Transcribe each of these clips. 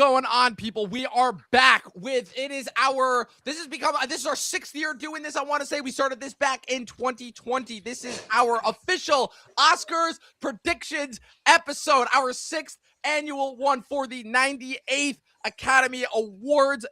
going on, people? We are back with this is our 6th year doing this. I want to say we started this back in 2020. This is our official Oscars predictions episode, our 6th annual one for the 98th Academy Awards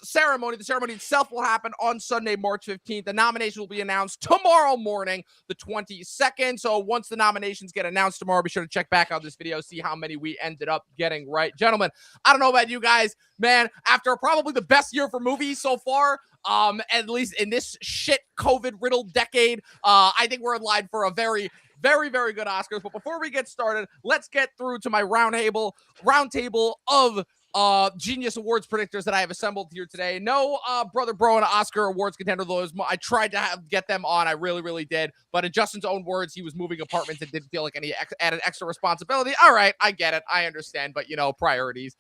ceremony. The ceremony itself will happen on Sunday, March 15th. The nominations will be announced tomorrow morning, the 22nd. So once the nominations get announced tomorrow, be sure to check back on this video, see how many we ended up getting right. Gentlemen, I don't know about you guys, man, after probably the best year for movies so far, at least in this shit COVID-riddled decade, I think we're in line for a very good Oscars. But before we get started, let's get through to my roundtable of genius awards predictors that I have assembled here today. No brother bro and Oscar awards contender, though. I tried to get them on. I really did. But in Justin's own words, he was moving apartments and didn't feel like any added extra responsibility. All right, I get it. I understand. But, priorities.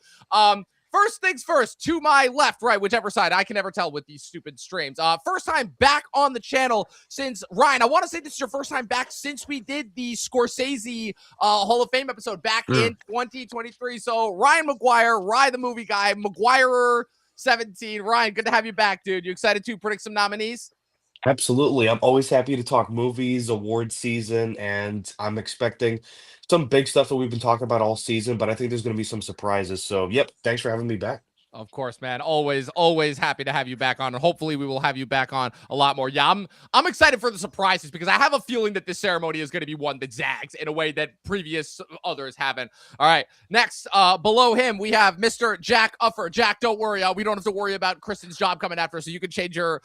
First things first, to my left, right, whichever side. I can never tell with these stupid streams. First time back on the channel since, Ryan, I want to say this is your first time back since we did the Scorsese Hall of Fame episode back in 2023. So, Ryan McGuire, Rye the movie guy, McGuire 17. Ryan, good to have you back, dude. You excited to predict some nominees? Absolutely. I'm always happy to talk movies, award season, and I'm expecting some big stuff that we've been talking about all season, but I think there's going to be some surprises. So, yep, thanks for having me back. Of course, man. Always happy to have you back on, and hopefully we will have you back on a lot more. Yeah, I'm excited for the surprises because I have a feeling that this ceremony is going to be one that zags in a way that previous others haven't. All right, next, below him we have Mr. Jack Uffer. Jack, don't worry, we don't have to worry about Kristen's job coming after us, so you can change your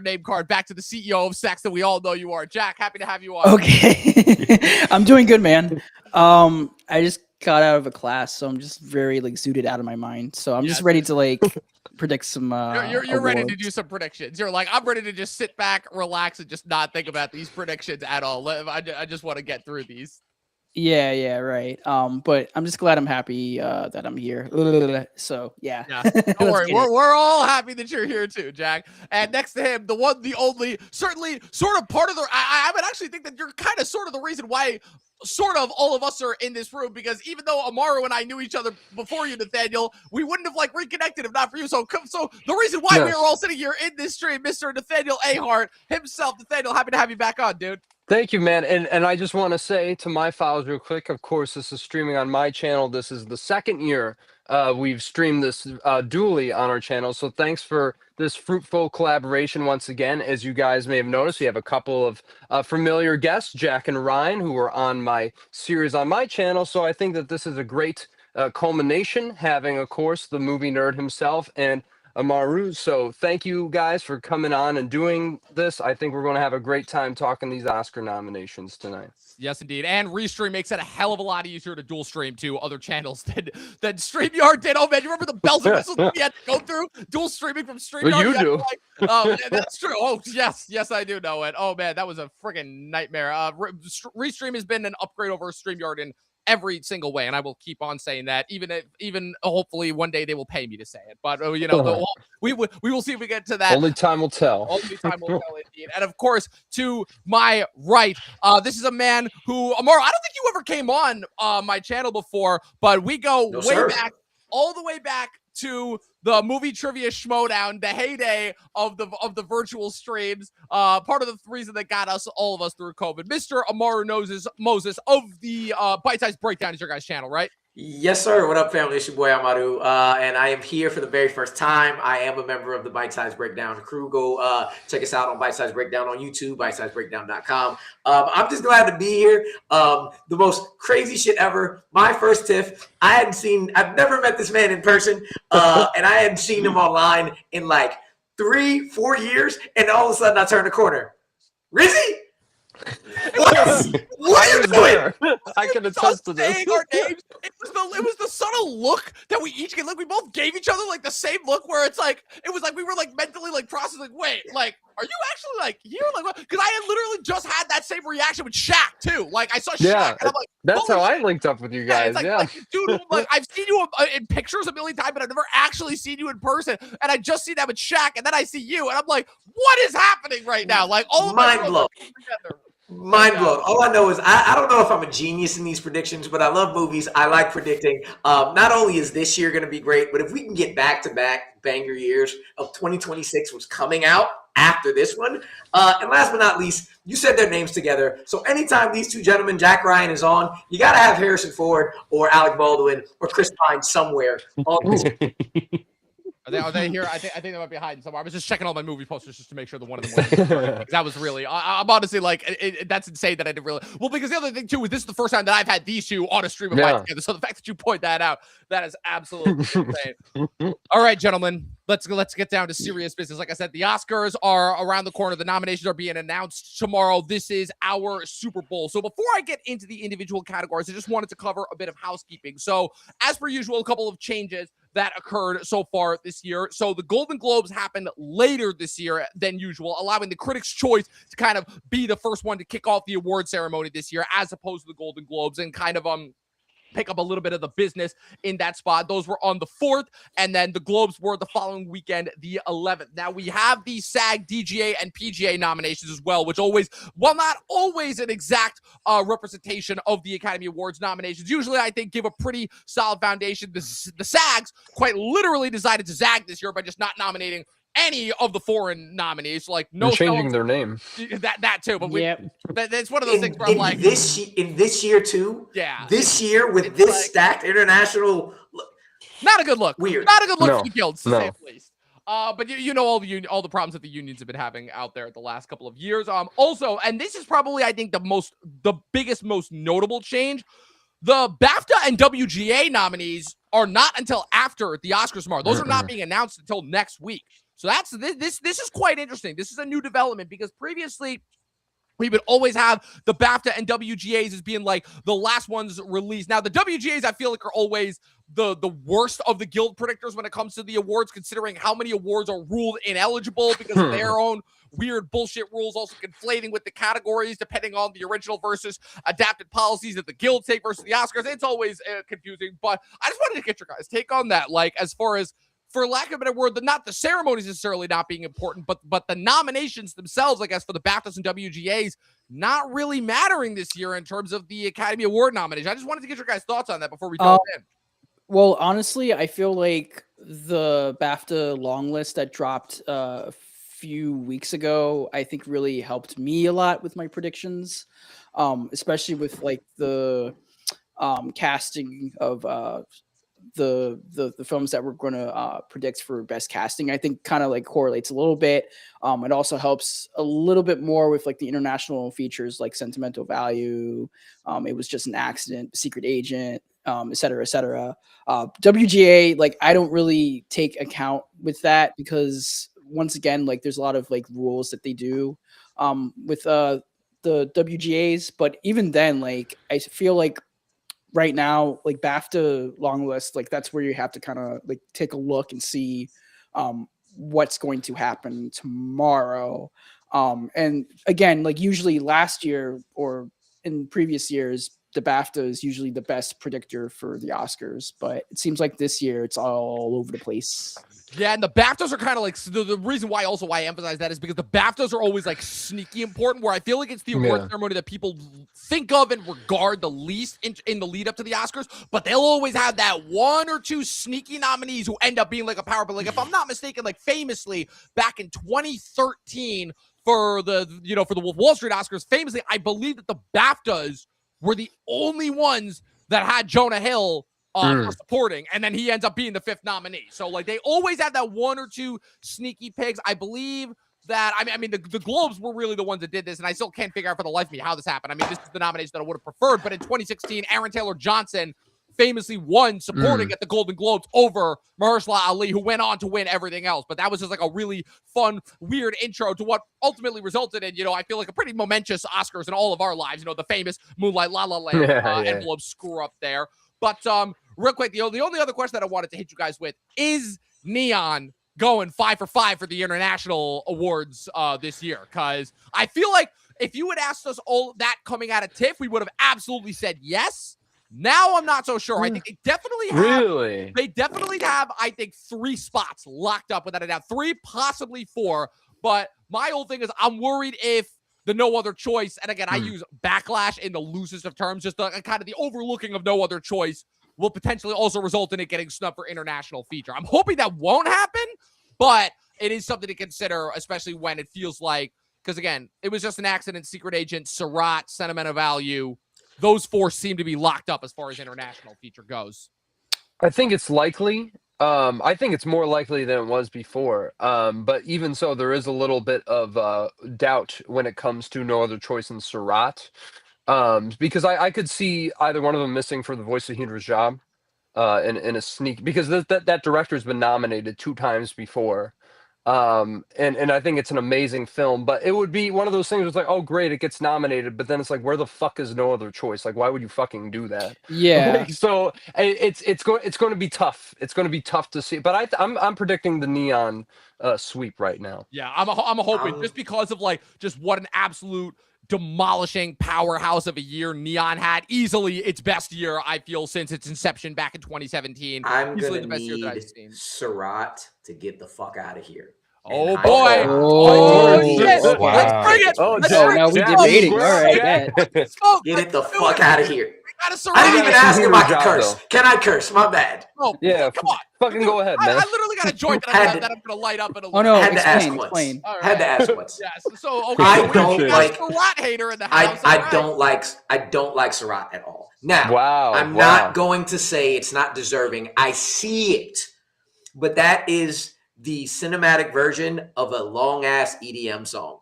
name card back to the CEO of Sex that we all know you are. Jack, happy to have you on. Okay, I'm doing good, man. I just got out of a class, so I'm just very zooted out of my mind. So I'm just ready to predict some. You're ready to do some predictions. You're like, I'm ready to just sit back, relax, and just not think about these predictions at all. I just want to get through these. Yeah, right. But I'm just glad I'm happy that I'm here. So yeah. Don't worry, we're all happy that you're here too, Jack. And next to him, the one, the only, certainly sort of part of the. I would actually think that you're kind of sort of the reason why. Sort of all of us are in this room, because even though Amaru and I knew each other before you, Nathaniel, we wouldn't have reconnected if not for you. So the reason why we are all sitting here in this stream, Mr. Nathaniel Ahart himself. Nathaniel, happy to have you back on, dude. Thank you, man. And I just want to say to my files real quick, of course, this is streaming on my channel. This is the second year we've streamed this dually on our channel. So thanks for this fruitful collaboration once again. As you guys may have noticed, we have a couple of familiar guests, Jack and Ryan, who were on my series on my channel. So I think that this is a great culmination, having, of course, the movie nerd himself and Amaru. So thank you guys for coming on and doing this. I think we're going to have a great time talking these Oscar nominations tonight. Yes, indeed. And Restream makes it a hell of a lot easier to dual stream to other channels than StreamYard did. Oh, man, you remember the bells and whistles we had to go through? Dual streaming from StreamYard? Well, you do. Oh, that's true. Oh, yes, I do know it. Oh, man, that was a friggin' nightmare. Restream has been an upgrade over StreamYard in every single way, and I will keep on saying that, even hopefully one day they will pay me to say it. But we will see if we get to that. Only time will tell. Only time will tell, indeed. And of course, to my right, this is a man who, Amaru, I don't think you ever came on my channel before, but we go back, all the way back to the movie trivia schmodown, the heyday of the virtual streams. Part of the reason that got all of us through COVID. Mr. Amaru Moses of the Bite Size Breakdown is your guys' channel, right? Yes, sir. What up, family? It's your boy Amaru, and I am here for the very first time. I am a member of the Bite Size Breakdown crew. Go check us out on Bite Size Breakdown on YouTube, bitesizebreakdown.com. I'm just glad to be here. The most crazy shit ever. My first TIFF. I've never met this man in person, and I hadn't seen him online in 3-4 years, and all of a sudden I turn the corner. Rizzy? What are you doing? I can attest to this. Our names. It was the subtle look that we each get. We both gave each other the same look, where it's it was we were mentally processing. Wait, are you actually here? Because I had literally just had that same reaction with Shaq too. I saw Shaq, and I'm that's how I linked up with you guys. Dude, I've seen you in pictures a million times, but I've never actually seen you in person. And I just see that with Shaq, and then I see you, and I'm like, what is happening right now? All of mind blown. Mind blown. All I know is I don't know if I'm a genius in these predictions, but I love movies. I like predicting. Not only is this year going to be great, but if we can get back-to-back banger years of 2026 was coming out after this one. And last but not least, you said their names together. So anytime these two gentlemen, Jack Ryan, is on, you got to have Harrison Ford or Alec Baldwin or Chris Pine somewhere on this. Are they here? I think they might be hiding somewhere. I was just checking all my movie posters just to make sure that one of them was. That was really. I'm honestly like, that's insane that I didn't really. Well, because the other thing too is this is the first time that I've had these two on a stream of mine together. So the fact that you point that out, that is absolutely insane. All right, gentlemen, let's get down to serious business. Like I said, the Oscars are around the corner. The nominations are being announced tomorrow. This is our Super Bowl. So before I get into the individual categories, I just wanted to cover a bit of housekeeping. So as per usual, a couple of changes that occurred so far this year. So the Golden Globes happened later this year than usual, allowing the Critics' Choice to kind of be the first one to kick off the award ceremony this year, as opposed to the Golden Globes, and kind of pick up a little bit of the business in that spot. Those were on the 4th, and then the Globes were the following weekend, the 11th. Now we have the SAG, DGA, and PGA nominations as well, which always, well, not always an exact representation of the Academy Awards nominations. Usually, I think, give a pretty solid foundation. The SAGs quite literally decided to zag this year by just not nominating any of the foreign nominees. Like, no, they're changing their name. That too, but that's one of those things where I'm like, in this year too. Yeah, this year with this like, stacked international, not a good look. Weird, not a good look for the guilds, to say the least. But you know all the problems that the unions have been having out there the last couple of years. Also, and this is probably I think the biggest, most notable change. The BAFTA and WGA nominees are not until after the Oscars tomorrow. Those are not being announced until next week. So that's this is quite interesting. This is a new development because previously we would always have the BAFTA and WGAs as being like the last ones released. Now the WGAs I feel like are always the worst of the guild predictors when it comes to the awards, considering how many awards are ruled ineligible because of their own weird bullshit rules, also conflating with the categories depending on the original versus adapted policies that the guilds take versus the Oscars. It's always confusing, but I just wanted to get your guys' take on that. Like, as far as, for lack of a better word, not the ceremonies necessarily not being important, but the nominations themselves, I guess, for the BAFTAs and WGAs not really mattering this year in terms of the Academy Award nomination. I just wanted to get your guys' thoughts on that before we delve in. Well, honestly, I feel like the BAFTA long list that dropped a few weeks ago, I think really helped me a lot with my predictions, especially with like the casting of the films that we're going to predict for best casting. I think kind of like correlates a little bit. It also helps a little bit more with like the international features like Sentimental Value. It Was Just an Accident, Secret Agent, et cetera, et cetera. WGA, like I don't really take account with that because once again, like there's a lot of like rules that they do with the WGAs. But even then, like I feel like right now, like BAFTA long list, like that's where you have to kind of like take a look and see what's going to happen tomorrow. And again, like usually last year or in previous years, the BAFTA is usually the best predictor for the Oscars, but it seems like this year it's all over the place. Yeah, and the BAFTAs are kind of like the reason why I emphasize that is because the BAFTAs are always like sneaky important, where I feel like it's the award ceremony that people think of and regard the least in the lead up to the Oscars, but they'll always have that one or two sneaky nominees who end up being like a power. But like if I'm not mistaken, like famously back in 2013 for the Wolf of Wall Street Oscars, famously I believe that the BAFTAs were the only ones that had Jonah Hill for supporting, and then he ends up being the 5th nominee. So like they always have that one or two sneaky picks. I believe that I mean the Globes were really the ones that did this, and I still can't figure out for the life of me how this happened. I mean, this is the nomination that I would have preferred, but in 2016, Aaron Taylor Johnson famously won supporting at the Golden Globes over Mahershala Ali, who went on to win everything else. But that was just like a really fun, weird intro to what ultimately resulted in, I feel like a pretty momentous Oscars in all of our lives. The famous Moonlight La La Land envelope screw up there. But real quick, the only other question that I wanted to hit you guys with is Neon going 5 for 5 for the international awards this year? Because I feel like if you had asked us all that coming out of TIFF, we would have absolutely said yes. Now I'm not so sure. I think they definitely have. They definitely have, I think, 3 spots locked up without a doubt. 3, possibly 4. But my whole thing is I'm worried if the no other choice. And again, I use backlash in the loosest of terms, just kind of the overlooking of no other choice will potentially also result in it getting snubbed for international feature. I'm hoping that won't happen, but it is something to consider, especially when it feels like, because again, it was just an accident, Secret Agent, Ahart, Sentimental Value. Those 4 seem to be locked up as far as international feature goes. I think it's likely. I think it's more likely than it was before. But even so, there is a little bit of doubt when it comes to No Other Choice and Ahart. Because I could see either one of them missing for the voice of Henry's job in a sneak, because that director's been nominated 2 times before. And I think it's an amazing film, but it would be one of those things where it's like, oh great, it gets nominated, but then it's like, where the fuck is No Other Choice? Like, why would you fucking do that? Yeah. Like, so it's going to be tough. It's going to be tough to see, but I'm predicting the neon sweep right now. Yeah, I'm hoping, just because of like just what an absolute demolishing powerhouse of a year Neon had. Easily its best year, I feel, since its inception back in 2017. I'm Easily gonna the best year that need I've seen. Ahart to get the fuck out of here. Oh And boy! Oh, Shit! wow. Let's bring it! Oh, Let's No, bring now it. we Jack, debating. All Jack, right, Jack. bet. Smoke, Get it let's the do fuck out of here. We got a I didn't Ahart. even ask if I could Job, curse. though. Can I curse? My bad. Oh, Yeah, come on. fucking go ahead, man. I literally got a joint that Had I'm to- gonna light up in a Oh no, Had to ask explain. once. All Had to right. ask once. Yes. So okay, I so we don't got like- a Ahart hater in the house. I all right. don't like Ahart at all. Now, Wow, I'm wow. not going to say it's not deserving. I see it, but that is the cinematic version of a long ass EDM song.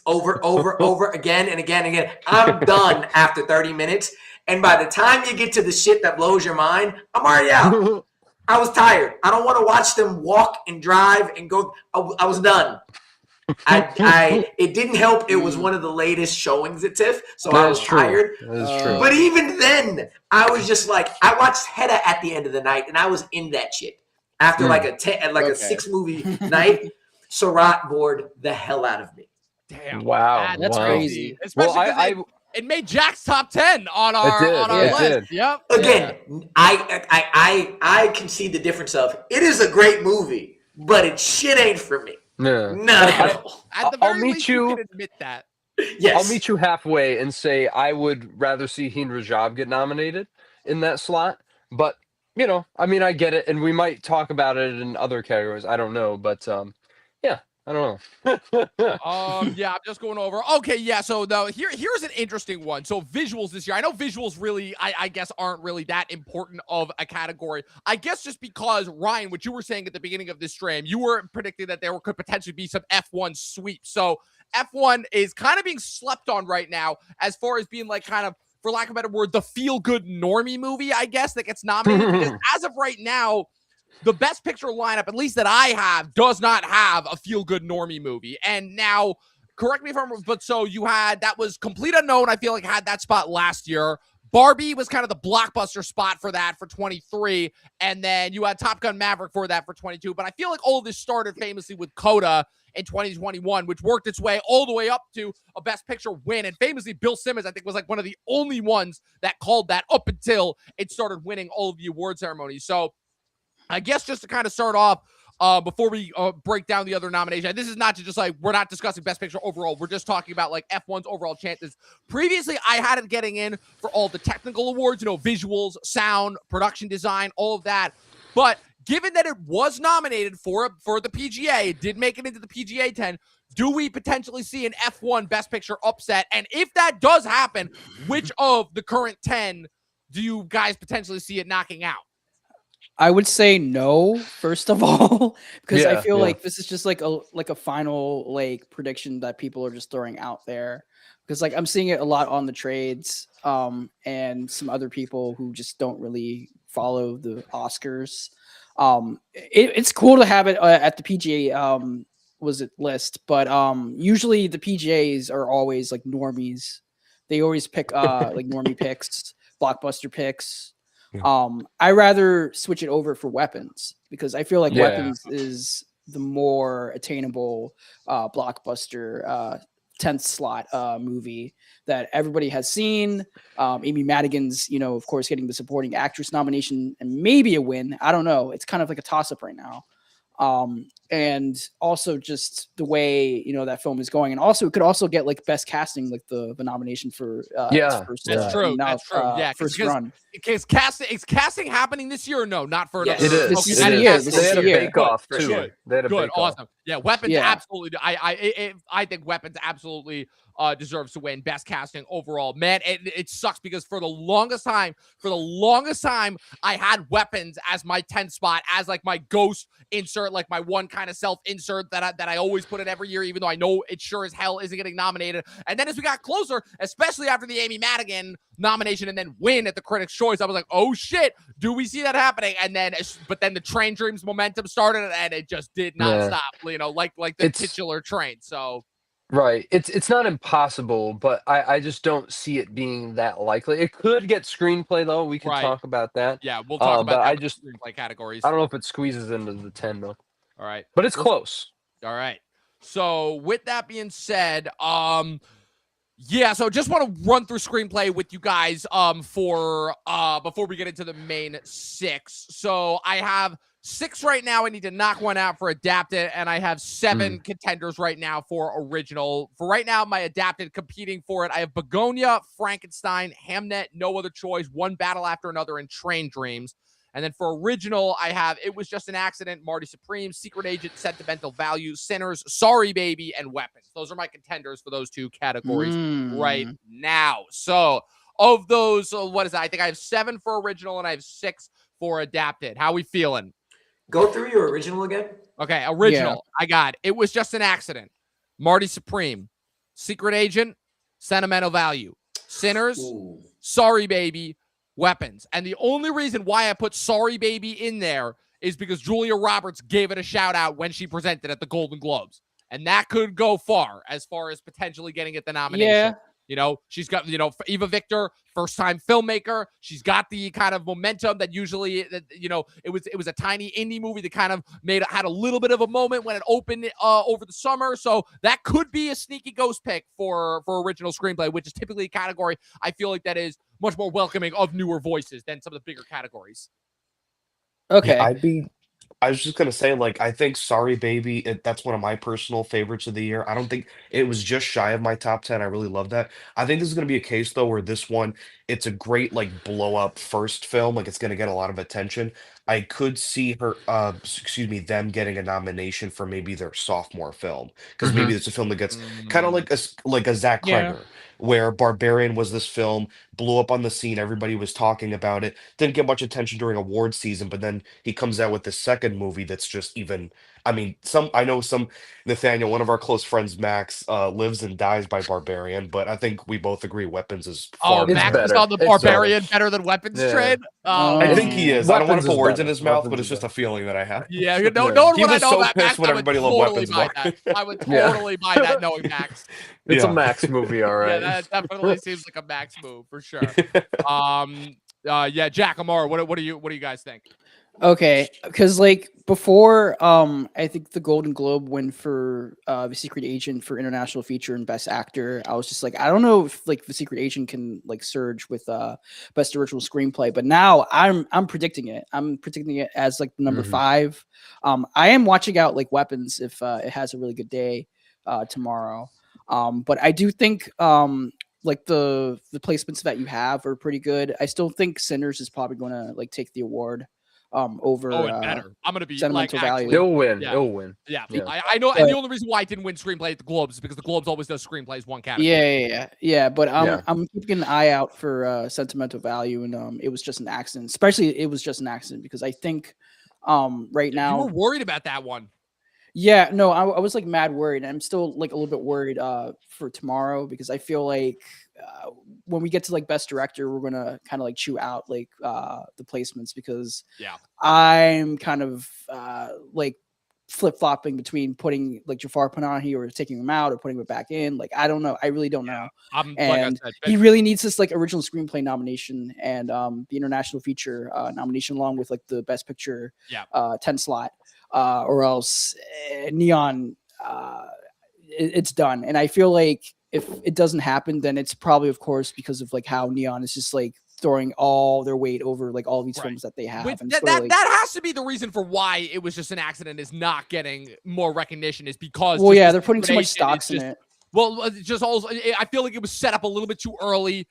Over again and again and again. I'm done after 30 minutes. And by the time you get to the shit that blows your mind, I'm already out. I was tired. I don't want to watch them walk and drive and go. I was done. It didn't help. It was one of the latest showings at TIFF, so I was tired. That is true. But even then, I was just like, I watched Hedda at the end of the night, and I was in that shit. After like a Okay. 6 movie night, Ahart bored the hell out of me. Damn. Wow, That's wow. crazy. Especially Well, 'cause it made Jack's top 10 on our did, on our it list. did. Yep. Again, I can see the difference of it is a great movie, but it shit ain't for me. Yeah. Not at all. At the I'll very meet least, you- you can admit that. Yes. I'll meet you halfway and say I would rather see Henry Job get nominated in that slot. But, you know, I mean, I get it. And we might talk about it in other categories. I don't know. But, yeah, I don't know. Yeah, I'm just going over. Okay, yeah. So here's an interesting one. So visuals this year. I know visuals really, I guess, aren't really that important of a category. I guess just because Ryan, what you were saying at the beginning of this stream, you were predicting that there could potentially be some F1 sweep. So F1 is kind of being slept on right now as far as being like kind of, for lack of a better word, the feel-good normie movie, I guess, that gets nominated. Because as of right now, the best picture lineup, at least that I have, does not have a feel-good normie movie. And now, correct me if I'm wrong, but so you had, that was Complete Unknown, I feel like had that spot last year. Barbie was kind of the blockbuster spot for that for 23. And then you had Top Gun Maverick for that for 22. But I feel like all of this started famously with Coda in 2021, which worked its way all the way up to a Best Picture win. And famously, Bill Simmons, I think, was like one of the only ones that called that up until it started winning all of the award ceremonies. So I guess just to kind of start off, before we break down the other nomination, this is not to just like, we're not discussing Best Picture overall. We're just talking about like F1's overall chances. Previously, I had it getting in for all the technical awards, you know, visuals, sound, production design, all of that. But given that it was nominated for the PGA, it did make it into the PGA 10, do we potentially see an F1 Best Picture upset? And if that does happen, which of the current 10 do you guys potentially see it knocking out? I would say no, first of all, because I Yeah, feel yeah. like this is just like a final like prediction that people are just throwing out there. Because like I'm seeing it a lot on the trades, and some other people who just don't really follow the Oscars. It's cool to have it at the PGA list, but usually the PGAs are always like normies. They always pick like normie picks, blockbuster picks. I rather switch it over for weapons because I feel like Yeah. weapons is the more attainable blockbuster 10th slot movie that everybody has seen. Amy Madigan's, you know, of course, getting the supporting actress nomination and maybe a win. I don't know. It's kind of like a toss up right now. and also just the way that film is going, and also it could also get like best casting, like the nomination for its first, That's true. That's true. Yeah, first because run. is casting happening this year or no? Not for another. Yes, It is. this Okay, is and the it year. has- This They is had the a year. bake off Good, too. good. They had a Good, bake off. awesome. Yeah, Weapons Yeah. absolutely. I think Weapons absolutely deserves to win best casting overall. Man, it sucks because for the longest time, I had Weapons as my 10th spot, as like my ghost insert, like my one kind of self insert that I always put in every year, even though I know it sure as hell isn't getting nominated. And then as we got closer, especially after the Amy Madigan nomination and then win at the Critics' Choice, I was like, oh shit, do we see that happening? And then, but then the Train Dreams momentum started, and it just did not stop. Like the titular train. So. Right. It's not impossible, but I just don't see it being that likely. It could get screenplay though. We could talk about that. Yeah, we'll talk about but that I with just screenplay categories. I don't know if it squeezes into the 10 though. All right. But it's close. All right. So with that being said, yeah, so just want to run through screenplay with you guys for before we get into the main 6. So I have 6 right now. I need to knock one out for adapted, and I have 7 contenders right now for original. For right now, my adapted competing for it, I have Begonia, Frankenstein, Hamnet, No Other Choice, One Battle After Another, and Train Dreams. And then for original, I have It Was Just an Accident, Marty Supreme, Secret Agent, Sentimental Value, Sinners, Sorry Baby, and Weapons. Those are my contenders for those 2 categories right now. So of those, what is that? I think I have 7 for original and I have 6 for adapted. How are we feeling? Go through your original again. Okay, original. I got It Was Just an Accident, Marty Supreme, Secret Agent, Sentimental Value, Sinners, Sorry Baby, Weapons. And the only reason why I put Sorry Baby in there is because Julia Roberts gave it a shout out when she presented at the Golden Globes. And that could go far as potentially getting it the nomination. Yeah. She's got, Eva Victor, first time filmmaker. She's got the kind of momentum that usually, it was a tiny indie movie that kind of had a little bit of a moment when it opened over the summer. So that could be a sneaky ghost pick for original screenplay, which is typically a category I feel like that is much more welcoming of newer voices than some of the bigger categories. Okay. Yeah, I was just gonna say, like, I think Sorry Baby, that's one of my personal favorites of the year. I don't think it was just shy of my top 10. I really love that. I think this is gonna be a case though where this one, it's a great like blow up first film, like it's gonna get a lot of attention. I could see them getting a nomination for maybe their sophomore film because maybe it's a film that gets kind of like a Zach Yeah. Kreger, where Barbarian was this film, blew up on the scene, everybody was talking about it, didn't get much attention during award season, but then he comes out with the second movie that's just even. I mean, I know some Nathaniel, one of our close friends, Max, lives and dies by Barbarian, but I think we both agree Weapons is far It's Max better. is better. on the It's Barbarian better than Weapons Yeah. trade. I think he is. I don't want to Weapons put is words in better. his mouth, but Weapons it's is just a feeling that I have. Yeah, knowing He what I was know so about Max, pissed when I would everybody loved totally Weapons buy more. that. I would Yeah. totally buy that knowing Max. It's a Yeah. Max movie, all Yeah, right. that definitely seems like a Max move for sure. Yeah, Jack, Amaru, what do you guys think? Okay, because like before, I think the Golden Globe win for The Secret Agent for international feature and best actor. I was just like, I don't know if like The Secret Agent can like surge with best original screenplay, but now I'm predicting it. I'm predicting it as like number 5. I am watching out like Weapons if it has a really good day tomorrow. But I do think like the placements that you have are pretty good. I still think Sinners is probably going to like take the award over And better. I'm gonna be Sentimental like, Value. actually, It'll win. Yeah. It'll win. Yeah, Yeah. I know, and the But- only reason why I didn't win screenplay at the Globes is because the Globes always does screenplays one category. Yeah. But Yeah. I'm keeping an eye out for Sentimental Value, and It Was Just an Accident. Especially It Was Just an Accident because I think right now You were worried about that one. Yeah, no, I was like mad worried. I'm still like a little bit worried for tomorrow because I feel like when we get to like best director, we're gonna kind of like chew out like the placements because I'm kind of like flip flopping between putting like Jafar Panahi or taking him out or putting him back in. Like I don't know, I really don't know. I'm And like I said, he really needs this like original screenplay nomination and the international feature nomination along with like the best picture 10 slot. Or else Neon, it's done. And I feel like if it doesn't happen, then it's probably, of course, because of like how Neon is just like throwing all their weight over like all these Right. films that they have. Which, And that, sort of, that, like, that has to be the reason for why it was just an accident is not getting more recognition is because well, just yeah, the they're putting too much Secret Agent stocks is in it. Well, it's just also, I feel like it was set up a little bit too early.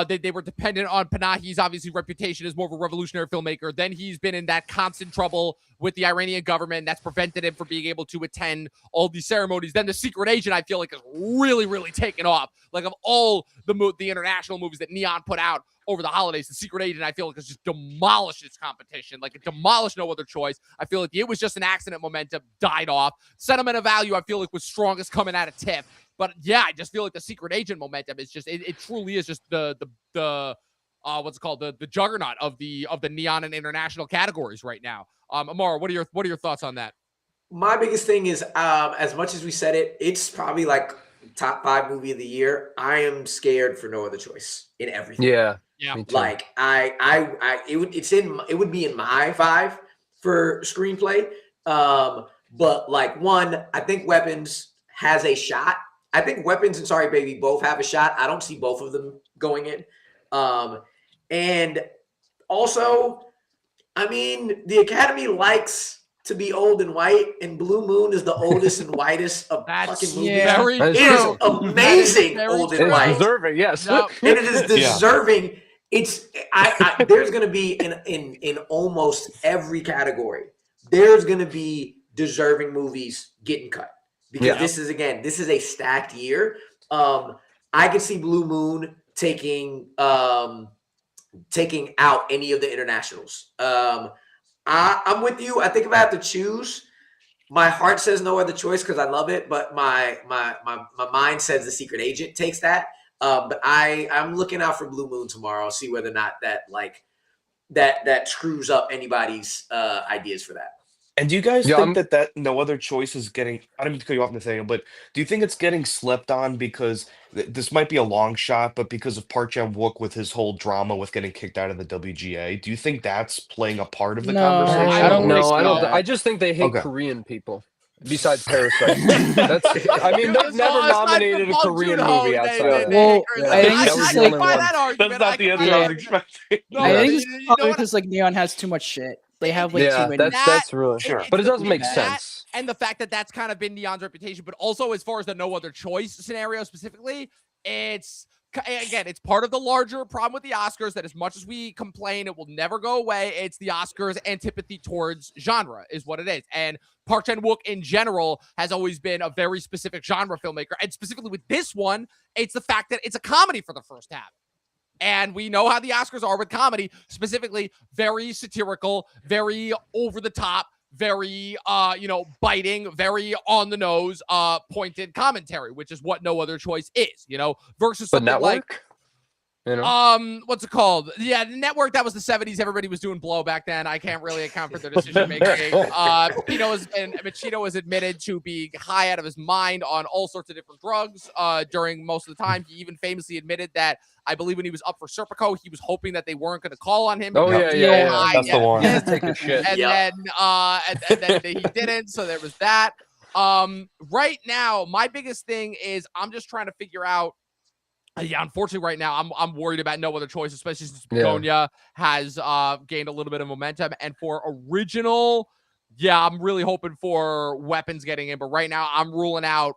They were dependent on Panahi's obviously reputation as more of a revolutionary filmmaker. Then he's been in that constant trouble with the Iranian government that's prevented him from being able to attend all these ceremonies. Then The Secret Agent, I feel like, is really, really taken off. Like of all the international movies that Neon put out over the holidays, The Secret Agent, I feel like, has just demolished its competition. Like it demolished No Other Choice. I feel like it was just an accident. Momentum died off. Sentimental Value, I feel like, was strongest coming out of TIFF. But yeah, I just feel like The Secret Agent momentum is just it truly is just the what's it called, the juggernaut of the Neon and international categories right now. Amaru, what are your thoughts on that? My biggest thing is, as much as we said it, it's probably like top 5 movie of the year. I am scared for No Other Choice in everything. Yeah. Yeah. Like it would be in my 5 for screenplay. But like one, I think Weapons has a shot. I think Weapons and Sorry Baby both have a shot. I don't see both of them going in. And also, I mean, the Academy likes to be old and white, and Blue Moon is the oldest and whitest of fucking movies. Very That is It is true. amazing, That is old very and true. white. Deserving, yes. Yep. And it is deserving. It's there's gonna be in almost every category, there's gonna be deserving movies getting cut. Because this is a stacked year. I could see Blue Moon taking out any of the internationals. I'm with you. I think if I have to choose, my heart says No Other Choice because I love it, but my mind says The Secret Agent takes that. But I'm looking out for Blue Moon tomorrow. See whether or not that screws up anybody's ideas for that. And do you guys Yeah, think that No Other Choice is getting, I don't mean to cut you off, Nathaniel, but do you think it's getting slept on because this might be a long shot, but because of Park Chan-wook with his whole drama with getting kicked out of the WGA, do you think that's playing a part of the No, conversation? I don't No, think I don't. so. I just think they hate Okay. Korean people. Besides Parasite, I mean, they've never nominated a Korean movie outside. Well, I think I this is can like- buy that argument. That's not I the can answer buy I that was argument. expecting. No, I but think you it's know probably what? because like Neon has too much shit. They have like Yeah, too many. that's really Sure. but it doesn't make that- sense. And the fact that that's kind of been Neon's reputation, but also as far as the No Other Choice scenario specifically, it's part of the larger problem with the Oscars that as much as we complain, it will never go away. It's the Oscars' antipathy towards genre is what it is. And Park Chan-wook in general has always been a very specific genre filmmaker. And specifically with this one, it's the fact that it's a comedy for the first half. And we know how the Oscars are with comedy, specifically very satirical, very over the top, very biting, very on the nose, pointed commentary, which is what No Other Choice is, versus But something like network, you know, what's it called? Yeah, the network, that was the 70s. Everybody was doing blow back then. I can't really account for their decision making. Machino was admitted to being high out of his mind on all sorts of different drugs during most of the time. He even famously admitted that I believe when he was up for Serpico, he was hoping that they weren't going to call on him. Oh, because yeah, he was yeah. high That's the one. and take a shit. then he didn't, so there was that. Right now, my biggest thing is I'm just trying to figure out. Unfortunately, right now I'm worried about No Other Choice, especially since Begonia has gained a little bit of momentum. And for original, I'm really hoping for Weapons getting in. But right now, I'm ruling out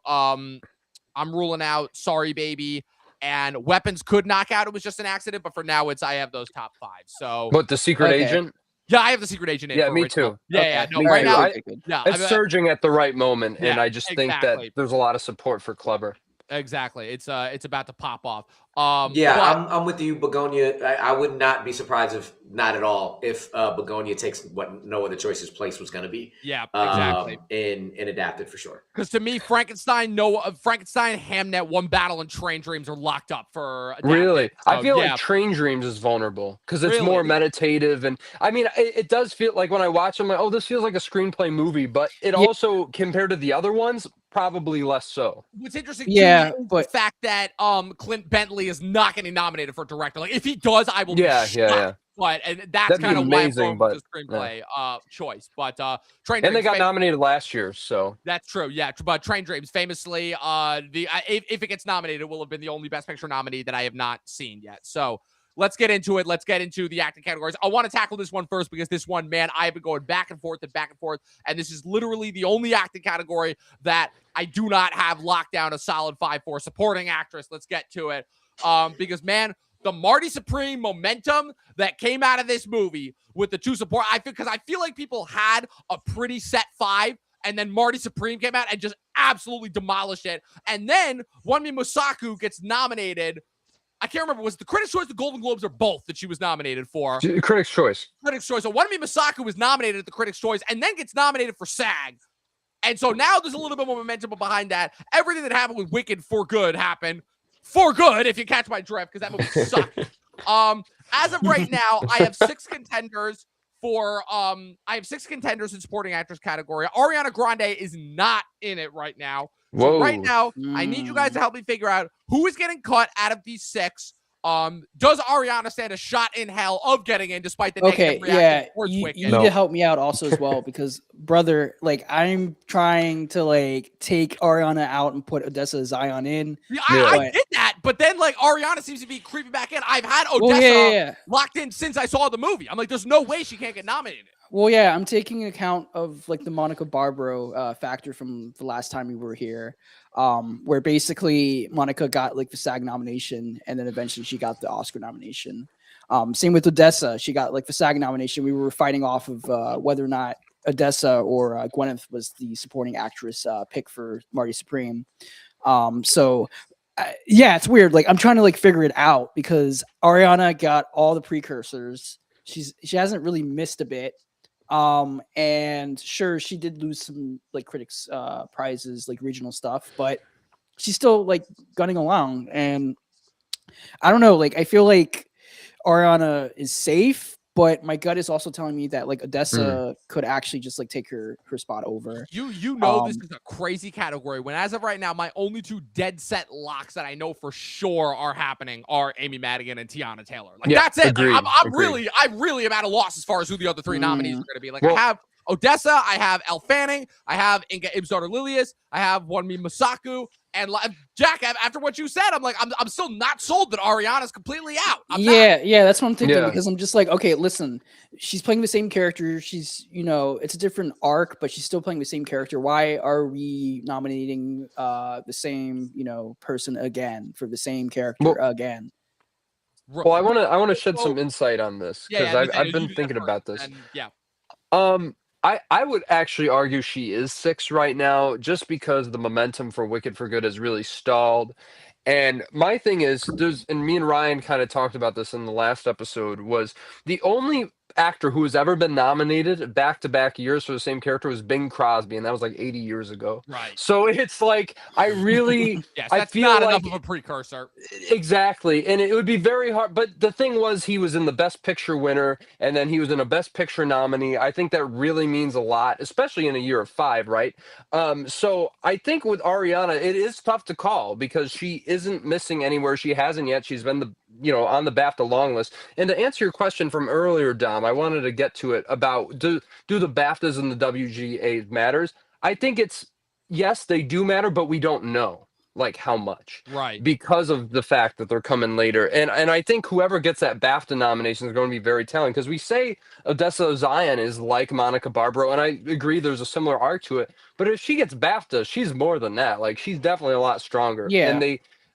Sorry Baby. And Weapons could knock out. It was just an accident, but for now, I have those top 5. So, But The Secret Okay. Agent, yeah, I have the Secret Agent in. Yeah, for me original. too. Yeah, no, Me right too. now, It's surging at the right moment, and Yeah, I just think exactly. that there's a lot of support for Clever. exactly. It's about to pop off. Yeah, but- I'm with you, Begonia. I would not be surprised if Begonia takes what No Other Choice's place was going to be. yeah, exactly. And adapted for sure. Because to me, Frankenstein, Hamnet, One Battle, and Train Dreams are locked up for adapted. Really, I So, feel yeah. like Train Dreams is vulnerable because it's Really? more meditative, and I mean, it does feel like when I watch them, like, oh, this feels like a screenplay movie, but it also, compared to the other ones, probably less so. What's interesting, Yeah, too, is but- the fact that Clint Bentley is not getting nominated for director. Like, if he does, I will be shocked. But and that's That'd be kind of why I'm amazing, going with but, the screenplay choice. But Train And they Dreams got nominated last year, so That's true, yeah. But Train Dreams, famously, if it gets nominated, it will have been the only Best Picture nominee that I have not seen yet. So let's get into it. Let's get into the acting categories. I want to tackle this one first because this one, man, I've been going back and forth, and this is literally the only acting category that I do not have locked down a solid 5 for. Supporting actress. Let's get to it. Because, man, the Marty Supreme momentum that came out of this movie with the 2 support, I feel like people had a pretty set 5, and then Marty Supreme came out and just absolutely demolished it. And then Wunmi Mosaku gets nominated. I can't remember, was it the Critics' Choice, the Golden Globes, or both that she was nominated for? Critics' Choice. Critics' Choice. So Wunmi Mosaku was nominated at the Critics' Choice and then gets nominated for SAG. And so now there's a little bit more momentum behind that. Everything that happened with Wicked for Good happened. For good, if you catch my drift, because that movie sucked. As of right now, I have 6 contenders in supporting actress category. Ariana Grande is not in it right now. So right now, I need you guys to help me figure out who is getting cut out of these 6. Does Ariana stand a shot in hell of getting in despite the negative reaction towards Wicked? You need to help me out also as well because, brother, like I'm trying to like take Ariana out and put Odessa Zion in. Yeah, I did that, but then like Ariana seems to be creeping back in. I've had Odessa locked in since I saw the movie. I'm like, there's no way she can't get nominated. Well, yeah, I'm taking account of like the Monica Barbaro factor from the last time we were here, where basically Monica got like the SAG nomination and then eventually she got the Oscar nomination. Same with Odessa. She got like the SAG nomination. We were fighting off of whether or not Odessa or Gwyneth was the supporting actress pick for Marty Supreme. Yeah, it's weird. Like I'm trying to like figure it out because Ariana got all the precursors. She hasn't really missed a bit. And sure, she did lose some like critics prizes, like regional stuff, but she's still like gunning along. And I don't know, like I feel like Ariana is safe, but my gut is also telling me that like Odessa could actually just like take her spot over. You know this is a crazy category when as of right now, my only 2 dead set locks that I know for sure are happening are Amy Madigan and Tiana Taylor. Like that's it. Agreed, like, I really am at a loss as far as who the other 3 nominees are going to be. Like I have Odessa, I have Elle Fanning, I have Inga Ibsdottir-Lilius, I have Wunmi Mosaku, and Jack. After what you said, I'm like, I'm still not sold that Ariana's completely out. Yeah, that's what I'm thinking because I'm just like, okay, listen, she's playing the same character. She's, it's a different arc, but she's still playing the same character. Why are we nominating the same, person again for the same character again? Well, I want to shed some insight on this because I've been thinking about this. I would actually argue she is 6 right now just because the momentum for Wicked for Good has really stalled. And my thing is, and me and Ryan kind of talked about this in the last episode, was the only actor who has ever been nominated back-to-back years for the same character was Bing Crosby, and that was like 80 years ago. Right. So it's like, I really... yes, I that's feel not like, enough of a precursor. Exactly. And it would be very hard. But the thing was, he was in the Best Picture winner, and then he was in a Best Picture nominee. I think that really means a lot, especially in a year of 5, right? So I think with Ariana, it is tough to call because she isn't missing anywhere. She hasn't yet. She's been on the BAFTA long list. And to answer your question from earlier, Dom, I wanted to get to it about do the BAFTAs and the WGA matters? I think yes, they do matter, but we don't know like how much, right? Because of the fact that they're coming later. And I think whoever gets that BAFTA nomination is going to be very telling because we say Odessa Zion is like Monica Barbaro, and I agree there's a similar arc to it. But if she gets BAFTA, she's more than that. Like she's definitely a lot stronger. Yeah.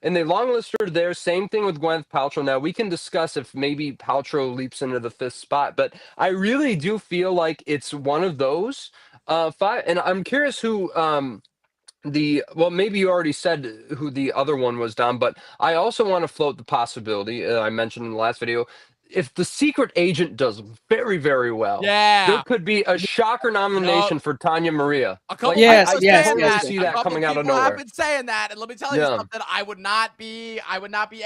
And they longlisted her there. Same thing with Gwyneth Paltrow. Now, we can discuss if maybe Paltrow leaps into the 5th spot, but I really do feel like it's one of those 5. And I'm curious who maybe you already said who the other one was, Dom, but I also want to float the possibility, I mentioned in the last video, if The Secret Agent does very, very well, there could be a shocker nomination for Tanya Maria. A couple yes, see that coming out of nowhere. I've been saying that, and let me tell you something. I would not be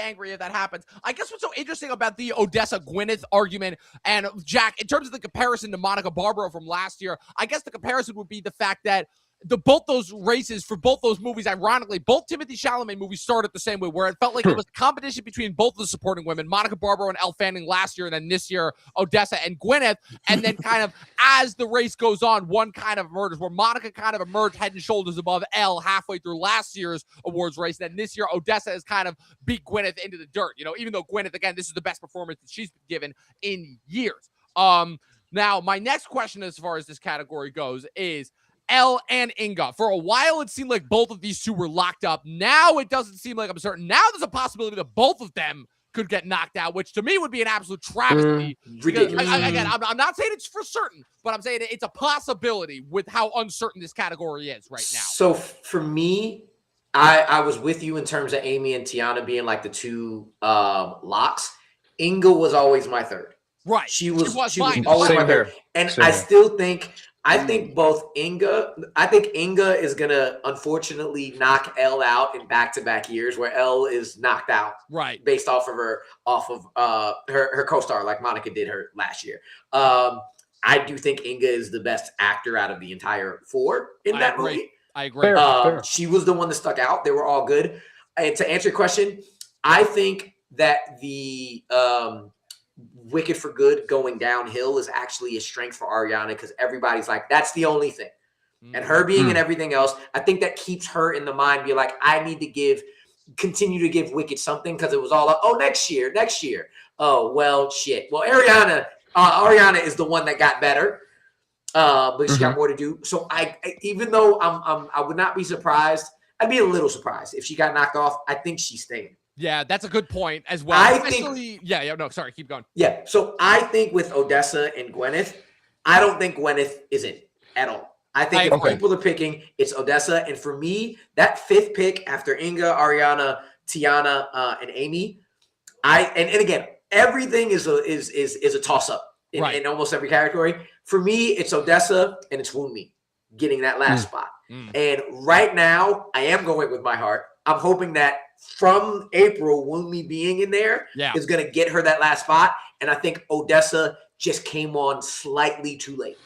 angry if that happens. I guess what's so interesting about the Odessa Gwyneth argument, and Jack, in terms of the comparison to Monica Barbaro from last year, I guess the comparison would be the fact that both those races for both those movies, ironically, both Timothée Chalamet movies started the same way, where it felt like it was a competition between both of the supporting women, Monica Barbaro and Elle Fanning last year, and then this year, Odessa and Gwyneth. And then kind of as the race goes on, one kind of emerges, where Monica kind of emerged head and shoulders above Elle halfway through last year's awards race. And then this year, Odessa has kind of beat Gwyneth into the dirt, even though Gwyneth, again, this is the best performance that she's been given in years. Now, my next question as far as this category goes is Elle and Inga. For a while, it seemed like both of these two were locked up. Now it doesn't seem like I'm certain. Now there's a possibility that both of them could get knocked out, which to me would be an absolute travesty. Ridiculous. Again, I'm not saying it's for certain, but I'm saying it's a possibility with how uncertain this category is right now. So for me, I was with you in terms of Amy and Tiana being like the two locks. Inga was always my third. Right. She was mine. always Same my third. here. And Same I here. still think both Inga is gonna unfortunately knock Elle out in back-to-back years, where Elle is knocked out Right. based off of her co-star, like Monica did her last year. I do think Inga is the best actor out of the entire four in that movie. I agree. Fair. She was the one that stuck out. They were all good. And to answer your question, I think that the Wicked for Good going downhill is actually a strength for Ariana, because everybody's like, that's the only thing. And her being in everything else, I think that keeps her in the mind, be like, I need to continue to give Wicked something, because it was all like, oh, next year. Oh, well, shit. Well, Ariana is the one that got better, but she got more to do. So even though I would not be surprised, I'd be a little surprised if she got knocked off. I think she's staying. Yeah, that's a good point as well. Sorry, keep going. Yeah, so I think with Odessa and Gwyneth, I don't think Gwyneth is in at all. I think if people are picking, it's Odessa. And for me, that fifth pick after Inga, Ariana, Tiana, and Amy, and again, everything is a toss-up in almost every category. For me, it's Odessa and it's Wunmi getting that last spot. And right now, I am going with my heart. I'm hoping that from April, Wunmi being in there is going to get her that last spot. And I think Odessa just came on slightly too late.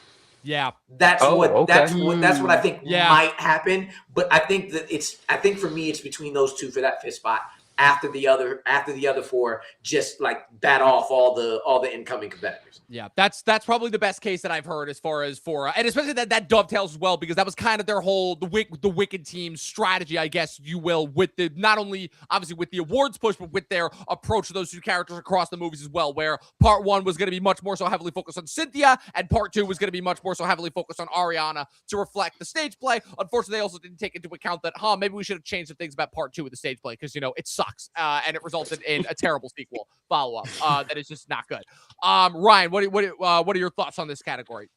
Yeah. That's what I think might happen. But I think that for me, it's between those two for that fifth spot. After the other four just like bat off all the incoming competitors. Yeah, that's probably the best case that I've heard as far as for and especially that dovetails as well, because that was kind of their whole the Wicked team's strategy, I guess you will, with the not only obviously with the awards push, but with their approach to those two characters across the movies as well, where part one was going to be much more so heavily focused on Cynthia, and part two was going to be much more so heavily focused on Ariana to reflect the stage play. Unfortunately, they also didn't take into account that maybe we should have changed some things about part two of the stage play, because it sucks. And it resulted in a terrible sequel follow-up that is just not good. Ryan, what are your thoughts on this category?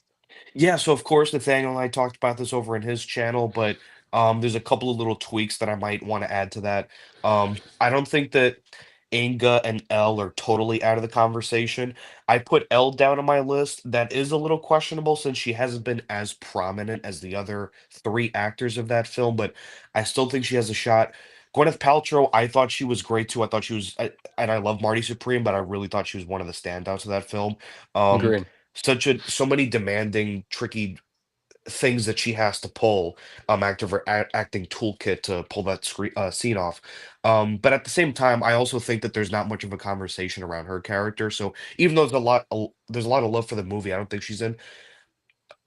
Yeah, so of course Nathaniel and I talked about this over in his channel, but there's a couple of little tweaks that I might want to add to that. I don't think that Inga and Elle are totally out of the conversation. I put Elle down on my list. That is a little questionable since she hasn't been as prominent as the other three actors of that film, but I still think she has a shot. Gwyneth Paltrow, I thought she was great too. I thought she was, and I love Marty Supreme, but I really thought she was one of the standouts of that film. Agreed. So many demanding, tricky things that she has to pull, active her acting toolkit to pull that scene off. But at the same time, I also think that there's not much of a conversation around her character. So even though there's a lot of love for the movie, I don't think she's in.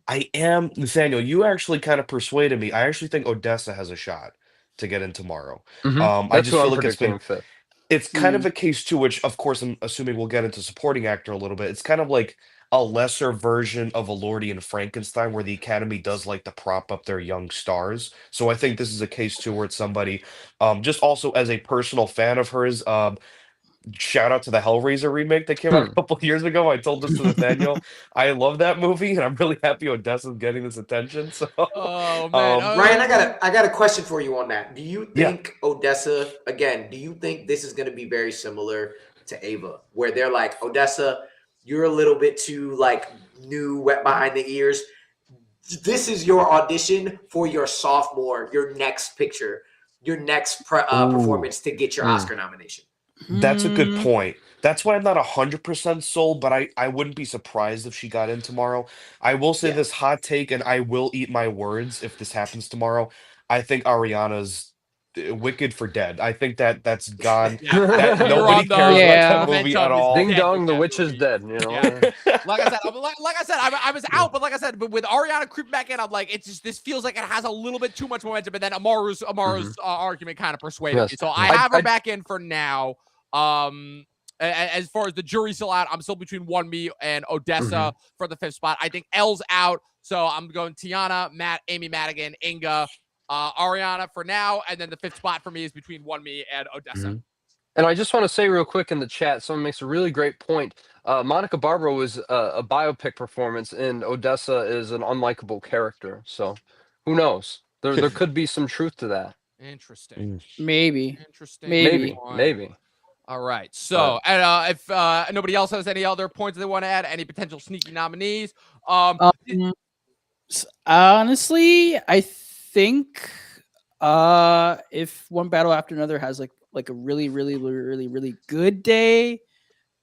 Nathaniel, you actually kind of persuaded me. I actually think Odessa has a shot to get in tomorrow. I That's just what feel I'm like predicting fifth. it's kind of a case too, which of course I'm assuming we'll get into supporting actor a little bit. It's kind of like a lesser version of a Lordy and Frankenstein, where the Academy does like to prop up their young stars. So I think this is a case too where it's somebody, just also as a personal fan of hers, shout out to the Hellraiser remake that came out a couple years ago. I told this to Nathaniel. I love that movie, and I'm really happy Odessa's getting this attention. So, Oh man, Ryan, I got a question for you on that. Do you think Odessa, again, do you think this is going to be very similar to Ava, where they're like, Odessa, you're a little bit too like new, wet behind the ears. This is your audition for your sophomore, your next picture, your next performance to get your Oscar nomination. That's a good point. That's why I'm not 100% sold, but I wouldn't be surprised if she got in tomorrow. I will say Yeah. this hot take, and I will eat my words if this happens tomorrow. I think Ariana's wicked for dead. I think that's gone. Yeah, That you're nobody on the cares about that Yeah. movie at momentum is all. Ding dead with dong, the that witch is movie. dead. You know. Yeah. Like I said, I was out, but like I said, but with Ariana creeping back in, I'm like, it's just this feels like it has a little bit too much momentum. And then Amaru's argument kind of persuaded me, Yes. so I have her back in for now. As far as the jury's still out, I'm still between One Me and Odessa for the 5th spot. I think L's out, so I'm going Tiana, Matt, Amy Madigan, Inga, Ariana for now, and then the 5th spot for me is between One Me and Odessa. And I just want to say real quick in the chat, someone makes a really great point. Monica Barbaro was a biopic performance, and Odessa is an unlikable character. So, who knows? There could be some truth to that. Interesting. Maybe. Interesting. Maybe. All right. So, and if nobody else has any other points they want to add, any potential sneaky nominees, Honestly, I think if One Battle After Another has like a really good day,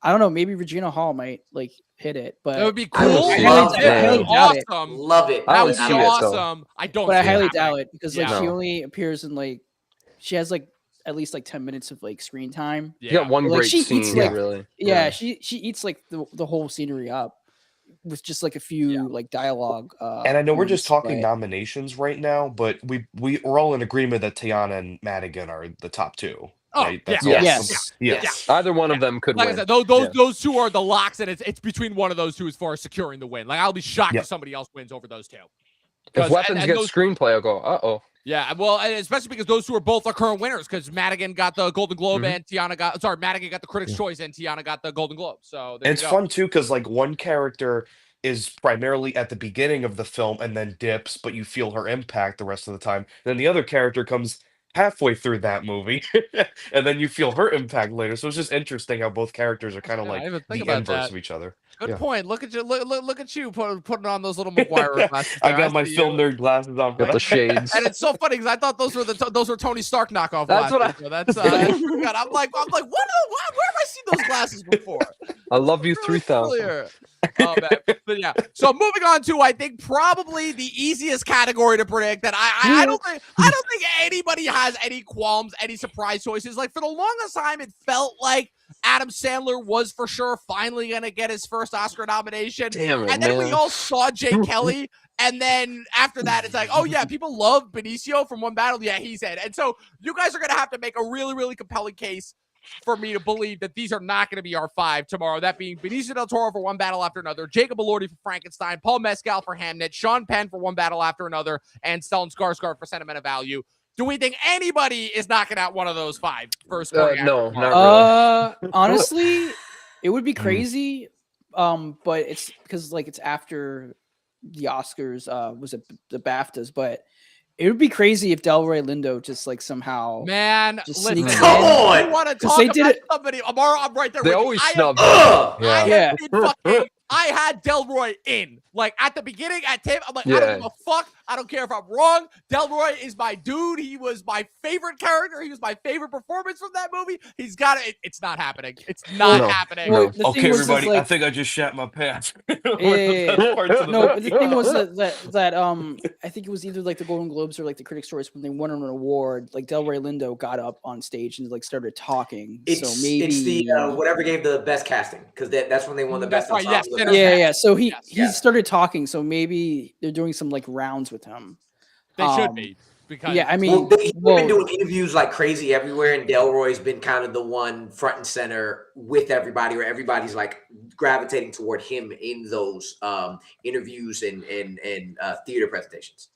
I don't know, maybe Regina Hall might like hit it, but that would be I would cool. see That it. would be doubt it. awesome. Love it. That I would would be see it, though. awesome. I don't. but I see it highly happening. doubt it because like Yeah. she No. only appears in like she has like at least like 10 minutes of like screen time. You got one Like, great she eats, scene, like- really. Yeah, she eats like the whole scenery up with just like a few like dialogue. And I know we're just points, talking but- nominations right now, but we're all in agreement that Tiana and Madigan are the top two, Oh, right? yeah. That's Yes. all. Yes. Yes. Either one of them could Like win. I said, those two are the locks, and it's between one of those two as far as securing the win. Like I'll be shocked if somebody else wins over those two. If Weapons and get those- screenplay, I'll go, uh-oh. Yeah, well, and especially because those two are both our current winners. Because Madigan got the Golden Globe and Madigan got the Critics' Choice and Tiana got the Golden Globe. So there And it's you go. fun too because like one character is primarily at the beginning of the film and then dips, but you feel her impact the rest of the time. Then the other character comes halfway through that movie, and then you feel her impact later. So it's just interesting how both characters are kind of Yeah, I like didn't even think the about inverse that. of each other. Good Yeah. point. Look at you. Look at you putting on those little McGuire glasses. I there. got my see film you. nerd glasses on. Got the shades. And it's so funny because I thought those were Tony Stark knockoff That's glasses. what So that's God, I'm like, where have I seen those glasses before? I love you Really 3000. familiar. Oh, man. But yeah. So moving on to I think probably the easiest category to predict that I don't think anybody has any qualms, any surprise choices. Like for the longest time, it felt like Adam Sandler was for sure finally gonna get his first Oscar nomination. Damn it, And then we man. all saw Jay Kelly. And then after that, it's like, oh yeah, people love Benicio from One Battle. Yeah, he's in. And so you guys are gonna have to make a really, really compelling case for me to believe that these are not going to be our 5 tomorrow. That being Benicio del Toro for One Battle After Another, Jacob Elordi for Frankenstein, Paul Mescal for Hamnet, Sean Penn for One Battle After Another, and Stellan Skarsgård for Sentiment of Value. Do we think anybody is knocking out one of those 5 for scoring actor No, tomorrow? not really. Honestly, it would be crazy. But it's because like it's after the Oscars, was it the BAFTAs, but it would be crazy if Delroy Lindo just like somehow Man, just listen, sneaks Come in. on! you want to 'Cause talk they about did it- somebody? Amara, I'm right there They with you. always I am- snub. Ugh! I Yeah. have been fucking. I had Delroy in. Like at the beginning, at tape, I'm like, I don't Yeah. give a fuck. I don't care if I'm wrong. Delroy is my dude. He was my favorite character. He was my favorite performance from that movie. He's got it. It's not happening. It's not No. happening. Well, the Okay, thing was, is, everybody, I like, think I just shat my pants. Yeah. That's parts of the no, but movie. the thing was that I think it was either like the Golden Globes or like the Critics' Choice when they won an award. Like Delroy Lindo got up on stage and like started talking. It's the whatever gave the best casting because that's when they won the That's best. right, yes, ensemble. Sinners yeah. Best. So he Yes. he started talking. So maybe they're doing some like rounds with him. They should be because Yeah, I mean, Well, he's well, been doing interviews like crazy everywhere, and Delroy's been kind of the one front and center with everybody, where everybody's like gravitating toward him in those interviews and theater presentations.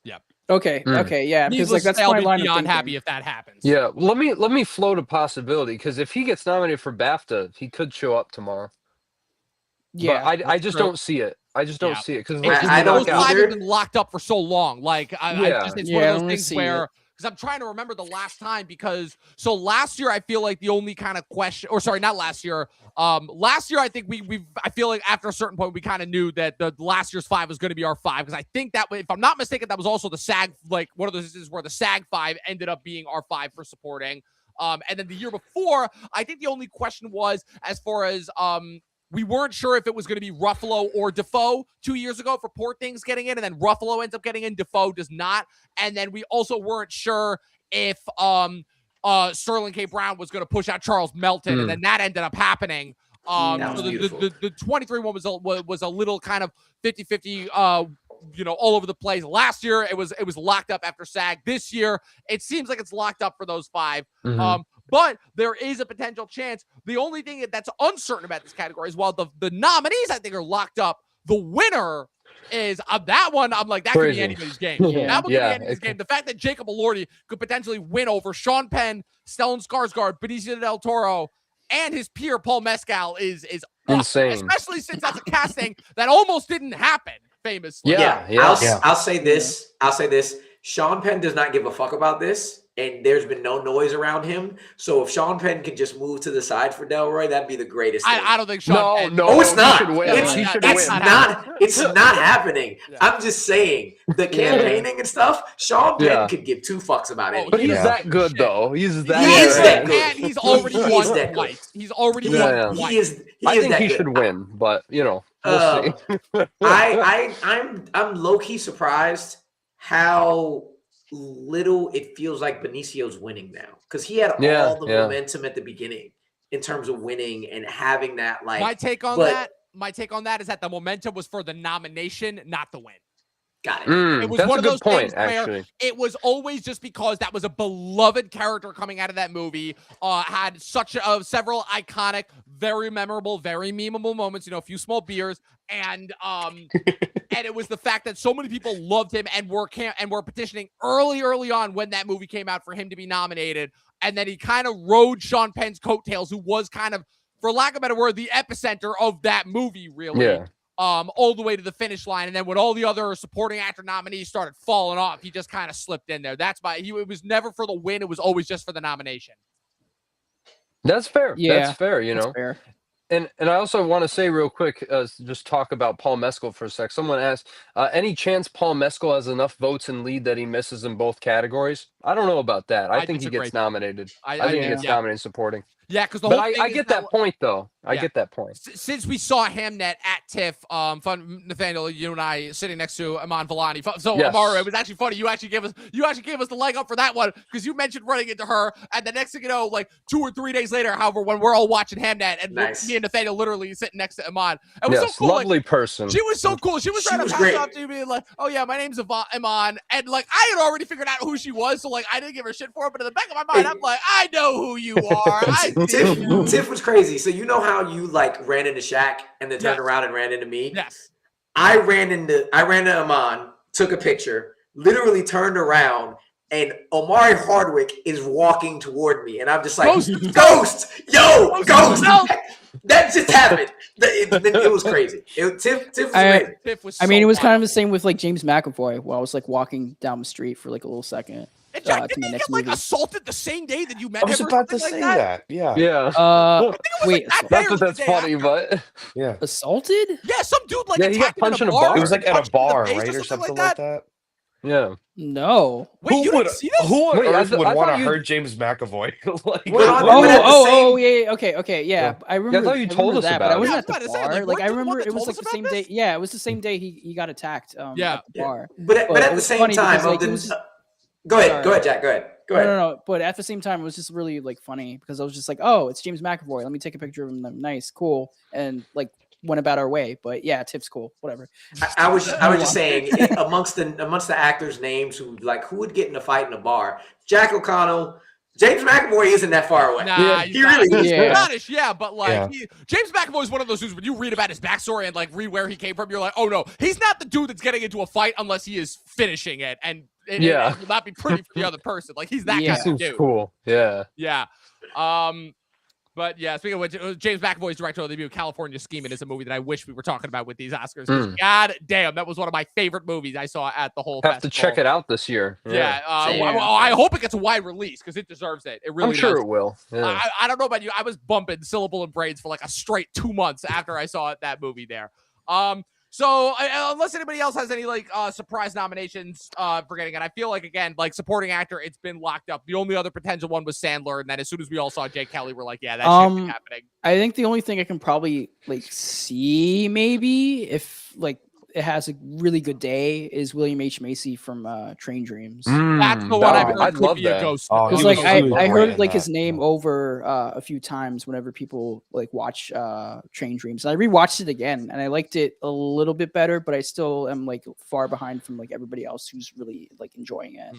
okay, yeah, because like needless to that's say, I'll my be line of beyond thinking. happy if that happens. Yeah, let me float a possibility because if he gets nominated for BAFTA, he could show up tomorrow. Yeah, but I just true. don't see it. I just don't Yeah. see it because I don't those 5 either. have been locked up for so long. Like, it's one Yeah, of I those wanna things see where, it. because I'm trying to remember the last time, because so last year I feel like the only kind of question, or sorry, not last year. Last year I think I feel like after a certain point we kind of knew that the last year's 5 was going to be our 5, because I think that, if I'm not mistaken, that was also the SAG, like one of those instances where the SAG 5 ended up being our 5 for supporting. And then the year before, I think the only question was as far as we weren't sure if it was going to be Ruffalo or Defoe 2 years ago for Poor Things getting in, and then Ruffalo ends up getting in, Defoe does not. And then we also weren't sure if Sterling K. Brown was going to push out Charles Melton, and then that ended up happening. That was So beautiful. the 23 one was a little kind of 50-50, all over the place. Last year it was locked up after SAG. This year it seems like it's locked up for those 5. But there is a potential chance. The only thing that's uncertain about this category is while the nominees I think are locked up, the winner is that one. I'm like, that could be anybody's game. That one could be anybody's game. The fact that Jacob Elordi could potentially win over Sean Penn, Stellan Skarsgård, Benicio del Toro, and his peer Paul Mescal is insane, especially since that's a casting that almost didn't happen. Famously, I'll say this. Sean Penn does not give a fuck about this, and there's been no noise around him. So if Sean Penn could just move to the side for Delroy, that'd be the greatest thing. I don't think Sean Penn. No, it's not. It's not happening. Yeah. I'm just saying the campaigning and stuff. Sean Penn could give 2 fucks about it. But he's that good, though. He's that. He is that good. And he's already won twice. He's already won twice. I think he should win, but we'll see. I'm low key surprised how little it feels like Benicio's winning now, because he had all the momentum at the beginning in terms of winning and having that. Like my take on that is that the momentum was for the nomination, not the win. Got it. It was one of those things where it was always just because that was a beloved character coming out of that movie, had such several iconic, very memorable, very memeable moments, a few small beers, and and it was the fact that so many people loved him and were petitioning early on when that movie came out for him to be nominated, and then he kind of rode Sean Penn's coattails, who was kind of, for lack of a better word, the epicenter of that movie, really. Yeah. All the way to the finish line. And then when all the other supporting actor nominees started falling off, he just kind of slipped in there. It was never for the win. It was always just for the nomination. That's fair. Yeah, that's fair, That's fair. And I also want to say real quick, just talk about Paul Mescal for a sec. Someone asked, any chance Paul Mescal has enough votes in lead that he misses in both categories? I don't know about that. I think he gets nominated. I think he gets nominated supporting. Yeah, because the whole thing I get that point, though. I get that point. Since we saw Hamnet at TIFF, Nathaniel, you and I sitting next to Iman Vellani. So Amaru, it was actually funny. You actually gave us the leg up for that one, because you mentioned running into her, and the next thing you know, like 2 or 3 days later, however, when we're all watching Hamnet, and me and Nathaniel literally sitting next to Iman, it was so cool. Lovely person. She was so cool. She was trying to pass off to me, being like, "Oh yeah, my name's Iman," and like I had already figured out who she was, so like I didn't give her shit for it. But in the back of my mind, I'm like, I know who you are. Tiff was crazy. So you know how you like ran into Shaq and then turned around and ran into me? Yes. I ran into Aman, took a picture, literally turned around, and Omari Hardwick is walking toward me, and I'm just like, Ghost! Yo, Ghost! That just happened. It was crazy. Tiff was amazing. I mean, it was kind of the same with like James McAvoy, where I was like walking down the street for like a little second. And Jack, didn't he get like assaulted the same day that you met him? I was about to say that. Yeah. Wait, not that that's funny, but assaulted? Yeah, some dude like he got punched in a bar. It was like at a bar, right, or something like that. Yeah. No. Wait, you didn't see this? Who on earth would want to hurt James McAvoy? Okay, yeah. I remember. I thought you told us that, about but I wasn't it. at the bar. Like I remember, it was like the same day. Yeah, it was the same day he got attacked. At the bar. But at the same time, go ahead, Jack. Go ahead. No. But at the same time, it was just really like funny, because I was just like, oh, it's James McAvoy. Let me take a picture of him. Nice, cool, and like went about our way. But yeah, Tiff's cool. Whatever. I was just saying, amongst the actors' names who would get in a fight in a bar, Jack O'Connell. James McAvoy isn't that far away. Nah, he really is. Scottish, but like James McAvoy is one of those dudes when you read about his backstory and like read where he came from, you're like, oh no, he's not the dude that's getting into a fight unless he is finishing it, and it will not be pretty for the other person. Like he's that kind of dude. Cool. Yeah. Yeah. But yeah, speaking of which, James McAvoy's directorial debut, California Schemin', is a movie that I wish we were talking about with these Oscars. God damn, that was one of my favorite movies I saw at the whole festival. Have to check it out this year. Yeah. I hope it gets a wide release, because it deserves it. It really I'm sure does. it will. Yeah. I don't know about you. I was bumping Syllable and Braids for like a straight 2 months after I saw that movie there. So unless anybody else has any like surprise nominations for getting it, I feel like again like supporting actor, it's been locked up. The only other potential one was Sandler, and then as soon as we all saw Jake Kelly, we're like, yeah, that shit be happening. I think the only thing I can probably like see maybe if like it has a really good day is William H. Macy from Train Dreams. That's the one I've heard I'd could love be a that. ghost. Oh, Because he like was I great heard in like that. his name over a few times whenever people like watch Train Dreams. And I rewatched it again and I liked it a little bit better, but I still am like far behind from like everybody else who's really like enjoying it.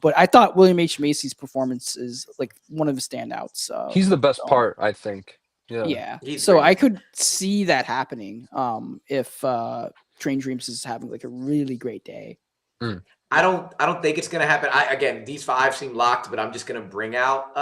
But I thought William H. Macy's performance is like one of the standouts. He's the best part, I think. Yeah. He's So great. I could see that happening if Train Dreams is having like a really great day. I don't think it's gonna happen. Again, these 5 seem locked, but I'm just gonna bring out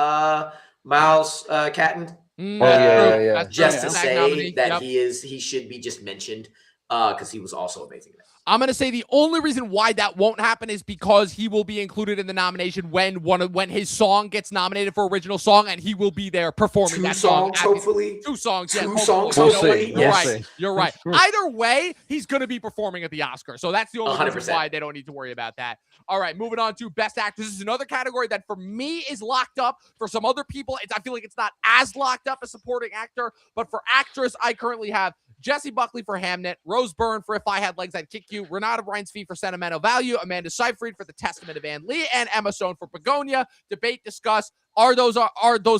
Miles Catton Yeah. just to That's say nominee. that Yep. he should be just mentioned because he was also amazing. in that. I'm gonna say the only reason why that won't happen is because he will be included in the nomination when his song gets nominated for original song, and he will be there performing 2 that song. songs, hopefully. 2 songs. Yeah, 2 hopefully. songs, You know hopefully. what? You're Yes. right. You're right. Either way, he's gonna be performing at the Oscar, so that's the only reason 100%. why they don't need to worry about that. All right, moving on to Best Actress. This is another category that for me is locked up. For some other people, I feel like it's not as locked up as supporting actor, but for actress, I currently have Jessie Buckley for Hamnet, Rose Byrne for If I Had Legs, I'd Kick You, Renata Brinsky for Sentimental Value, Amanda Seyfried for The Testament of Anne Lee, and Emma Stone for Begonia. Debate, discuss. Are those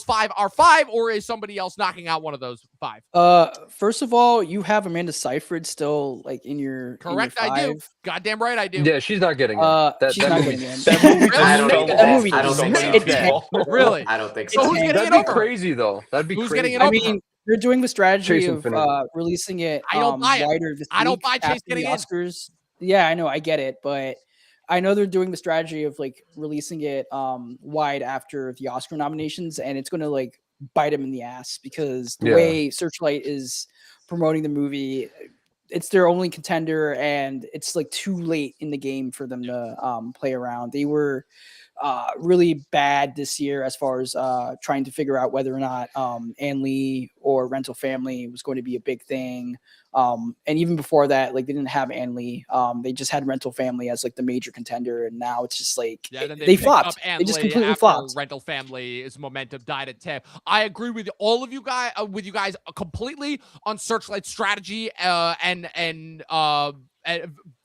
5 our 5, or is somebody else knocking out one of those 5? First of all, you have Amanda Seyfried still like in your Correct, in your I do. 5. Goddamn right, I do. Yeah, she's not getting it. She's not movie- getting in. That movie I don't just think fell movie off I don't think somebody's it's- wall. Really? I don't think So so. who's getting That'd it be over? crazy, though. That'd be Who's crazy. getting it I over? mean, they're doing the strategy Chase of Infinity. releasing it I don't buy it. wider this I don't week buy Chase after the getting in. Oscars. Yeah, I know, I get it, but I know they're doing the strategy of like releasing it wide after the Oscar nominations, and it's going to like bite them in the ass because the Yeah. way Searchlight is promoting the movie, it's their only contender, and it's like too late in the game for them to play around. They were really bad this year as far as trying to figure out whether or not Ann Lee or Rental Family was going to be a big thing. And even before that, like they didn't have Ann Lee. They just had Rental Family as like the major contender, and now it's just like Then they picked flopped. up Ann They just Lee completely after flopped. Rental Family's momentum died at tip. I agree with all of you guys. Completely on Searchlight's strategy and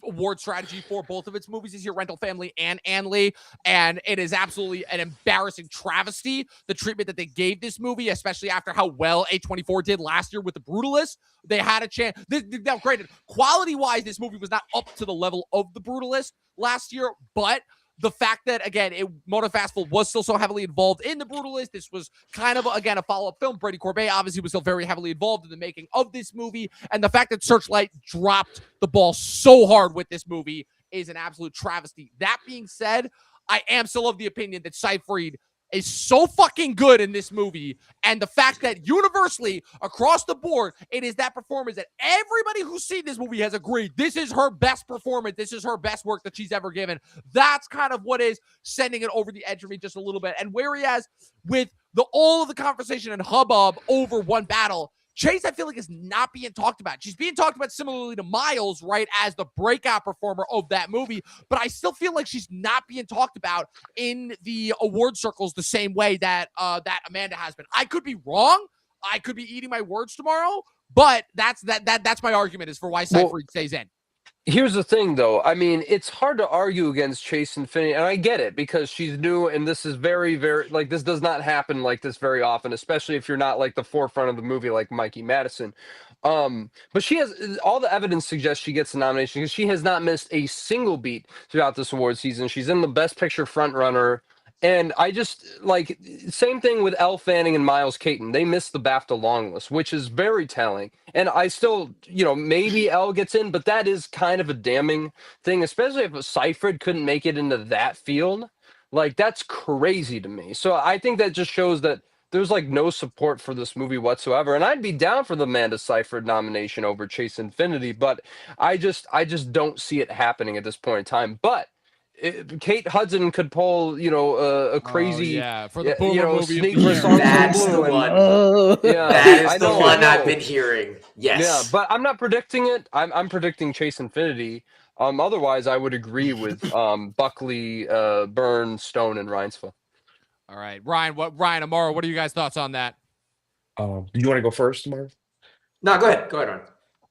award strategy for both of its movies this year, Rental Family and Ann Lee, and it is absolutely an embarrassing travesty the treatment that they gave this movie, especially after how well A24 did last year with The Brutalist. They had a chance. Now, granted, quality-wise, this movie was not up to the level of The Brutalist last year, but the fact that, again, Mona Fastful was still so heavily involved in The Brutalist. This was kind of, again, a follow-up film. Brady Corbet obviously was still very heavily involved in the making of this movie. And the fact that Searchlight dropped the ball so hard with this movie is an absolute travesty. That being said, I am still of the opinion that Seyfried is so fucking good in this movie, and the fact that universally across the board, it is that performance that everybody who's seen this movie has agreed this is her best performance, this is her best work that she's ever given. That's kind of what is sending it over the edge for me just a little bit. And whereas with all of the conversation and hubbub over One Battle, Chase, I feel like, is not being talked about. She's being talked about similarly to Miles, right, as the breakout performer of that movie. But I still feel like she's not being talked about in the award circles the same way that that Amanda has been. I could be wrong. I could be eating my words tomorrow. But that's my argument is for why Seyfried stays in. Here's the thing, though. I mean, it's hard to argue against Chase Infinity, and I get it because she's new, and this is very, very like this does not happen like this very often, especially if you're not like the forefront of the movie like Mikey Madison. But she has all the evidence suggests she gets a nomination because she has not missed a single beat throughout this award season. She's in the Best Picture frontrunner. And I just like same thing with Elle Fanning and Miles Caton. They missed the BAFTA long list, which is very telling. And I still, maybe Elle gets in, but that is kind of a damning thing, especially if Seyfried couldn't make it into that field. Like, that's crazy to me. So I think that just shows that there's like no support for this movie whatsoever. And I'd be down for the Amanda Seyfried nomination over Chase Infinity, but I just don't see it happening at this point in time. But Kate Hudson could pull, a Oh, crazy, yeah, for the Boomer movie of sneak the for year. songs in That's blue. the And, one. yeah, That I is the know, one I I've know. been hearing. Yeah, Yes. but I'm not predicting it. I'm predicting Chase Infinity. Otherwise, I would agree with Buckley, Byrne, Stone, and Reinsva. All right, Ryan, Amaru, what are you guys' thoughts on that? Do you want to go first, Marv? No, go ahead. Go ahead, Ron.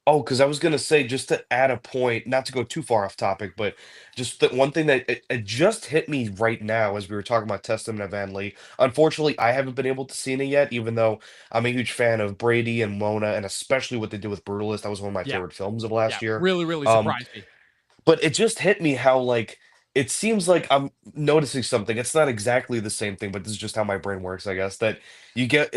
Oh, because I was gonna say, just to add a point, not to go too far off topic, but just the one thing that it just hit me right now as we were talking about Testament of Van Lee. Unfortunately, I haven't been able to see it yet, even though I'm a huge fan of Brady and Mona, and especially what they did with Brutalist. That was one of my Yeah. favorite films of Yeah, last year. really, really Um, surprised me. But it just hit me how, like, it seems like I'm noticing something. It's not exactly the same thing, but this is just how my brain works, I guess. That you get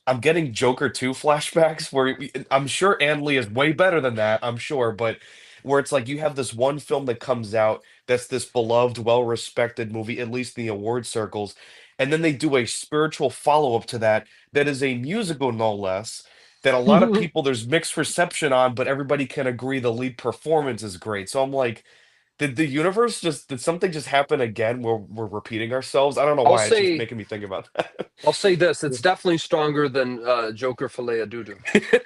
I'm getting Joker 2 flashbacks where I'm sure Ann Lee is way better than that, I'm sure, but where it's like you have this one film that comes out that's this beloved, well-respected movie, at least in the award circles, and then they do a spiritual follow-up to that that is a musical, no less, that a lot of people there's mixed reception on, but everybody can agree the lead performance is great. So I'm like, did something just happen again where we're repeating ourselves? I don't know I'll why. It's just say making me think about that. I'll say this: it's definitely stronger than Joker Filet Dudu.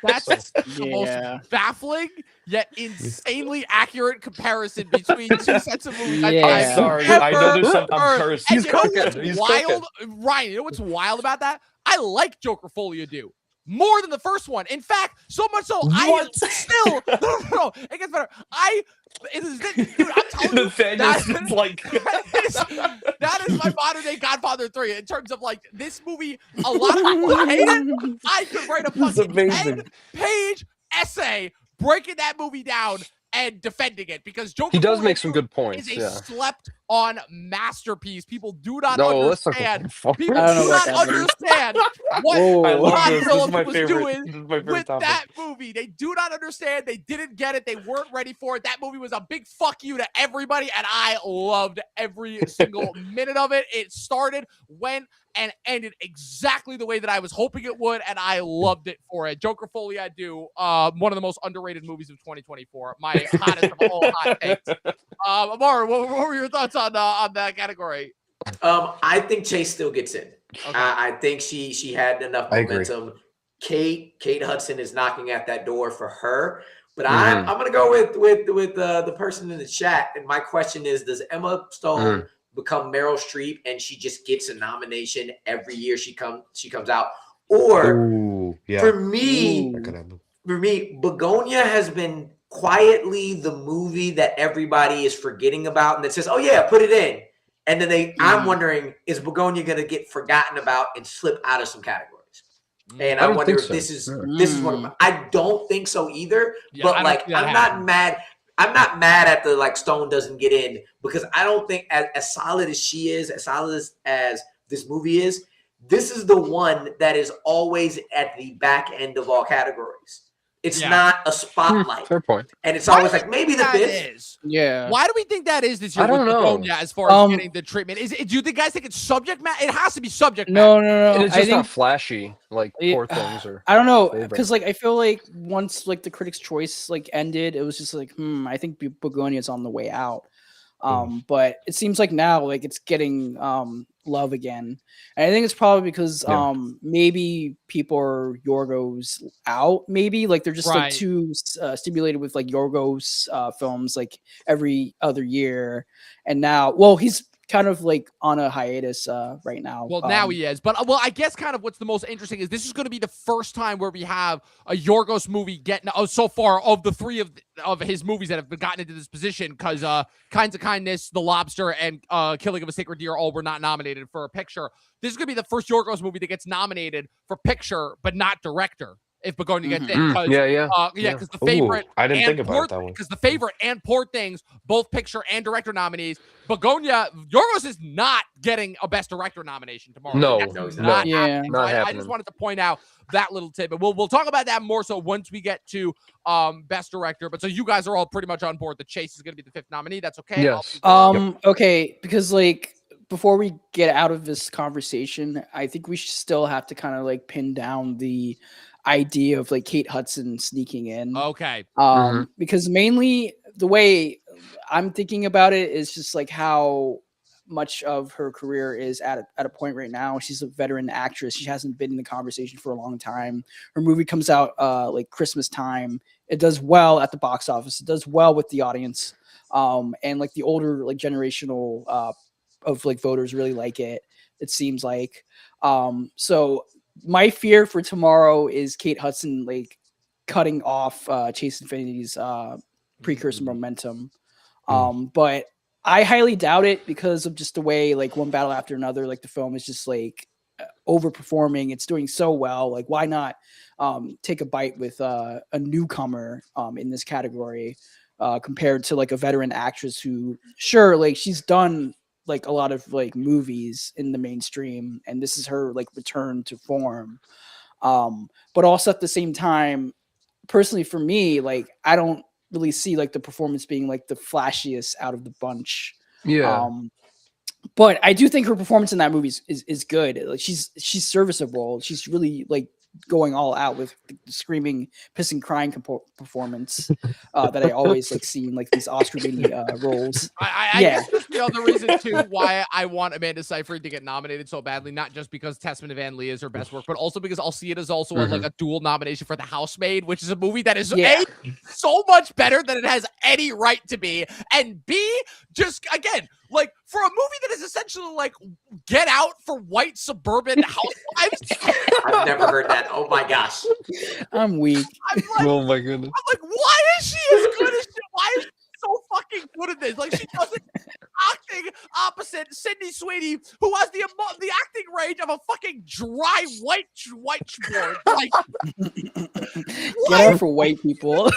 That's the most Yeah. baffling yet insanely accurate comparison between two sets of movies. Yeah. I'm sorry. I know there's some. I'm Ever cursed. And He's you know cooking. what's He's wild, Ryan? You know what's wild about that? I like Joker Folia Do more than the first one. In fact, so much so What? I still no. It gets better. Dude, I'm telling you, Nathaniel's just like that is my modern day Godfather 3 in terms of like this movie. A lot of people hate it. I could write a This is fucking amazing. 10-page essay breaking that movie down and defending it because Joker He does Folia make some 2 good points. is a Yeah. slept on masterpiece. People do not No, let's talk understand. about People I don't know do about not that, buddy. understand what I Whoa. love Todd this. This is Phillips my was favorite. doing This is my favorite with topic. that movie. They do not understand. They didn't get it. They weren't ready for it. That movie was a big fuck you to everybody, and I loved every single minute of it. It started, went, and ended exactly the way that I was hoping it would, and I loved it for it. Joker Folia I Do, one of the most underrated movies of 2024. My hottest of all hot takes. Amaru, what were your thoughts on that category? I think Chase still gets in. Okay. I think she had enough I agree. momentum. Kate Hudson is knocking at that door for her. But Mhm. I'm gonna go with the person in the chat. And my question is, does Emma Stone become Meryl Streep and she just gets a nomination every year she comes out? Or Ooh, yeah. for me, Ooh. That could happen. Begonia has been quietly the movie that everybody is forgetting about and that says, oh yeah, put it in. And then I'm wondering, is Begonia going to get forgotten about and slip out of some categories? And I I don't wonder think if so. this is one of my, I don't think so either. Yeah, but I don't like, see that I'm happening. not mad. I'm not mad at the like Stone doesn't get in because I don't think as solid as she is, as solid as this movie is, this is the one that is always at the back end of all categories. It's not a spotlight. Fair point. And it's Why always do like maybe the that fifth. is? Yeah. Why do we think that is this year I don't with know. Begonia as far as Um, getting the treatment? Do you think guys think it's subject matter? It has to be subject matter. No, no, no. And it's I just think not flashy like Yeah, Poor Things or. I don't know, Favorite. because like I feel like once like the Critics' Choice like ended, it was just like, I think Begonia's on the way out. But it seems like now like it's getting love again, and I think it's probably because Yeah. maybe people are Yorgos out, maybe like they're just like Right. too stimulated with like Yorgos films like every other year, and now he's kind of like on a hiatus right now. Well, now he is. But, I guess kind of what's the most interesting is this is going to be the first time where we have a Yorgos movie getting, so far, of the three of his movies that have been gotten into this position, because Kinds of Kindness, The Lobster, and Killing of a Sacred Deer all were not nominated for a picture. This is going to be the first Yorgos movie that gets nominated for picture, but not director, if Begonia gets in. Because The Favorite I didn't think about Poor, it that way. because The Favorite and Poor Things, both picture and director nominees. Begonia, Yorgos is not getting a Best Director nomination tomorrow. No, That's no, he's not not. happening. Not So I happening. just wanted to point out that little tidbit. We'll talk about that more so once we get to Best Director. But so you guys are all pretty much on board that Chase is going to be the fifth nominee. That's okay. Yes. Okay, because like before we get out of this conversation, I think we should still have to kind of like pin down the idea of like Kate Hudson sneaking in. Okay. Because mainly the way I'm thinking about it is just like how much of her career is at a point right now. She's a veteran actress. She hasn't been in the conversation for a long time. Her movie comes out like Christmas time. It does well at the box office. It does well with the audience. And like the older like generational of like voters really like it. It seems like. So my fear for tomorrow is Kate Hudson like cutting off Chase Infinity's precursor momentum. But I highly doubt it because of just the way like one battle after another, like the film is just like overperforming. It's doing so well. Like why not take a bite with a newcomer in this category compared to like a veteran actress who sure like she's done like a lot of like movies in the mainstream and this is her like return to form. But also at the same time, personally for me, like I don't really see like the performance being like the flashiest out of the bunch. Yeah. But I do think her performance in that movie is good. Like she's serviceable. She's really like going all out with the screaming, pissing, crying performance that I always like see in like these Oscar Beatty roles. I guess that's the other reason too why I want Amanda Seyfried to get nominated so badly, not just because Testament of Ann Lee is her best work, but also because I'll see it as also like a dual nomination for The Housemaid, which is a movie that is A, so much better than it has any right to be, and B, just again, like for a movie that is essentially like Get Out for white suburban housewives. I've never heard that. Oh my gosh. I'm weak. I'm like, Oh my goodness. I'm like, why is she as good as she? Why is she so fucking good at this? Like she doesn't acting opposite Sydney Sweeney, who has the acting range of a fucking dry whiteboard. Like, Get out for white people. As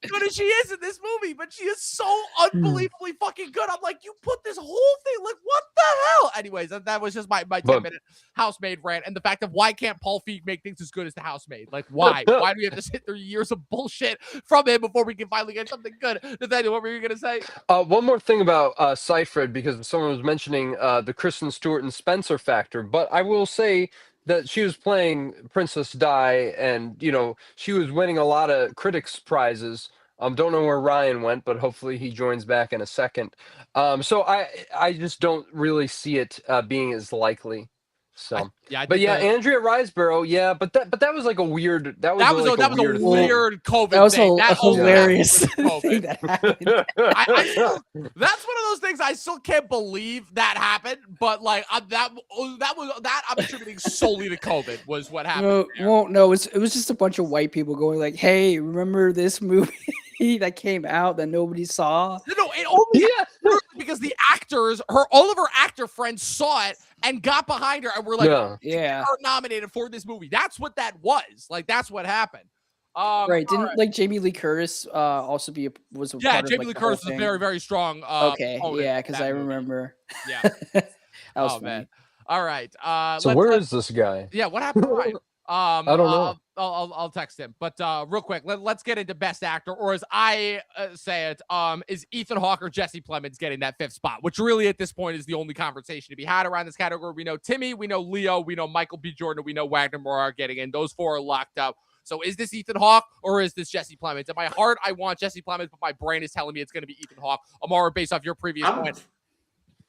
good as she is in this movie, but she is so unbelievably fucking good. I'm like, you put this whole thing, like, what the hell? Anyways, that was just my 10-minute Housemaid rant, and the fact of why can't Paul Feig make things as good as The Housemaid? Like, why? Why do we have to sit through years of bullshit from him before we can finally get something good? Nathaniel, what were you gonna say? One more thing about Seyfried, because someone was mentioning the Kristen Stewart and Spencer factor, but I will say that she was playing Princess Di, and you know she was winning a lot of critics prizes. Don't know where Ryan went, but hopefully he joins back in a second. So I just don't really see it being as likely. So Andrea Riseborough, but that was like a weird. That was a weird COVID. That was thing. a hilarious thing that happened. That's one of those things I still can't believe that happened. But like that I'm attributing solely to COVID was what happened. No, it was just a bunch of white people going like, "Hey, remember this movie?" that came out that nobody saw. No, it only because the actors, all of her actor friends saw it and got behind her and were like, "Yeah, are nominated for this movie." That's what that was. Like, that's what happened. Right? Didn't like Jamie Lee Curtis also was a part Jamie of, Lee Curtis was very, very strong. Because I remember. Yeah, that was funny. Man. All right. So where is this guy? Yeah, what happened to Ryan? I don't know. I'll text him. But real quick, let's get into best actor, or as I say it, is Ethan Hawke or Jesse Plemons getting that 5th spot? Which really at this point is the only conversation to be had around this category. We know Timmy, we know Leo, we know Michael B. Jordan, we know Wagner Moore getting in. Those 4 are locked up. So is this Ethan Hawke or is this Jesse Plemons? In my heart, I want Jesse Plemons, but my brain is telling me it's going to be Ethan Hawke. Amaru, based off your previous point.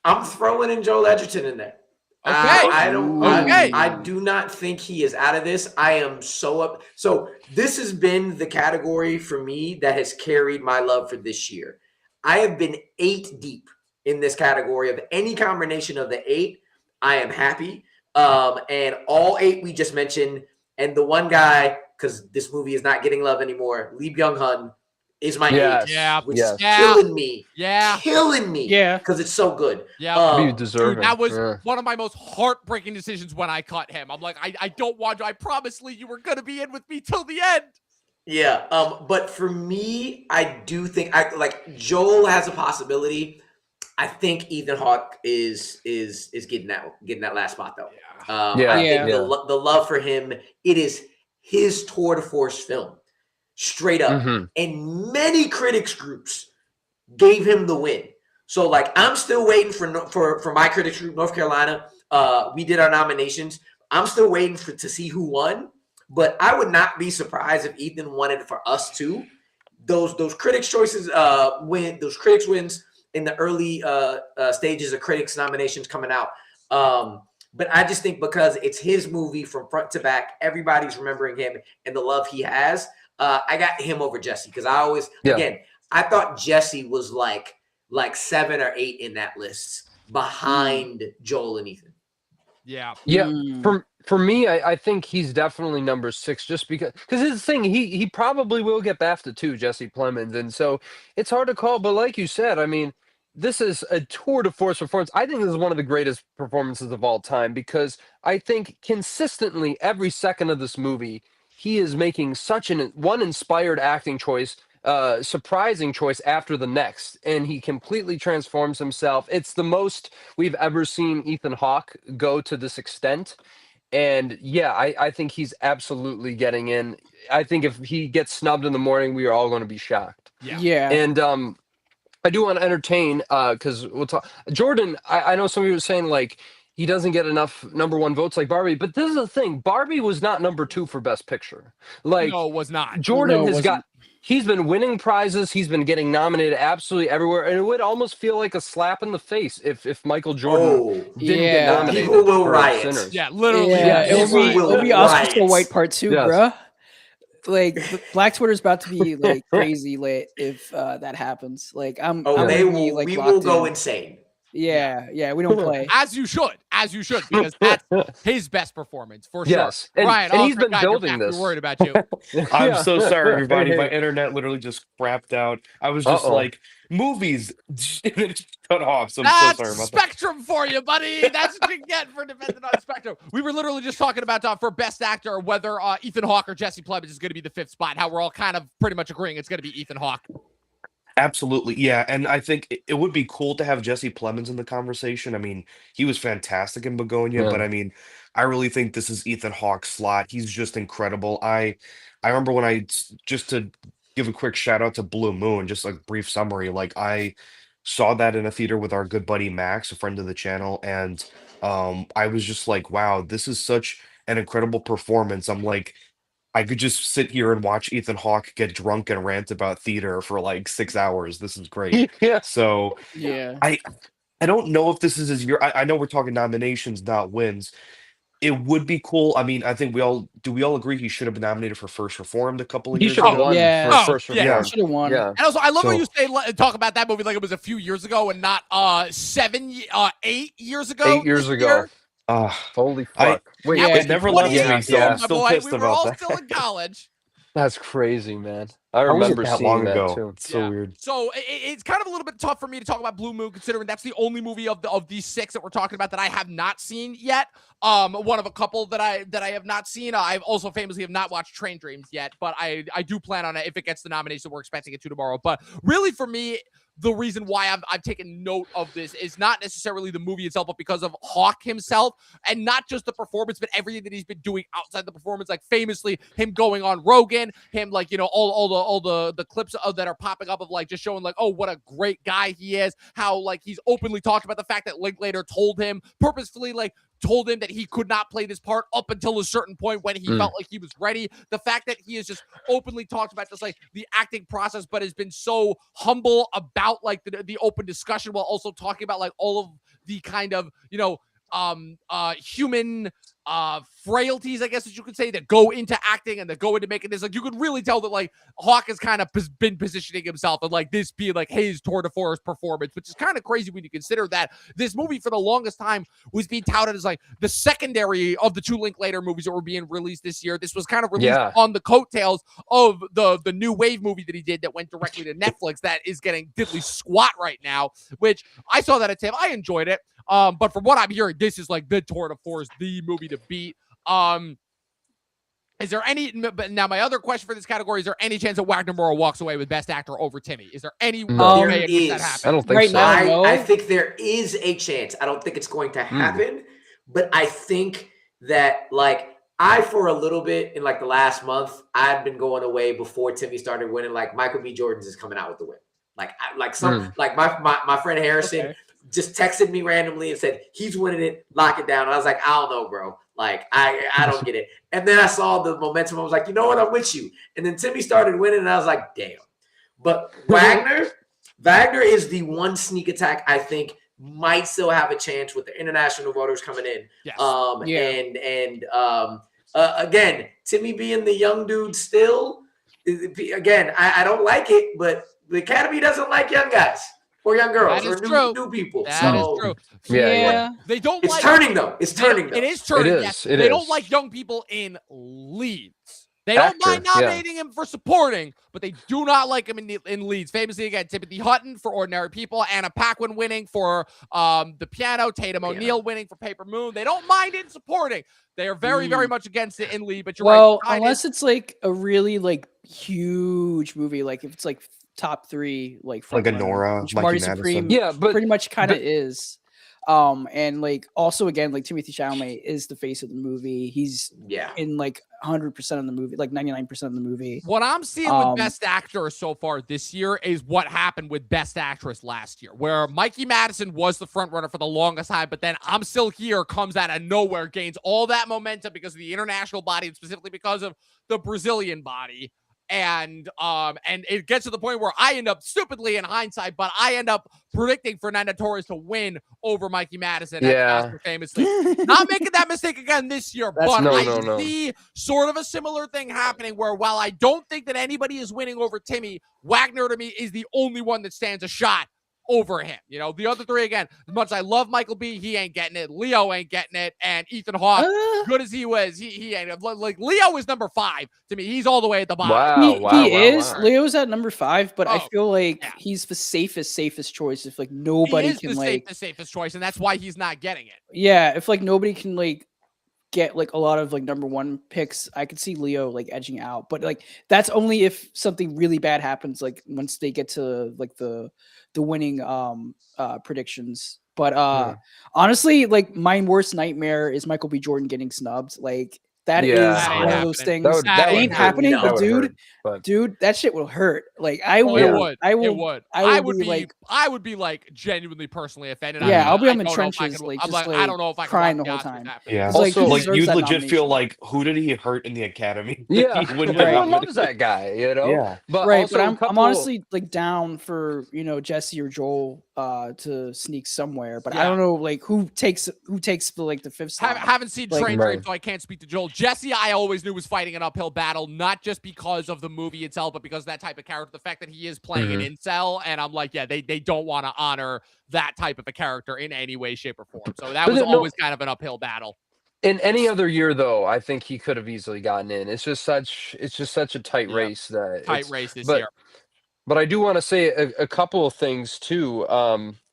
I'm throwing in Joel Edgerton in there. Okay. I do not think he is out of this. I am so up. So this has been the category for me that has carried my love for this year. I have been 8 deep in this category of any combination of the 8. I am happy. And all 8 we just mentioned. And the one guy, because this movie is not getting love anymore, Lee Byung-hun is my 8. Which is killing me. Killing me. Because it's so good. You deserve it. That was one of my most heartbreaking decisions when I cut him. I'm like, I don't want you. I promised Lee you were going to be in with me till the end. Yeah. But for me, I do think Joel has a possibility. I think Ethan Hawke is getting that last spot though. I think the love for him, it is his tour de force film. Straight up. And many critics groups gave him the win. So like I'm still waiting for my critics group, North Carolina. We did our nominations. I'm still waiting to see who won, but I would not be surprised if Ethan won it for us too, those critics choices those critics wins in the early stages of critics nominations coming out. But I just think because it's his movie from front to back, everybody's remembering him and the love he has. I got him over Jesse because again, I thought Jesse was like 7 or 8 in that list behind Joel and Ethan. Yeah. For me, I think he's definitely number 6 just because his thing, he probably will get BAFTA too, Jesse Plemons. And so it's hard to call, but like you said, I mean, this is a tour de force performance. I think this is one of the greatest performances of all time because I think consistently every second of this movie, he is making such one inspired acting choice, surprising choice after the next, and he completely transforms himself. It's the most we've ever seen Ethan Hawke go to this extent. And yeah, I think he's absolutely getting in. I think if he gets snubbed in the morning, we are all going to be shocked. Yeah. And I do want to entertain because we'll talk. Jordan, I know some of you were saying like he doesn't get enough #1 votes like Barbie, but this is the thing. Barbie was not #2 for Best Picture. Like No, it was not. Jordan No, it has he's been winning prizes. He's been getting nominated absolutely everywhere. And it would almost feel like a slap in the face if Michael Jordan didn't get nominated. People will for riot. Sinners. Yeah, literally. Yeah, Yeah, it'll be Oscar So White Part 2, Yes. bruh. Like Black Twitter's about to be like crazy lit if that happens. Like I'm they gonna will. be, like, We locked will go in. insane. Yeah, we don't play. As you should, because that's his best performance for Yes. sure. And- Ryan, and oh, he's been God, you're building back. this. We're worried about you. I'm so sorry, everybody. Hey, My hey. internet literally just crapped out. I was just like, movies. And it just cut off. So I'm That's so sorry about Spectrum for you, buddy. That's what you get for depending on Spectrum. We were literally just talking about for Best Actor whether Ethan Hawke or Jesse Plemons is going to be the 5th spot. How we're all kind of pretty much agreeing it's going to be Ethan Hawke. Absolutely. Yeah. And I think it would be cool to have Jesse Plemons in the conversation. I mean, he was fantastic in Begonia, but I mean, I really think this is Ethan Hawke's slot. He's just incredible. I remember when just to give a quick shout out to Blue Moon, just like brief summary, like I saw that in a theater with our good buddy Max, a friend of the channel, and I was just like, wow, this is such an incredible performance. I'm like, I could just sit here and watch Ethan Hawke get drunk and rant about theater for like 6 hours. This is great. Yeah. So Yeah. I don't know if this is his year. I know we're talking nominations, not wins. It would be cool. I mean, I think we all agree he should have been nominated for First Reformed a couple of He years should have ago. won Yeah. for First yeah. Reformed. Should have won. Yeah. And also, I love how So- you talk about that movie like it was a few years ago and not 8 years ago. 8 years this ago. year. Holy I- fuck. Wait, Yeah, It never left yeah, me, so yeah. I'm still boy, pissed we were about all that. still in college. that's crazy, man. I How was it remember that seeing long that ago? too. It's so weird. So it's kind of a little bit tough for me to talk about Blue Moon, considering that's the only movie of these 6 that we're talking about that I have not seen yet. One of a couple that I have not seen. I've also famously have not watched Train Dreams yet, but I do plan on it if it gets the nomination. We're expecting it to tomorrow. But really, for me, the reason why I've taken note of this is not necessarily the movie itself, but because of Hawke himself, and not just the performance, but everything that he's been doing outside the performance. Like famously, him going on Rogan, him like all the clips that are popping up of like just showing like, oh, what a great guy he is. How like he's openly talked about the fact that Linklater purposefully told him that he could not play this part up until a certain point when he felt like he was ready. The fact that he has just openly talked about just like the acting process, but has been so humble about like the open discussion while also talking about like all of the kind of, human frailties, I guess that you could say, that go into acting and that go into making this. Like you could really tell that like Hawke has kind of been positioning himself and like this being like his tour de force performance, which is kind of crazy when you consider that this movie for the longest time was being touted as like the secondary of the 2 Linklater movies that were being released this year. This was kind of released on the coattails of the new wave movie that he did that went directly to Netflix that is getting diddly squat right now, which I saw that at TIFF. I enjoyed it. But from what I'm hearing, this is like the tour de force, the movie to beat. Is there any? But now my other question for this category: is there any chance that Wagner Moore walks away with Best Actor over Timmy? Is there any way in which that happens? I don't think Right so. now, no. I think there is a chance. I don't think it's going to happen, but I think that like for a little bit in like the last month, I've been going away before Timmy started winning. Like Michael B. Jordan's is coming out with the win. Like my friend Harrison just texted me randomly and said he's winning it, lock it down. And I was like, I don't know, bro. Like I don't get it. And then I saw the momentum. I was like, you know what? I'm with you. And then Timmy started winning, and I was like, damn. But Wagner is the one sneak attack I think might still have a chance with the international voters coming in. Yes. Again, Timmy being the young dude still. Again, I don't like it, but the Academy doesn't like young guys or young girls or new people. That is true. Yeah. They don't It's like turning though. It's turning though. It is turning. It Yes. is. They don't like young people in leads. They don't mind nominating him for supporting, but they do not like him in leads. Famously, again, Timothy Hutton for Ordinary People, Anna Paquin winning for The Piano, Tatum O'Neal winning for Paper Moon. They don't mind in supporting. They are very, very much against it in lead, but you're right. Well, unless it's like a really like huge movie, like if it's like top 3, like a Nora, which Mikey Marty Madison. Supreme, but pretty much kind of is. And like also again, like Timothée Chalamet is the face of the movie. He's in like 100% of the movie, like 99% of the movie. What I'm seeing with Best Actor so far this year is what happened with Best Actress last year, where Mikey Madison was the front runner for the longest time, but then I'm Still Here comes out of nowhere, gains all that momentum because of the international body and specifically because of the Brazilian body. And it gets to the point where I end up stupidly in hindsight, but I end up predicting Fernanda Torres to win over Mikey Madison. Yeah. Famously. Not making that mistake again this year, but I see sort of a similar thing happening where while I don't think that anybody is winning over Timmy, Wagner to me is the only one that stands a shot over him. You know, the other 3, again, as much as I love Michael B, he ain't getting it. Leo ain't getting it. And Ethan Hawke, good as he was, he ain't. Like, Leo is number 5 to me. He's all the way at the bottom. He is. Leo's at number 5, but I feel like he's the safest choice if like nobody can like the safest choice, and that's why he's not getting it. Yeah, if like nobody can like get like a lot of like number 1 picks, I could see Leo like edging out, but like that's only if something really bad happens, like once they get to like the winning predictions. But honestly, like my worst nightmare is Michael B. Jordan getting snubbed. Like that is one of those things that ain't happening. Dude, that shit will hurt. Like I would be like genuinely personally offended. Yeah, I'll be on the trenches like I don't know if I can crying the whole time. Yeah, also like you'd legit feel like who did he hurt in the Academy? Yeah, everyone loves that guy, you know. Yeah, but I'm honestly like down for Jesse or Joel to sneak somewhere, but I don't know like who takes the like the 5th slot. Haven't seen Train, so I can't speak to Joel. Jesse, I always knew was fighting an uphill battle, not just because of the movie itself, but because of that type of character. The fact that he is playing an incel, and I'm like, yeah, they don't want to honor that type of a character in any way, shape, or form. So that was always kind of an uphill battle. In any other year, though, I think he could have easily gotten in. It's just such a tight race this year. But I do want to say a couple of things too,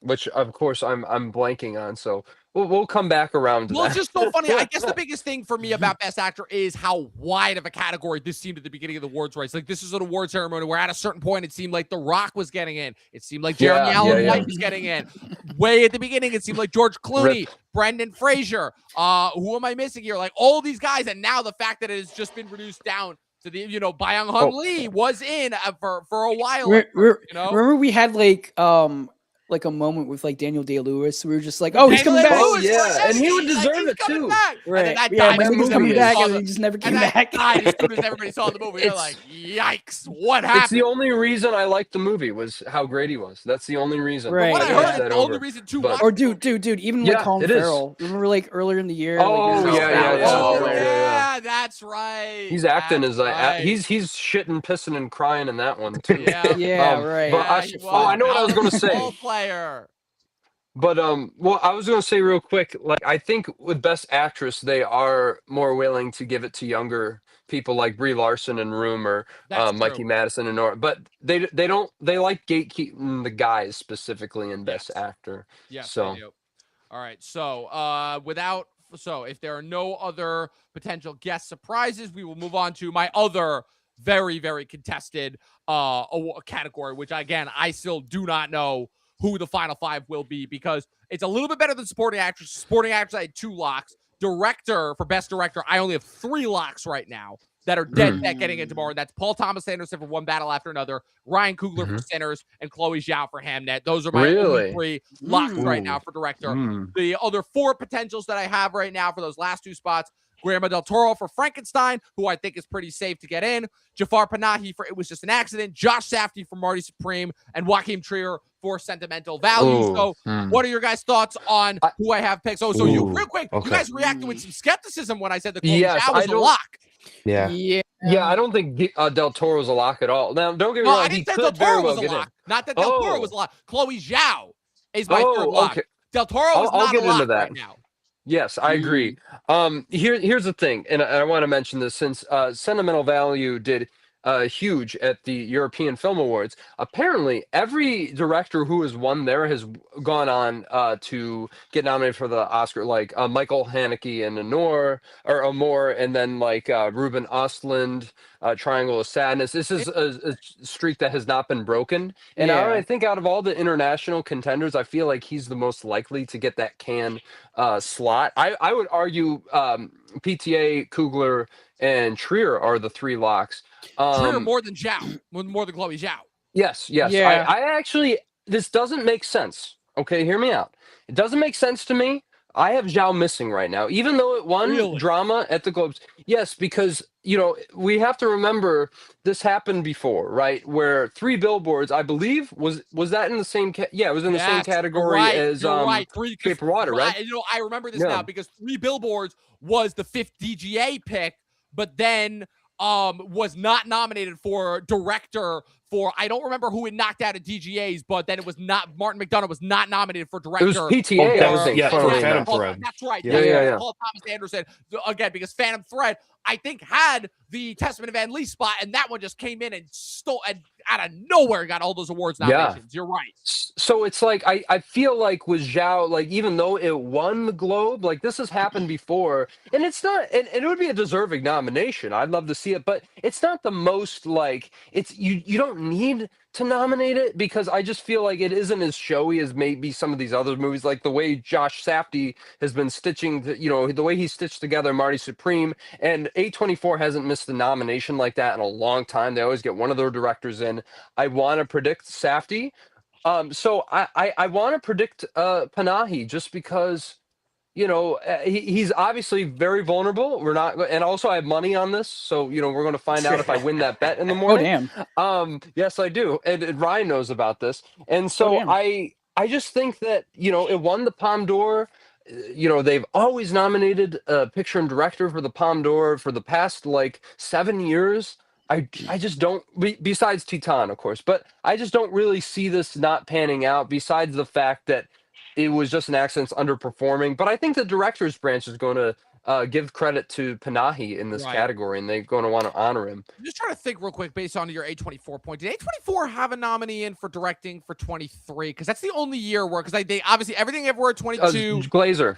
which of course I'm blanking on. So we'll come back around to that. It's just so funny. I guess the biggest thing for me about Best Actor is how wide of a category this seemed at the beginning of the awards race. Like this is an award ceremony where at a certain point it seemed like The Rock was getting in. It seemed like Jeremy Allen White was getting in. Way at the begining, it seemed like George Clooney, Brendan Fraser. Who am I missing here? Like all these guys, and now the fact that it has just been reduced down. So the Byung Hun Lee was in for a while. Remember we had like a moment with like Daniel Day-Lewis. We were just like, oh, he's coming back. Oh yeah, and he would deserve it too. Right? And yeah, he's coming back, and he just never came back. As soon as everybody saw the movie, they're like, "Yikes! What happened?" It's the only reason I liked the movie was how great he was. That's the only reason. Right. What I heard is the only reason to watch. Or dude, even like Colin Farrell. Remember like earlier in the year? Oh yeah, that's right. He's acting as he's shitting, pissing, and crying in that one too. Yeah, right. But I know what I was going to say. But well, I was going to say real quick, like I think with Best Actress, they are more willing to give it to younger people like Brie Larson and Room or Mikey Madison and Nora, but they like gatekeeping the guys specifically in Best Actor. Yeah. So all right. So if there are no other potential guest surprises, we will move on to my other very, very contested category, which again, I still do not know who the final 5 will be because it's a little bit better than supporting actress. Supporting actress, I had 2 locks. Director, for Best Director, I only have 3 locks right now that are dead set getting in tomorrow. That's Paul Thomas Anderson for One Battle After Another, Ryan Coogler for Sinners, and Chloe Zhao for Hamnet. Those are my only 3 locks right now for Director. The other 4 potentials that I have right now for those last 2 spots, Guillermo del Toro for Frankenstein, who I think is pretty safe to get in. Jafar Panahi for It Was Just an Accident. Josh Safdie for Marty Supreme. And Joaquin Trier for Sentimental Value. So what are your guys' thoughts on who I have picked? So you, real quick, you guys reacted with some skepticism when I said that Chloe Zhao was a lock. Yeah. Yeah, I don't think Del Toro's a lock at all. Now, don't get me wrong. I didn't say Del Toro was a lock. Not that Del Toro was a lock. Chloe Zhao is my third lock. Okay. Del Toro is not a lock right now. Yes, I agree. Here's the thing, and I want to mention this since Sentimental Value did huge at the European Film Awards. Apparently, every director who has won there has gone on to get nominated for the Oscar, like Michael Haneke and Amor, and then like Ruben Östlund, Triangle of Sadness. This is a streak that has not been broken. And I think out of all the international contenders, I feel like he's the most likely to get that Cannes slot. I would argue PTA, Coogler, and Trier are the three locks. Trier more than Zhao, more than Chloe Zhao. Yes. Yeah. I actually, this doesn't make sense. Okay, hear me out. It doesn't make sense to me. I have Zhao missing right now, even though it won drama at the Globes. Yes, because, we have to remember this happened before, right? Where Three Billboards, I believe, was that in the same? It was in the same category as Paper Water, right? I remember this now because Three Billboards was the 5th DGA pick, but then was not nominated for director for, I don't remember who it knocked out at DGAs, but then it was not, Martin McDonagh was not nominated for director. It was PTA, I think. For Phantom Thread. That's right. Yeah. Paul Thomas Anderson, again, because Phantom Thread, I think, had the Testament of Van Lee spot, and that one just came in and stole, and out of nowhere got all those awards nominations. You're right. So it's like, I feel like with Zhao, like, even though it won the Globe, like, this has happened before, and it's not, and it would be a deserving nomination. I'd love to see it, but it's not the most, like, it's, you don't need to nominate it, because I just feel like it isn't as showy as maybe some of these other movies, like the way Josh Safdie has been stitching, the way he stitched together Marty Supreme, and A24 hasn't missed a nomination like that in a long time. They always get one of their directors in. I want to predict Safdie. So I want to predict Panahi, just because, he's obviously very vulnerable. We're not, and also I have money on this, so we're going to find out if I win that bet in the morning. Damn. Yes, I do, and Ryan knows about this, and so I just think that it won the Palme d'Or. They've always nominated a picture and director for the Palme d'Or for the past like 7 years. I just don't, besides Titan, of course, but I just don't really see this not panning out, besides the fact that it was just an accident, underperforming. But I think the director's branch is going to give credit to Panahi in this category, and they're going to want to honor him. I'm just trying to think real quick based on your A24 point. Did A24 have a nominee in for directing for 23? Because that's the only year where, because they obviously everything everywhere 22. Glazer.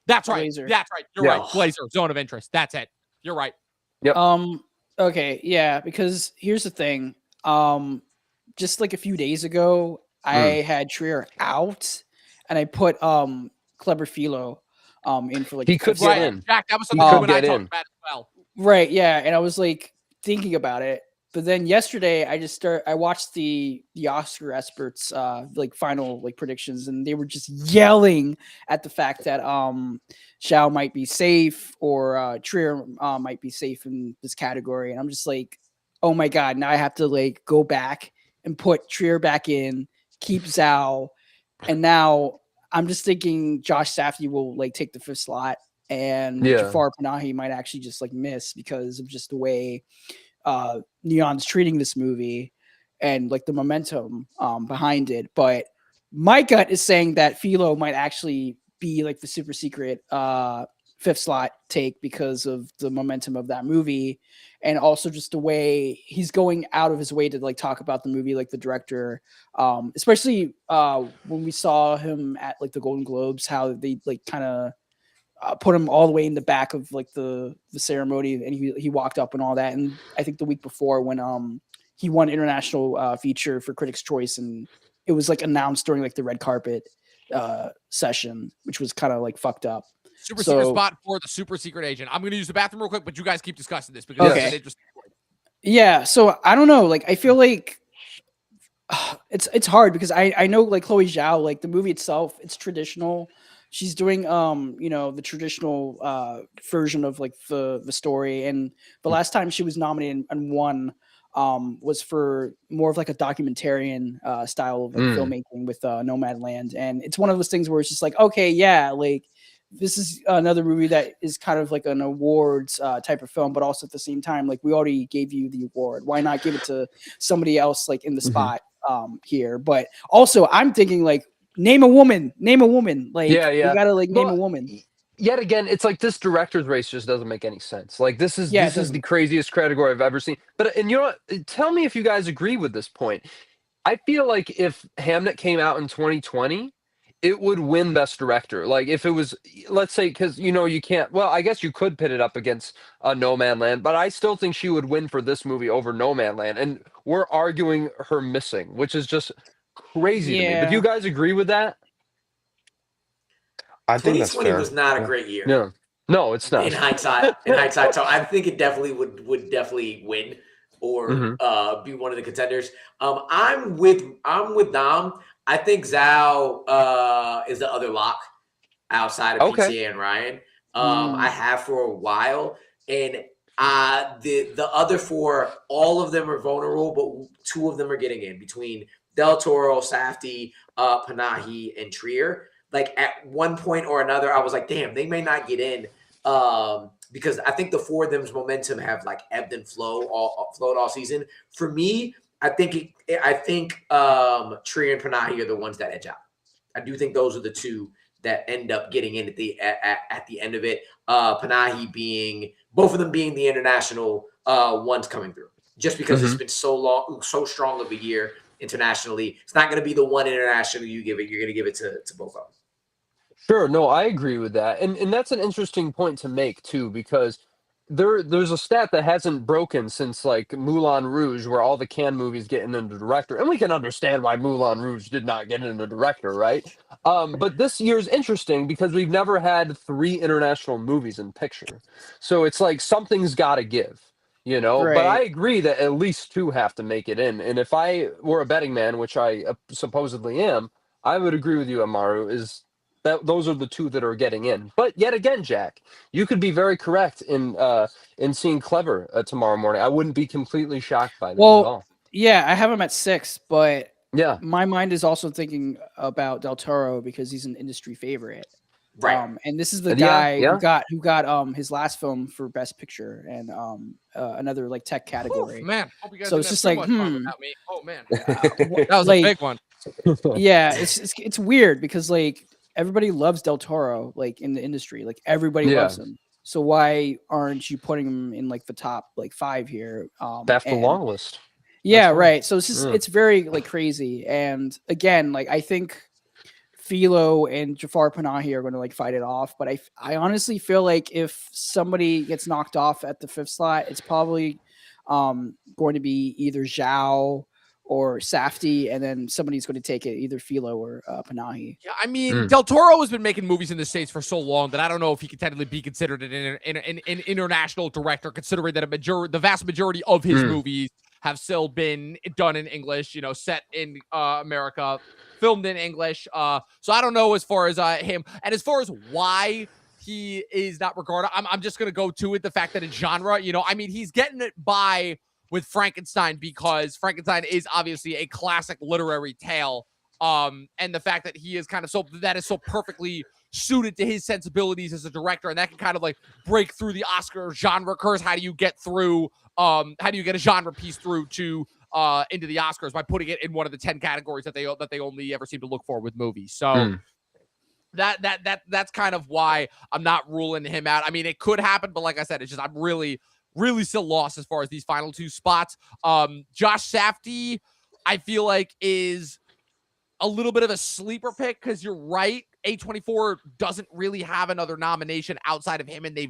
That's right. Glazer. That's right. You're right. Glazer, Zone of Interest. That's it. You're right. Yep. Okay, yeah, because here's the thing. Just like a few days ago, I had Trier out, and I put Cleber Philo in for like he could get in. Jack, that was something you and I talked about as well. Right, yeah, and I was like thinking about it, but then yesterday I watched the Oscar experts like final like predictions, and they were just yelling at the fact that Zhao might be safe, or Trier might be safe in this category, and I'm just like, oh my god, now I have to like go back and put Trier back in, keep Zhao, and now I'm just thinking Josh Safdie will like take the 5th slot, and Jafar Panahi might actually just like miss because of just the way Neon's treating this movie and like the momentum behind it. But my gut is saying that Philo might actually be like the super secret 5th slot take because of the momentum of that movie, and also just the way he's going out of his way to like talk about the movie, like the director, especially when we saw him at like the Golden Globes, how they like kind of put him all the way in the back of like the ceremony, and he walked up and all that. And I think the week before when he won international feature for Critics' Choice, and it was like announced during like the red carpet session, which was kind of like fucked up. Super secret spot for the super secret agent. I'm going to use the bathroom real quick, but you guys keep discussing this because it's an interesting point. Yeah, so I don't know. Like, I feel like it's hard because I know like Chloe Zhao, like the movie itself, it's traditional, she's doing the traditional version of like the story, and the last time she was nominated and won was for more of like a documentarian style of like filmmaking with Nomadland. And it's one of those things where it's just like, okay, yeah, like this is another movie that is kind of like an awards type of film, but also at the same time, like we already gave you the award. Why not give it to somebody else like in the spot here? But also I'm thinking like, name a woman. Like, Yeah, you gotta like name a woman. Yet again, it's like this director's race just doesn't make any sense. Like this is Yeah, this is the craziest category I've ever seen. But and you know what? Tell me if you guys agree with this point. I feel like if Hamnet came out in 2020, it would win Best Director. Like if it was, let's say, because you can't. Well, I guess you could pit it up against No Man Land, but I still think she would win for this movie over No Man Land. And we're arguing her missing, which is just crazy to me. But do you guys agree with that? I think that's 2020 fair. was not a great year. No, it's not. In hindsight, so I think it definitely would definitely win or be one of the contenders. I'm with Dom. I think Zhao is the other lock outside of PTA and Ryan. I have for a while, and the other four, all of them are vulnerable, but two of them are getting in between Del Toro, Safdie, Panahi, and Trier. Like at one point or another, I was like, damn, they may not get in. Because I think the four of them's momentum have like ebbed and flowed all season. For me, I think Trier and Panahi are the ones that edge out. I do think those are the two that end up getting in at the end of it. Panahi being both of them being the international ones coming through, just because it's been so strong of a year internationally. It's not going to be the one international you give it. You're going to give it to both of them. Sure, no, I agree with that, and that's an interesting point to make too, because there's a stat that hasn't broken since like Moulin Rouge, where all the Cannes movies get in the director, and we can understand why Moulin Rouge did not get in the director, right? But this year's interesting because we've never had 3 international movies in picture, so it's like something's got to give, But I agree that at least 2 have to make it in, and if I were a betting man, which I supposedly am, I would agree with you, Amaru, is that those are the 2 that are getting in. But yet again, Jack, you could be very correct in seeing Clever tomorrow morning. I wouldn't be completely shocked by that at all. Yeah, I have him at 6, but yeah, my mind is also thinking about Del Toro because he's an industry favorite. Right. And this is the guy who got his last film for Best Picture and another like tech category. Oof, man, hope you guys so it's just like without me. Oh man, that was like, a big one. Yeah, it's weird because like everybody loves Del Toro like in the industry, like everybody loves him. So why aren't you putting him in like the top like 5 here? That's the long list. Yeah, right. So it's just it's very like crazy. And again, like I think Philo and Jafar Panahi are going to like fight it off, but I honestly feel like if somebody gets knocked off at the 5th slot, it's probably going to be either Zhao or Safdie, and then somebody's going to take it, either Philo or Panahi. Yeah, I mean, Del Toro has been making movies in the States for so long that I don't know if he could technically be considered an international director, considering that the vast majority of his movies have still been done in English, set in America, filmed in English. So I don't know as far as him. And as far as why he is not regarded, I'm just going to go to it, the fact that it's genre, I mean, he's getting it by with Frankenstein because Frankenstein is obviously a classic literary tale. And the fact that he is so perfectly suited to his sensibilities as a director, and that can kind of like break through the Oscar genre curse. How do you get a genre piece through to into the Oscars by putting it in one of the 10 categories that they only ever seem to look for with movies? So that's kind of why I'm not ruling him out. I mean, it could happen, but like I said, it's just I'm really still lost as far as these final 2 spots. Josh Safdie, I feel like is a little bit of a sleeper pick because you're right. A24 doesn't really have another nomination outside of him, and they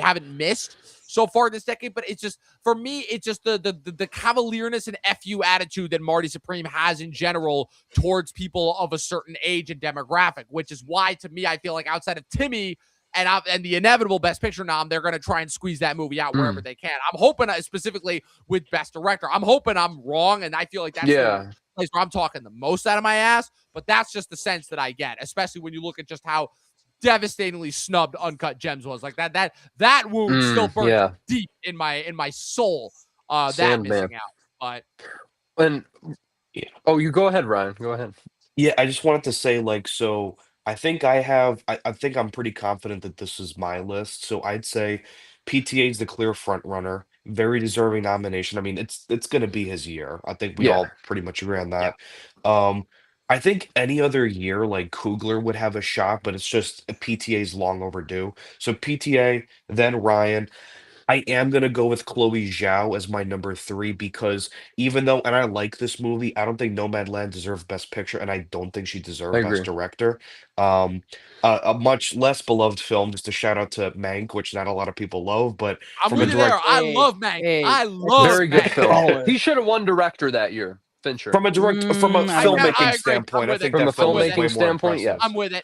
haven't missed so far this decade. But it's just, for me, it's just the cavalierness and FU attitude that Marty Supreme has in general towards people of a certain age and demographic, which is why, to me, I feel like outside of Timmy and the inevitable Best Picture nom, they're going to try and squeeze that movie out wherever they can. I'm hoping, specifically with Best Director, I'm hoping I'm wrong, and I feel like that's place where I'm talking the most out of my ass, but that's just the sense that I get, especially when you look at just how devastatingly snubbed Uncut Gems was. Like that wound still burns yeah. deep in my soul. That Sandman. missing out. But And Yeah. oh, you go ahead, Ryan. Go ahead. Yeah, I just wanted to say, like, so I think I think I'm pretty confident that this is my list. So I'd say PTA is the clear front runner, very deserving nomination. I mean, it's gonna be his year. I think we Yeah. all pretty much agree on Yeah. that. I think any other year, like Coogler would have a shot, but it's just PTA is long overdue. So PTA, then Ryan. I am gonna go with Chloe Zhao as my number 3 because even though and I like this movie, I don't think Nomadland deserved Best Picture, and I don't think she I deserved Best agree. Director. Um, a much less beloved film, just a shout out to Mank, which not a lot of people love, but I'm from a with you there. direct I Hey, love Mank. hey, I that's love Very good Mank. film. baller. He should have won director that year, Fincher. from a I don't know. filmmaking I agree. I'm standpoint, I with it. think From that a I'm film with is it. way filmmaking more standpoint, impressive. I'm with it.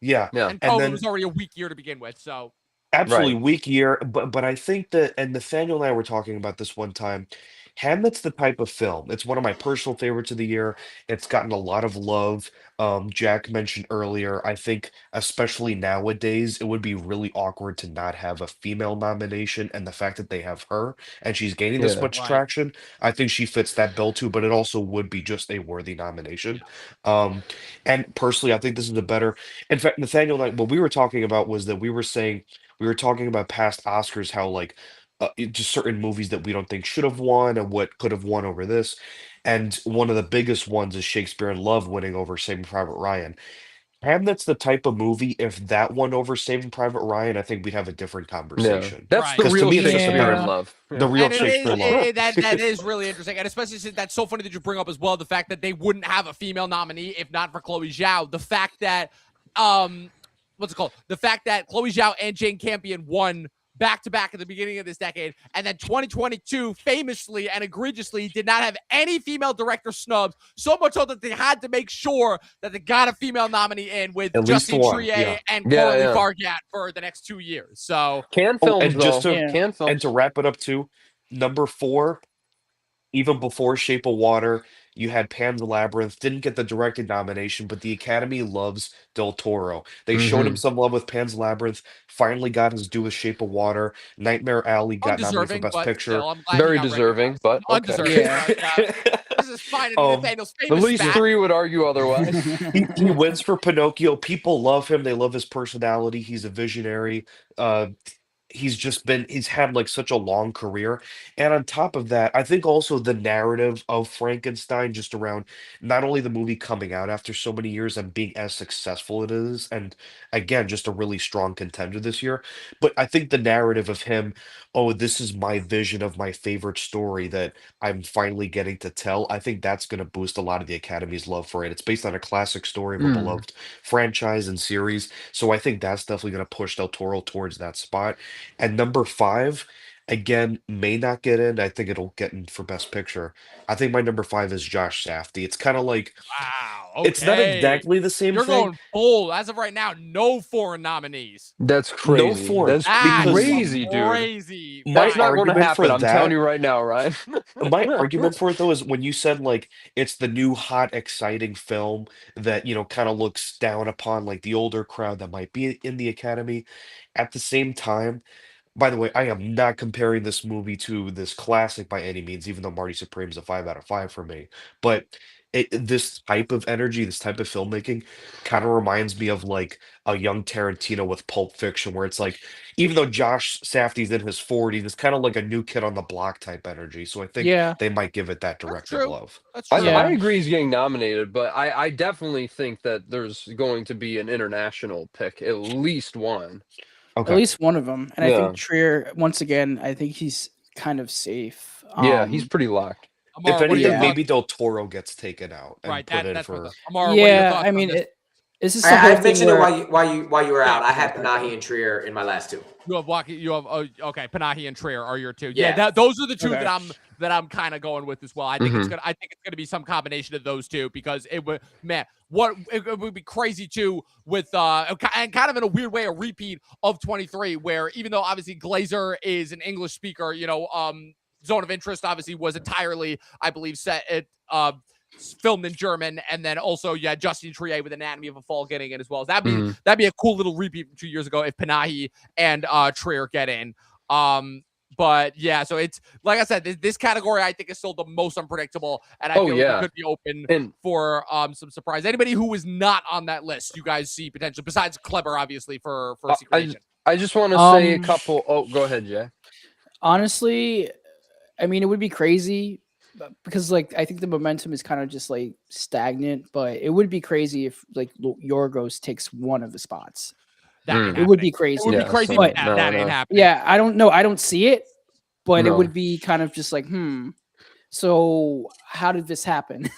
Yeah, Yeah. And and COVID then was already a weak year to begin with. So absolutely Right. weak year, but I think that, and Nathaniel and I were talking about this one time. Hamlet's the type of film. It's one of my personal favorites of the year. It's gotten a lot of love. Jack mentioned earlier. I think, especially nowadays, it would be really awkward to not have a female nomination, and the fact that they have her and she's gaining this Yeah. much right. traction, I think she fits that bill too. But it also would be just a worthy nomination. And personally, I think this is a better. In fact, Nathaniel and I, what we were talking about was that we were talking about past Oscars, how like just certain movies that we don't think should have won and what could have won over this. And one of the biggest ones is Shakespeare in Love winning over Saving Private Ryan. Hamlet's the type of movie, if that won over Saving Private Ryan, I think we'd have a different Yeah. conversation. That's the Right. Because to real me, it's just a Shakespeare in Yeah. better, Love. the Yeah. real And it Shakespeare is in Love. that is really interesting, and especially since that's so funny that you bring up as well the fact that they wouldn't have a female nominee if not for Chloe Zhao. The fact that what's it called? The fact that Chloe Zhao and Jane Campion won back to back at the beginning of this decade, and then 2022 famously and egregiously did not have any female director snubs. So much so that they had to make sure that they got a female nominee in with At least Justine one, Trier yeah. and Yeah, Coralie yeah. Fargat for the next 2 years. So Can Oh, films and just though. to Yeah. Can films. and to wrap it up too, number 4, even before Shape of Water, you had Pan's Labyrinth, didn't get the directed nomination, but the Academy loves Del Toro. They showed him Hmm. some love with Pan's Labyrinth, finally got his due with Shape of Water. Nightmare Alley got nominated for undeserving, Best but Picture. still, I'm glad he Very got deserving, recognized. but okay. Undeserving, Yeah. but this is fine. And Um, Nathaniel's At famous least spat. 3 would argue otherwise. he wins for Pinocchio. People love him. They love his personality. He's a visionary. Uh, he's had like such a long career, and on top of that, I think also the narrative of Frankenstein, just around not only the movie coming out after so many years and being as successful it is, and again just a really strong contender this year, but I think the narrative of him, oh, this is my vision of my favorite story that I'm finally getting to tell. I think that's going to boost a lot of the Academy's love for it. It's based on a classic story of a Hmm. beloved franchise and series, so I think that's definitely going to push Del Toro towards that spot. And number 5, again, may not get in. I think it'll get in for Best Picture. I think my number 5 is Josh Safdie. It's kind of like Wow. it's not Okay. exactly the same You're thing. going bold. As of right now, no foreign nominees. That's No crazy. foreign, That's That because is crazy, dude. crazy. my That's not going to argument happen. for I'm telling that, you right now, Ryan. my argument for it though is when you said like it's the new hot, exciting film that kind of looks down upon like the older crowd that might be in the Academy. At the same time, by the way, I am not comparing this movie to this classic by any means, even though Marty Supreme's a 5 out of 5 for me. But this type of energy, this type of filmmaking, kind of reminds me of like a young Tarantino with Pulp Fiction, where it's like, even though Josh Safdie's in his 40s, it's kind of like a new kid on the block type energy. So I think Yeah. they might give it that That's director true. glove. That's I, true. I Yeah. agree he's getting nominated, but I definitely think that there's going to be an international pick, at least one. At Okay. least one of them. And I Yeah. think Trier, once again, I think he's kind of safe. Yeah, he's pretty locked. If Amara, what are your anything, yeah. thoughts? maybe Del Toro gets taken out and Right. put in That's my for. thought. Amara, what are your Yeah, thoughts I on mean, this? this is the whole I thing mentioned it where while you were out. I Yeah, had sorry, Panahi and Trier in my last 2. You have Waukee, you have okay, Panahi and Trier are your 2. Yeah. Yeah, those are the 2 Okay. that I'm kind of going with as well. I think Mhm. it's gonna be some combination of those 2 because it would it would be crazy too with and kind of in a weird way a repeat of 23 where even though obviously Glazer is an English speaker, Zone of Interest obviously was entirely, I believe, set at filmed in German, and then also Justin Trier with Anatomy of a Fall getting in as well. That'd Mhm. be a cool little repeat from 2 years ago if Panahi and Trier get in. But yeah, so it's like I said, this category I think is still the most unpredictable, and I feel like we could be open for some surprise. Anybody who is not on that list, you guys see potential besides Kleber, obviously for Secret Agent. I just want to say a couple. Oh, go ahead, Jay. Honestly, I mean, it would be crazy because like I think the momentum is kind of just like stagnant, but it would be crazy if like Yorgos takes one of the spots. It would be crazy. It would be crazy, but that ain't happening. Yeah, I don't know. I don't see it, but it would be kind of just like, so how did this happen?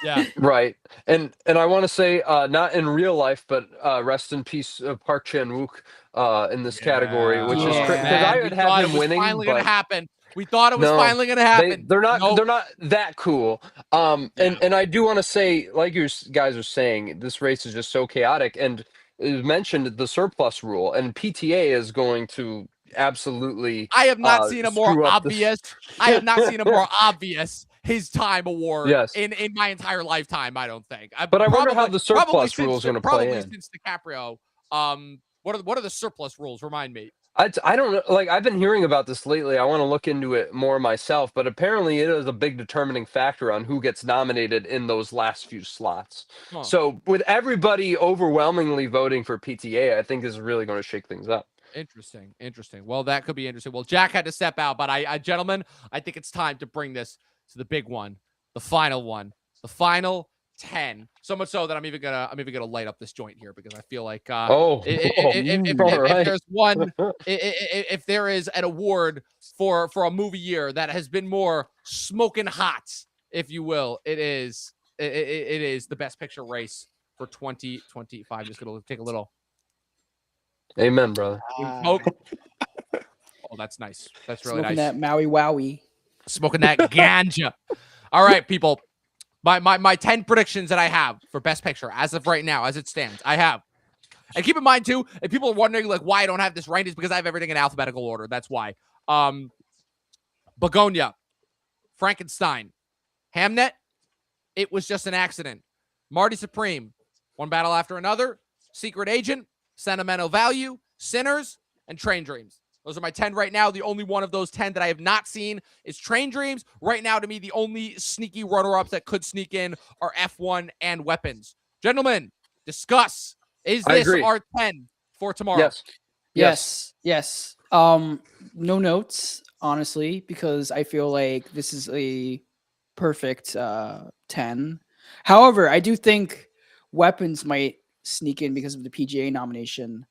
Yeah. Right. And I want to say, not in real life, but rest in peace, Park Chan-wook in this category, which is because I would have him winning. Finally gonna happen. We thought it was finally going to happen. They're not that cool. And I do want to say, like you guys are saying, this race is just so chaotic. And it mentioned the surplus rule, and PTA is going to absolutely. I have not seen a more obvious. I have not seen a more obvious his time award in my entire lifetime. I don't think. But I wonder how the surplus rule is going to play in. Probably since DiCaprio. What are the surplus rules? Remind me. I don't know. Like, I've been hearing about this lately. I want to look into it more myself, but apparently it is a big determining factor on who gets nominated in those last few slots. Huh. So with everybody overwhelmingly voting for PTA, I think this is really going to shake things up. Interesting. Well, that could be interesting. Well, Jack had to step out, but gentlemen, I think it's time to bring this to the big one, the final one, the final 10. So much so that I'm even gonna light up this joint here because I feel like if there's one, if there is an award for a movie year that has been more smoking hot, if you will, it is the Best Picture race for 2025. Just gonna take a little. Amen, brother. Smoke. Oh, that's nice. That's really smoking nice. That Maui Wowie. Smoking that ganja. All right, people. My 10 predictions that I have for Best Picture as of right now, as it stands, I have. And keep in mind too, if people are wondering like why I don't have this ranked, it's because I have everything in alphabetical order. That's why. Begonia, Frankenstein, Hamnet, It Was Just an Accident, Marty Supreme, One Battle After Another, Secret Agent, Sentimental Value, Sinners, and Train Dreams. Those are my 10 right now. The only one of those 10 that I have not seen is Train Dreams. Right now, to me, the only sneaky runner-ups that could sneak in are F1 and Weapons. Gentlemen, discuss. Is this our 10 for tomorrow? Yes. No notes, honestly, because I feel like this is a perfect 10. However, I do think Weapons might sneak in because of the PGA nomination.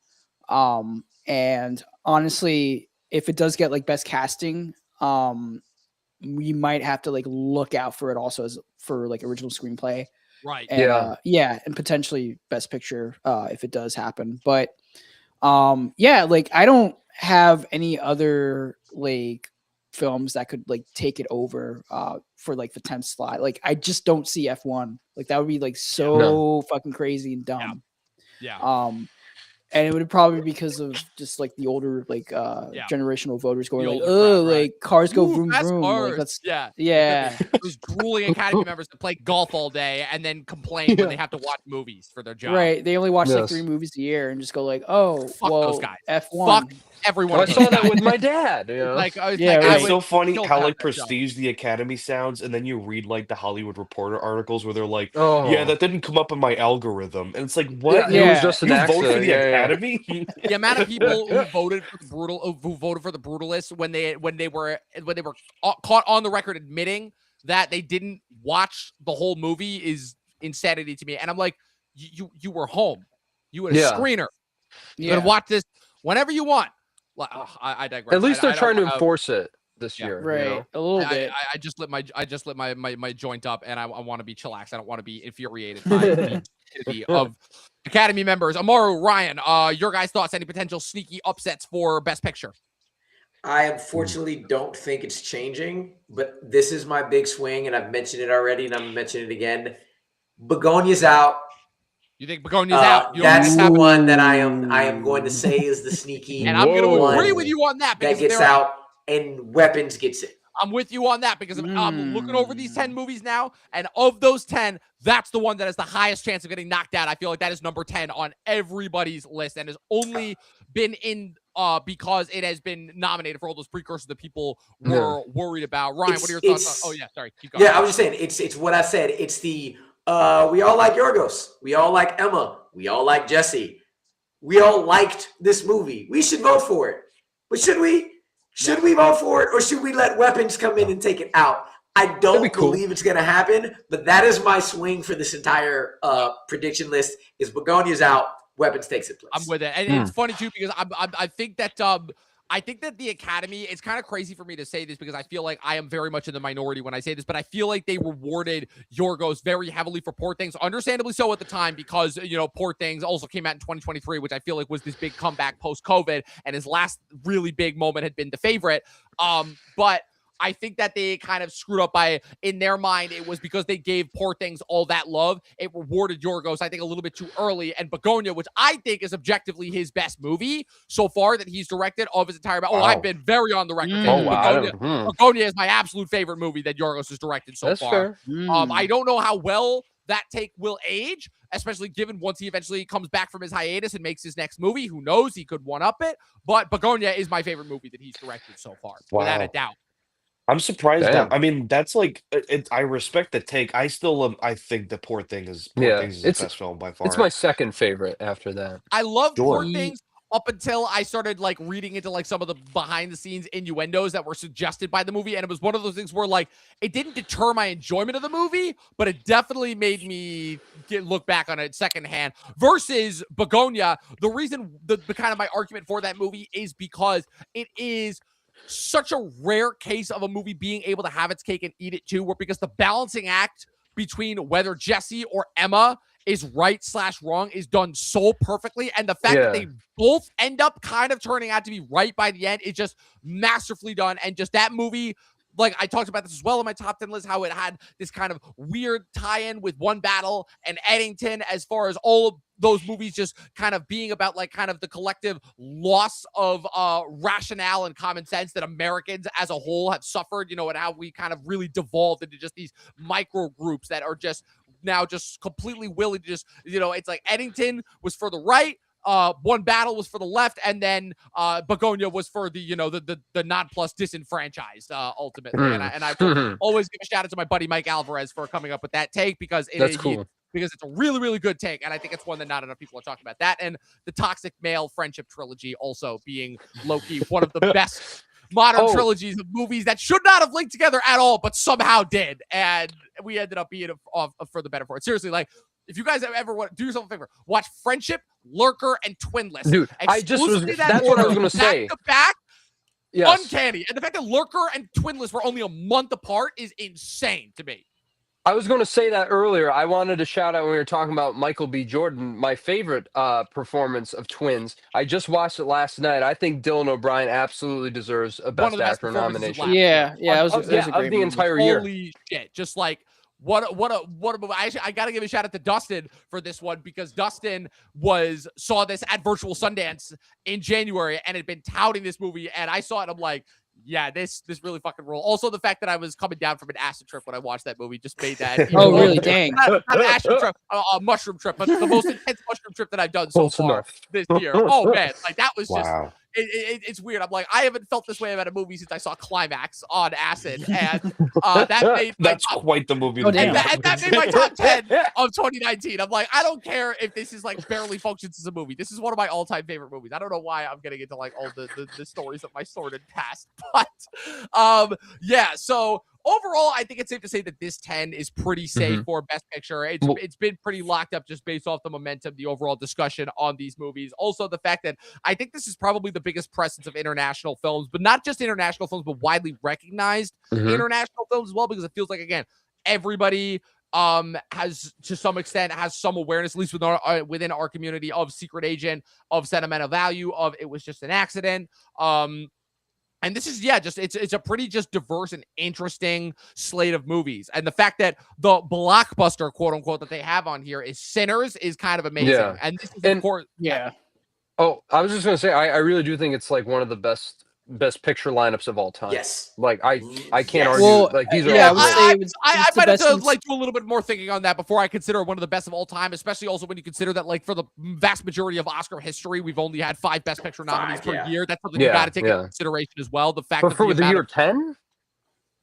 And honestly, if it does get like best casting, we might have to like look out for it also as for like original screenplay. Right. And, and potentially best picture if it does happen. But like I don't have any other like films that could like take it over for like the 10th slot. Like I just don't see F1. Like that would be like so fucking crazy and dumb. Yeah. And it would probably be because of just like the older like generational voters going like, oh, like cars go vroom vroom. Like, that's Those drooling Academy members that play golf all day and then complain when they have to watch movies for their job. Right. They only watch like 3 movies a year and just go like, oh, fuck those guys. F1. Fuck everyone. I saw that with my dad. You know? It's so funny how like prestige the Academy sounds, and then you read like the Hollywood Reporter articles where they're like, yeah, that didn't come up in my algorithm, and it's like, what? It was just an accident. Vote for the Academy. The amount of people who voted for the Brutalists when they were caught on the record admitting that they didn't watch the whole movie is insanity to me. And I'm like, you were home, you had a screener, you could watch this whenever you want. I digress. At least they're trying to enforce it this year, right? You know? A little bit. I just lit my joint up, and I want to be chillaxed. I don't want to be infuriated by the stupidity of Academy members. Amaru, Ryan, your guys' thoughts? Any potential sneaky upsets for Best Picture? I unfortunately don't think it's changing, but this is my big swing, and I've mentioned it already, and I'm gonna mention it again. Begonia's out. You think Begonia's out? That's the one that I am going to say is the sneaky, and I'm going to agree with you on that. That gets out, and Weapons gets it. I'm with you on that because I'm looking over these 10 movies now, and of those 10, that's the one that has the highest chance of getting knocked out. I feel like that is number 10 on everybody's list and has only been in because it has been nominated for all those precursors that people were worried about. Ryan, what are your thoughts on? Oh yeah, sorry, keep going. Yeah, I was just saying it's what I said. It's the we all like Yorgos, we all like Emma, we all like Jesse, we all liked this movie. We should vote for it, but should we? Should we vote for it, or should we let weapons come in and take it out? I don't believe it's going to happen, but that is my swing for this entire prediction list. Is Begonia's out, weapons takes its place. I'm with it, and it's funny too because I think that the Academy, it's kind of crazy for me to say this because I feel like I am very much in the minority when I say this, but I feel like they rewarded Yorgos very heavily for Poor Things, understandably so at the time because, Poor Things also came out in 2023, which I feel like was this big comeback post-COVID, and his last really big moment had been The Favorite. But I think that they kind of screwed up in their mind, it was because they gave Poor Things all that love. It rewarded Yorgos, I think, a little bit too early. And Begonia, which I think is objectively his best movie so far that he's directed of his entire... Wow. Oh, I've been very on the record. Begonia is my absolute favorite movie that Yorgos has directed so far. Fair. I don't know how well that take will age, especially given once he eventually comes back from his hiatus and makes his next movie. Who knows? He could one-up it. But Begonia is my favorite movie that he's directed so far, without a doubt. I'm surprised Damn. that, I mean, that's like, I respect the take. I still, I think the Poor Things is his best film by far. It's my second favorite after that. I love Poor Things up until I started like reading into like some of the behind the scenes innuendos that were suggested by the movie. And it was one of those things where like, it didn't deter my enjoyment of the movie, but it definitely made me look back on it secondhand versus Begonia. The reason the kind of my argument for that movie is because it is such a rare case of a movie being able to have its cake and eat it too, where because the balancing act between whether Jesse or Emma is right/wrong is done so perfectly, and the fact that they both end up kind of turning out to be right by the end is just masterfully done. And just that movie, like I talked about this as well in my top 10 list, how it had this kind of weird tie-in with One Battle and Eddington, as far as all of those movies just kind of being about like kind of the collective loss of rationale and common sense that Americans as a whole have suffered, and how we kind of really devolved into just these micro groups that are just now just completely willing to just, it's like Eddington was for the right, One Battle was for the left, and then Begonia was for the the non-plus disenfranchised ultimately. And I will always give a shout out to my buddy Mike Alvarez for coming up with that take because that's cool. Because it's a really, really good take, and I think it's one that not enough people are talking about. That and the Toxic Male Friendship Trilogy also being low-key one of the best modern trilogies of movies that should not have linked together at all, but somehow did, and we ended up being for the better for it. Seriously, like, if you guys ever want, do yourself a favor, watch Friendship, Lurker, and Twinless. Dude, that's what I was going to say. Back to back, yes. Uncanny. And the fact that Lurker and Twinless were only a month apart is insane to me. I was going to say that earlier. I wanted to shout out when we were talking about Michael B. Jordan, my favorite performance of Twins. I just watched it last night. I think Dylan O'Brien absolutely deserves a Best Actor nomination. Yeah, it was a great of the movie. entire year. Holy shit! Just like what a movie! I gotta give a shout out to Dustin for this one because Dustin saw this at Virtual Sundance in January and had been touting this movie, and I saw it. And I'm like, yeah, this really fucking rule. Also, the fact that I was coming down from an acid trip when I watched that movie just made that. Really? Dang. Not an acid trip, a mushroom trip, but the most intense mushroom trip that I've done so far this year. Oh man, like that was just. It's weird. I'm like, I haven't felt this way about a movie since I saw Climax on acid, and that made that's quite the movie. And that made my top 10 of 2019. I'm like, I don't care if this is like barely functions as a movie. This is one of my all-time favorite movies. I don't know why I'm getting into like all the stories of my sordid past, but yeah. So overall, I think it's safe to say that this 10 is pretty safe for Best Picture. It's been pretty locked up just based off the momentum, the overall discussion on these movies. Also, the fact that I think this is probably the biggest presence of international films, but not just international films, but widely recognized international films as well, because it feels like, again, everybody has to some extent has some awareness, at least within our community, of Secret Agent, of Sentimental Value, of It Was Just an Accident. And this is, it's a pretty just diverse and interesting slate of movies. And the fact that the blockbuster, quote unquote, that they have on here is Sinners is kind of amazing. Yeah. And this is, of course, yeah. Oh, I was just going to say, I really do think it's like one of the best best picture lineups of all time. Yes. Like I can't Yes. argue. Well, Like these are yeah, I all would great. say it's I the might have best to ones- like do a little bit more thinking on that before I consider one of the best of all time, especially also when you consider that like for the vast majority of Oscar history, we've only had 5 Best Picture nominees Five, per yeah. year. That's something you got to take into consideration as well. The fact But that for the amount year of 10,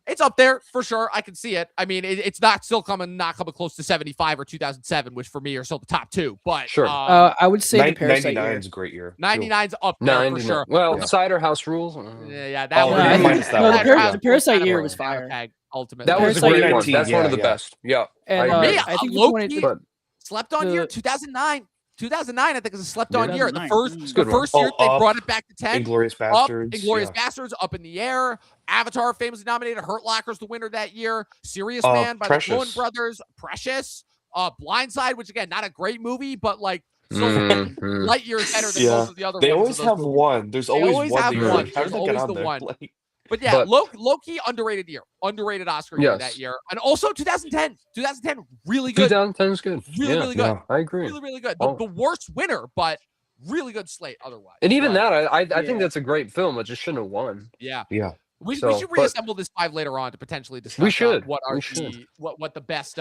it's up there for sure. I can see it. I mean, it's not coming close to 75 or 2007, which for me are still the top 2. But Sure. I would say the Parasite 99 year. is a great year. 99's up there for 99. sure. Well, Yeah. Cider House Rules. Yeah, that Oh, was No, I minus think that no, one, yeah. the Parasite kind of year brought was it down a fire. peg, ultimately. That was a Parasite great year one. was That's one of the yeah. best. Yeah. And I Me, agree. I think the low-key, 20 But slept on year the 2009. 2009, I think, is a slept-on year. The 2009, first, good the one. first year Oh, they brought it back to 10. Inglorious Up, Bastards. Inglorious yeah. Bastards, Up in the Air. Avatar, famously nominated. Hurt Locker's the winner that year. Serious Man by the Coen Precious. Brothers. Precious. Blindside, which again, not a great movie, but like still Mhm. light years better than Yeah. most of the other They ones. always of those have movies. one. There's They always always one. have that you're one. like, how There's did they get always on the there? one. Like, But yeah, But- low-key underrated year. Underrated Oscar year that Yes. year. And also 2010. 2010, really good. 2010 is good. Really, Yeah, really good. yeah. I agree. Really, really good. Oh. The worst winner, but really good slate otherwise. And even But, that, I Yeah. think that's a great film. It just shouldn't have won. yeah. yeah. We So, should but- reassemble this 5 later on to potentially discuss should. what are We the should. what the best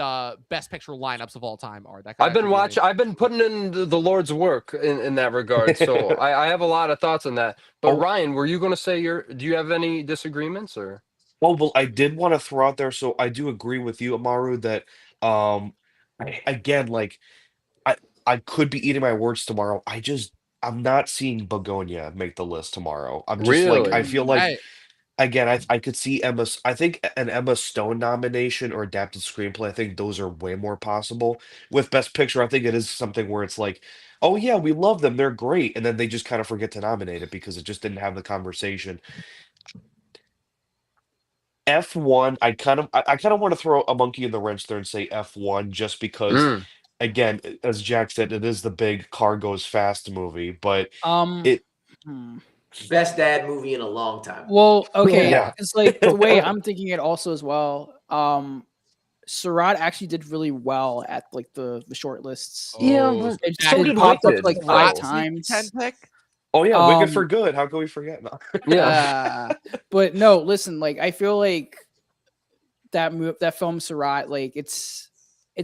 picture lineups of all time are. That could I've been actually be an watching. I've been putting in the Lord's work in that regard. So I have a lot of thoughts on that. But Oh. Ryan, were you going to say do you have any disagreements or? Well, I did want to throw out there, so I do agree with you, Amaru, that again, like I could be eating my words tomorrow. I'm not seeing Begonia make the list tomorrow. I'm just like I Really? feel like Hey, again, I could see I think an Emma Stone nomination or adapted screenplay, I think those are way more possible. With Best Picture, I think it is something where it's like, oh yeah, we love them, they're great, and then they just kind of forget to nominate it because it just didn't have the conversation. F1, I kind of want to throw a monkey in the wrench there and say F1 just because Mm. again, as Jack said, it is the big car goes fast movie, but it Best dad movie in a long time. Well, okay, Yeah. it's like the way I'm thinking it also as well. Surratt actually did really well at like the short lists. Yeah, oh, but It, so it did popped up Wicked, like though. 5 Not sleepy times. 10 pick. Oh yeah, Wicked for Um, Good. How can we forget? No. Yeah. But no, listen, like I feel like that film Surratt, like it's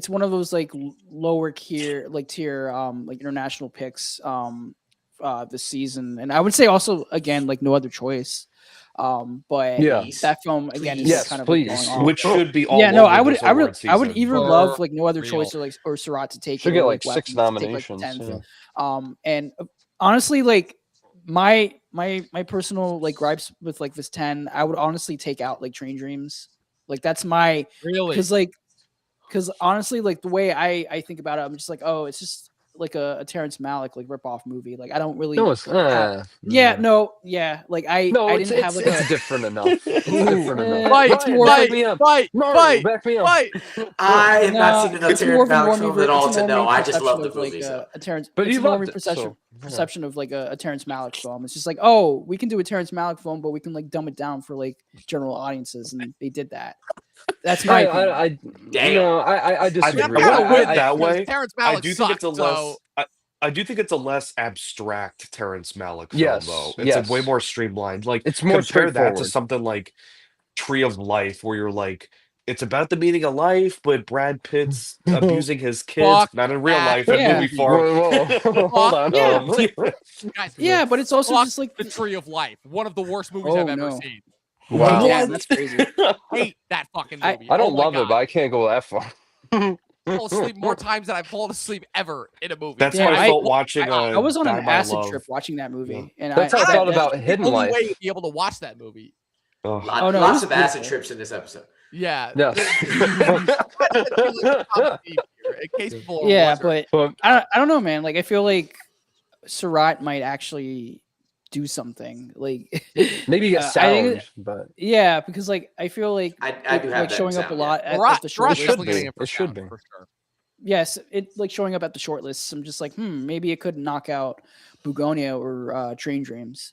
one of those like lower tier like international picks this season, and I would say also again like No Other Choice. But Yeah. that film again is Yes, kind of please. going off. Which should be all Yeah, no, over I would, this I would, award I would season. either For love like No Other real. Choice or Surratt to take Should it, get or, like 6 Weapons to take, like, the nominations. 10th. And honestly, like my personal like gripes with like this 10, I would honestly take out like Train Dreams. Like that's my Really? because honestly, like the way I think about it, I'm just like, oh, it's just like a Terrence Malick like rip off movie. Like I don't really No, it's yeah, no, yeah. Like No, I it's didn't have like it's a different enough. It's different enough. Fight, it's Ryan, more back fight, me up. fight, Maru, fight, back me up. fight. I have not seen enough it's more Terrence of a Malick normie films at all it's a to know. normie I just perception love the of, like, movie. So. a Terrence, But it's you a normie loved it, so, perception of like a Terrence Malick film. It's just like, oh, we can do a Terrence Malick film, but we can like dumb it down for like general audiences, and they did that. That's my opinion. Damn. No, I disagree. I'm kinda gonna put it with that because way. Terrence I Malick do think it's a sucked, less. so- I do think it's a less abstract Terrence Malick film, Yes, though. It's yes. a way more streamlined. Like It's more compare that to straightforward. something like Tree of Life, where you're like, it's about the meaning of life, but Brad Pitt's abusing his kids, Fuck not in real that life, in Yeah. movie form. Whoa, hold on. Yeah. hold on. Guys, Yeah, but it's also fuck just like The Tree of Life, one of the worst movies Oh, I've ever no. seen. Wow. Yeah, that's crazy. Hate that fucking I- movie. I don't Oh my love God. it, but I can't go that far. fall asleep more times than I've fallen asleep ever in a movie. That's Yeah, how I I- felt watching. I was on Die an by acid Love. trip watching that movie, and That's how I thought that- about the Hidden only Life. way to be able to watch that movie. Ugh. Oh, no, it Lots was of acid beautiful. trips in this episode. Yeah. Yeah. In case people are Yeah, wondering. but But I don't know, man. Like I feel like Surratt might actually do something. Like maybe get I sound, think but yeah, because like I feel like I it, do have like that showing up a sound, lot at Surratt- the short Surratt's It should definitely be. getting it for It should sound, be. for sure. yes, it like showing up at the short lists. I'm just like, maybe it could knock out Bugonia or Train Dreams.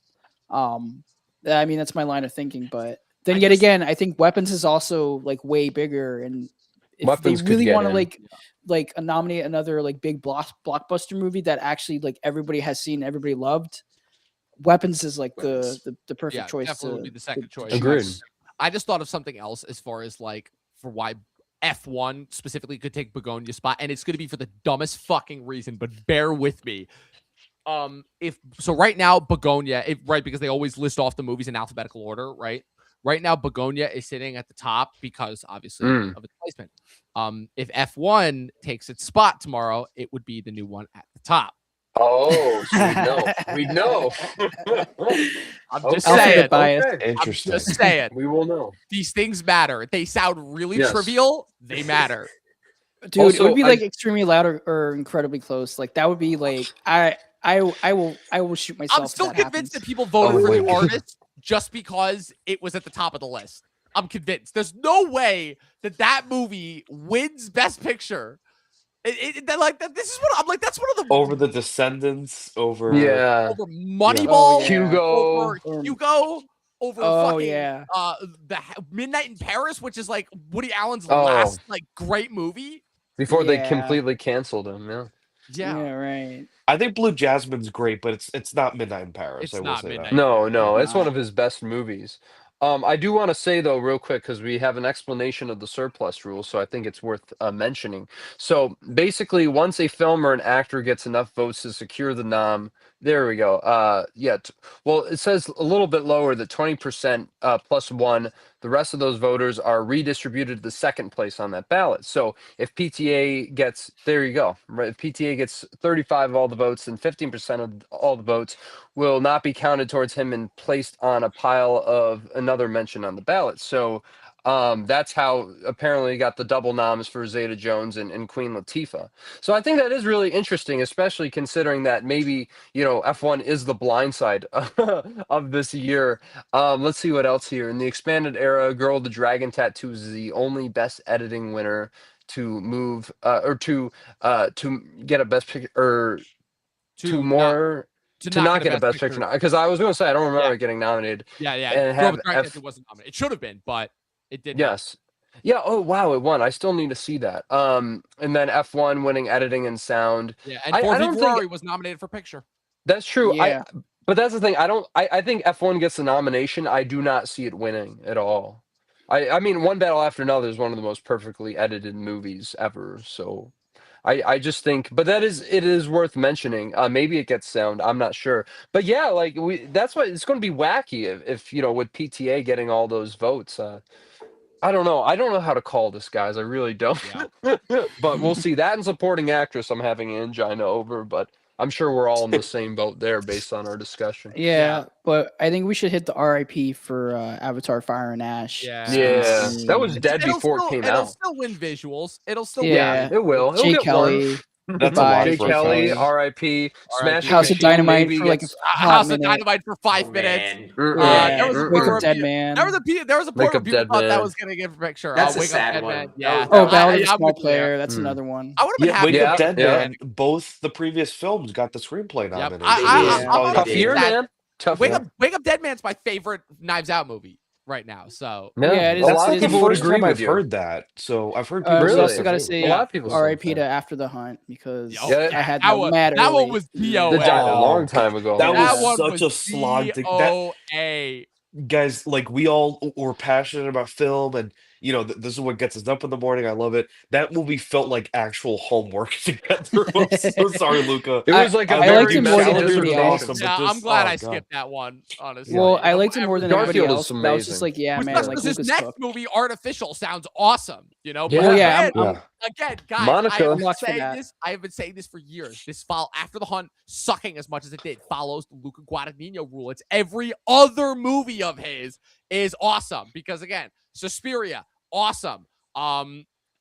I mean that's my line of thinking, but then I yet just- again, I think Weapons is also like way bigger, and if Weapons they could really get want to in. like nominate another like big blockbuster movie that actually like everybody has seen, everybody loved. weapons is like Weapons. the perfect choice. Definitely would be the second choice. Agreed. I just thought of something else as far as like for why F1 specifically could take Begonia's spot, and it's going to be for the dumbest fucking reason, but bear with me. If so, right now Begonia, right, because they always list off the movies in alphabetical order, right? Right now, Begonia is sitting at the top because obviously of its placement. If F1 takes its spot tomorrow, it would be the new one at the top. Oh, so we know. I'm just Alphabet saying. bias. Okay. Interesting. I'm just saying. We will know. These things matter. They sound really Yes. trivial. They matter. Dude, Also, it would be I- like extremely loud or incredibly close. Like that would be like I will shoot myself. I'm if still that convinced that happens. people voted for the wait. artist just because it was at the top of the list. I'm convinced. There's no way that movie wins Best Picture. This is what I'm like. That's one of the Over the Descendants, over Yeah. over Moneyball, yeah. Hugo. over Or- Hugo, over Oh, fucking yeah. Midnight in Paris, which is like Woody Allen's Oh. last like great movie. Before they Yeah. completely canceled him. Yeah. Yeah, right. I think Blue Jasmine's great, but it's not Midnight in Paris. It's I will not say Midnight. that. No, it's one Nah. of his best movies. I do want to say though, real quick, because we have an explanation of the surplus rule, so I think it's worth mentioning. So basically, once a film or an actor gets enough votes to secure the nom, there we go. Well, it says a little bit lower that 20% plus one. The rest of those voters are redistributed to the second place on that ballot. So if PTA gets, there you go, right? If PTA gets 35 of all the votes, then 15% of all the votes will not be counted towards him and placed on a pile of another mention on the ballot. So that's how apparently he got the double noms for Zeta Jones and Queen Latifah. So I think that is really interesting, especially considering that maybe, F1 is the blind side of this year. Let's see what else here. In the expanded era, Girl with the Dragon Tattoo is the only best editing winner to move to get a best picture or to not get a best picture because I was going to say I don't remember it getting nominated. Yeah. And Girl have with Dragon Tattoo wasn't nominated. It should have been, but it did not. Yes. Yeah. Oh wow, it won. I still need to see that. And then F1 winning editing and sound. Yeah, and I Ford v don't think- Ferrari was nominated for picture. That's true. Yeah. But that's the thing. I think F1 gets the nomination. I do not see it winning at all. I mean, One Battle After Another is one of the most perfectly edited movies ever. So I just think, but it is worth mentioning. Maybe it gets sound. I'm not sure. But yeah, like that's why it's going to be wacky if with PTA getting all those votes. I don't know. I don't know how to call this, guys. I really don't. Yeah. But we'll see. That and supporting actress, I'm having angina over. But I'm sure we're all in the same boat there based on our discussion. Yeah, but I think we should hit the RIP for Avatar: Fire and Ash. Yeah. Yeah, that was dead It'll before still, it came it'll out. still win visuals. It'll still Yeah. win. It will. It'll Jay get Kelly. one. That's a lot Jay for Kelly, Kelly. R.I.P. Smash House of Machine Dynamite maybe for like a gets- hot House of minute. Dynamite for 5 minutes. Man. There was a Wake point Up where Dead people- Man. There was a point Wake where Up people Dead thought that Man. was gonna give a picture. That's a Wake Up sad Dead one. Man. That Yeah. was- Oh, Ballad of a I'm Small with you there. Player. That's Mm. another one. I would have been Yeah, happy. Wake with Up that. Dead Yeah. Man. Both the previous films got the screenplay Yep. nominated. I- so I- it's I- probably I'm Tough Did year, that. man. Tough Wake year. Up Dead Man's my favorite Knives Out movie right now. So Yeah, it is- a That's lot like of the people would first agree time with I've you. heard that. So I've heard people We Really? also say got to it's say A lot of people say RIP that. to After the Hunt because Yeah, I had that the one- mad that one early. was They DOA. died a long time ago. That That was one such was a slog to- DOA. Guys, like we all were passionate about film, and this is what gets us up in the morning. I love it. That movie felt like actual homework to get through. I'm so sorry, Luca. It was like a I very liked it more than messy everybody dissertation. else. Awesome, but Yeah, I'm this- glad oh, I God. skipped that one, honestly. Well, I liked it more than everybody Garfield is else. But I was just amazing. like, yeah, Which man, sucks like 'cause this Lucas next Cook. movie, Artificial, sounds awesome. But Yeah. Well, yeah, again, Yeah. again, guys, Monica. I have I'm been watching saying that. this. I have been saying this for years. This file After the Hunt, sucking as much as it did, follows the Luca Guadagnino rule. It's every other movie of his is awesome because again, Suspiria, awesome.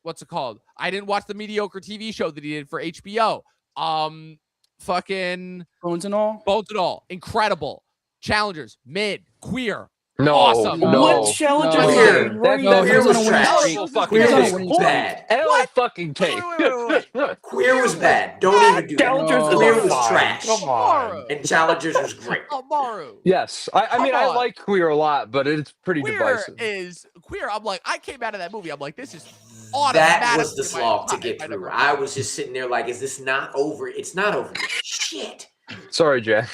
What's it called? I didn't watch the mediocre TV show that he did for HBO. Fucking Bones and all. Bones and All, incredible. Challengers, mid, queer, No, awesome. no. What Challenger? No. Queer. Right. No, Queer he was was on a winning trash. streak. Fucking Queer He was on a was winning streak. bad. L fucking take. Wait. Queer was bad. Don't even do that. Challengers No. is Queer a was five. trash. Come on. Amaru. And Challengers was great. Amaru. Yes, I mean Come I on. like Queer a lot, but it's pretty divisive. Queer. I'm like, I came out of that movie. I'm like, this is That automatic. was the slog to get through. I was just sitting there like, is this not over? It's not over. Shit. Sorry, Jack.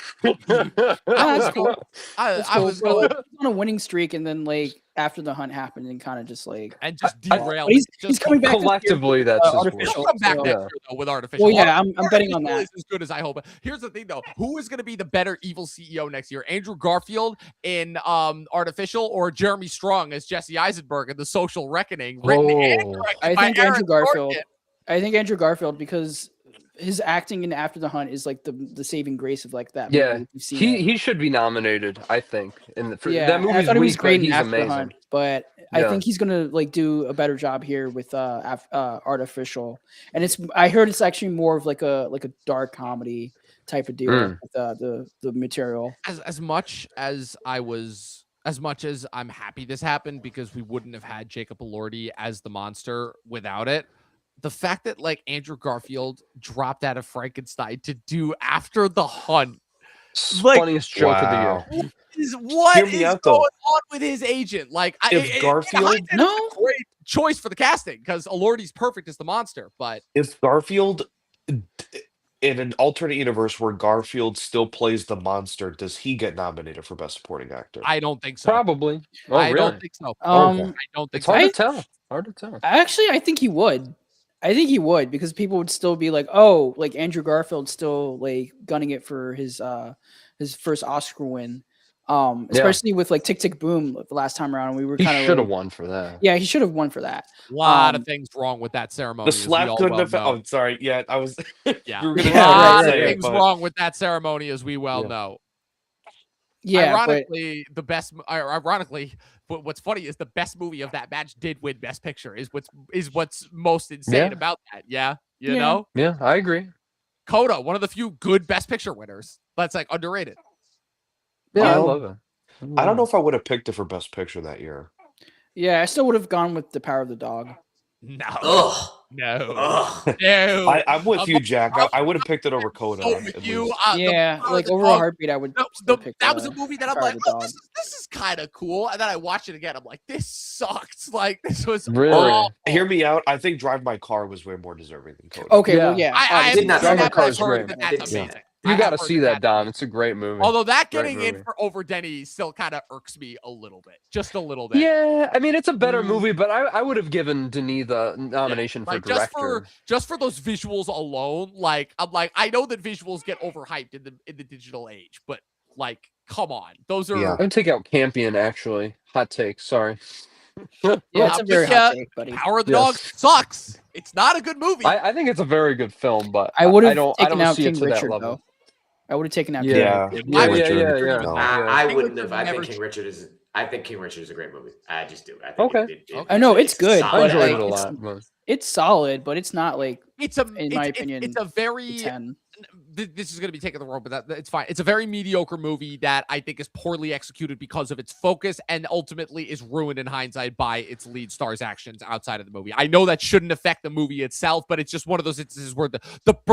That's cool. I Cool. was So, going like, he's on a winning streak, and then like after the hunt happened, and kind of just like and just I- derailed. but he's, it. he's Just coming back this year Collectively, with, that's just artificial. He'll come back so- next Yeah. year though with artificial. Well, yeah, I'm betting on Artificial that. is as good as I hope. Here's the thing though: who is going to be the better evil CEO next year? Andrew Garfield in Artificial, or Jeremy Strong as Jesse Eisenberg in The Social Reckoning? Written and directed I by think Aaron Andrew Garfield. Sorkin. I think Andrew Garfield, because his acting in After the Hunt is like the saving grace of like that. Yeah, movie. We've seen it. he should be nominated. I think. Yeah, that and I movie's thought he was weak, great but in he's After the amazing. Hunt, but I Yeah. think he's gonna like do a better job here with Artificial. And I heard it's actually more of like a dark comedy type of deal Mm. with the material. As much as I'm happy this happened because we wouldn't have had Jacob Elordi as the monster without it. The fact that like Andrew Garfield dropped out of Frankenstein to do After the Hunt Like- Funniest joke of the Wow. year. what Hear is me going out, though. on with his agent? Like, If Garfield- No, great choice for the casting because Elordi's perfect as the monster, but If Garfield, in an alternate universe where Garfield still plays the monster, does he get nominated for Best Supporting Actor? I don't think so. Probably. Oh, I really? don't think so. um, Okay. I don't think It's so. hard I- to tell. Hard to tell. actually, I think he would. I think he would because people would still be like, "Oh, like Andrew Garfield's still like gunning it for his first Oscar win." Yeah. Especially with like Tick Tick Boom the last time around, we were He kind of should have won for that. Yeah, he should have won for that. A lot Um, of things wrong with that ceremony. The as we slap all couldn't well have. know. Oh, sorry. Yeah, I was. Yeah, we were a gonna Yeah, lot right, of right, things but- wrong with that ceremony, as we well Yeah. know. Yeah, but Ironically, what's funny is the best movie of that match did win Best Picture. Is what's most insane Yeah. about that. Yeah, you Yeah. know, Yeah, I agree. Coda, one of the few good Best Picture winners. That's like underrated. Yeah, I Um, love it. I don't know if I would have picked it for Best Picture that year. yeah, I still would have gone with The Power of the Dog. No, Ugh. no, Ugh. no. I'm with you, Jack. I would have picked it over Coda. So at with you, least. Yeah, Power of like the over a Dog- heartbeat, I would. No, still pick, that was a movie that I'm Power like, of the oh, Dog. this is kind of cool. And then I watched it again. I'm like, this sucked. Like, this was Really? awful. Hear me out. I think Drive My Car was way more deserving than Coda. Okay, well, Yeah. yeah. I obviously. did not haven't see seen that. that, but I've Car's heard great. that I that's didn't see amazing. You I got have to heard see that, that's Dom. amazing. It's a great movie. Although that Great getting in movie. for Over Denny still kind of irks me a little bit, just a little bit. Yeah, I mean it's a better Mm. movie, but I would have given Denis the nomination for Like director. just for those visuals alone, like I'm like I know that visuals get overhyped in the digital age, but like come on, those are Yeah. I'm gonna take out Campion actually. Hot take. Sorry. Yeah, it's a I'm very with hot ya. take, buddy. Power of the Yes. Dog sucks. It's not a good movie. I think it's a very good film, but I would I have don't taken out see it King to that Richard level. though. I would have taken out. Yeah. King Richard. Yeah, I King would- Richard, Richard no. even- I King wouldn't Richard have. I never think King Richard is. I think King Richard is a great movie. I just do. I think Okay. I know, it's good, I but, solid. enjoyed like, it a it's- lot. But It's solid, but it's not like it's a in my opinion, it's a very 10. this is going to be taking the wrong, but it's fine. It's a very mediocre movie that I think is poorly executed because of its focus and ultimately is ruined in hindsight by its lead star's actions outside of the movie. I know that shouldn't affect the movie itself, but it's just one of those instances where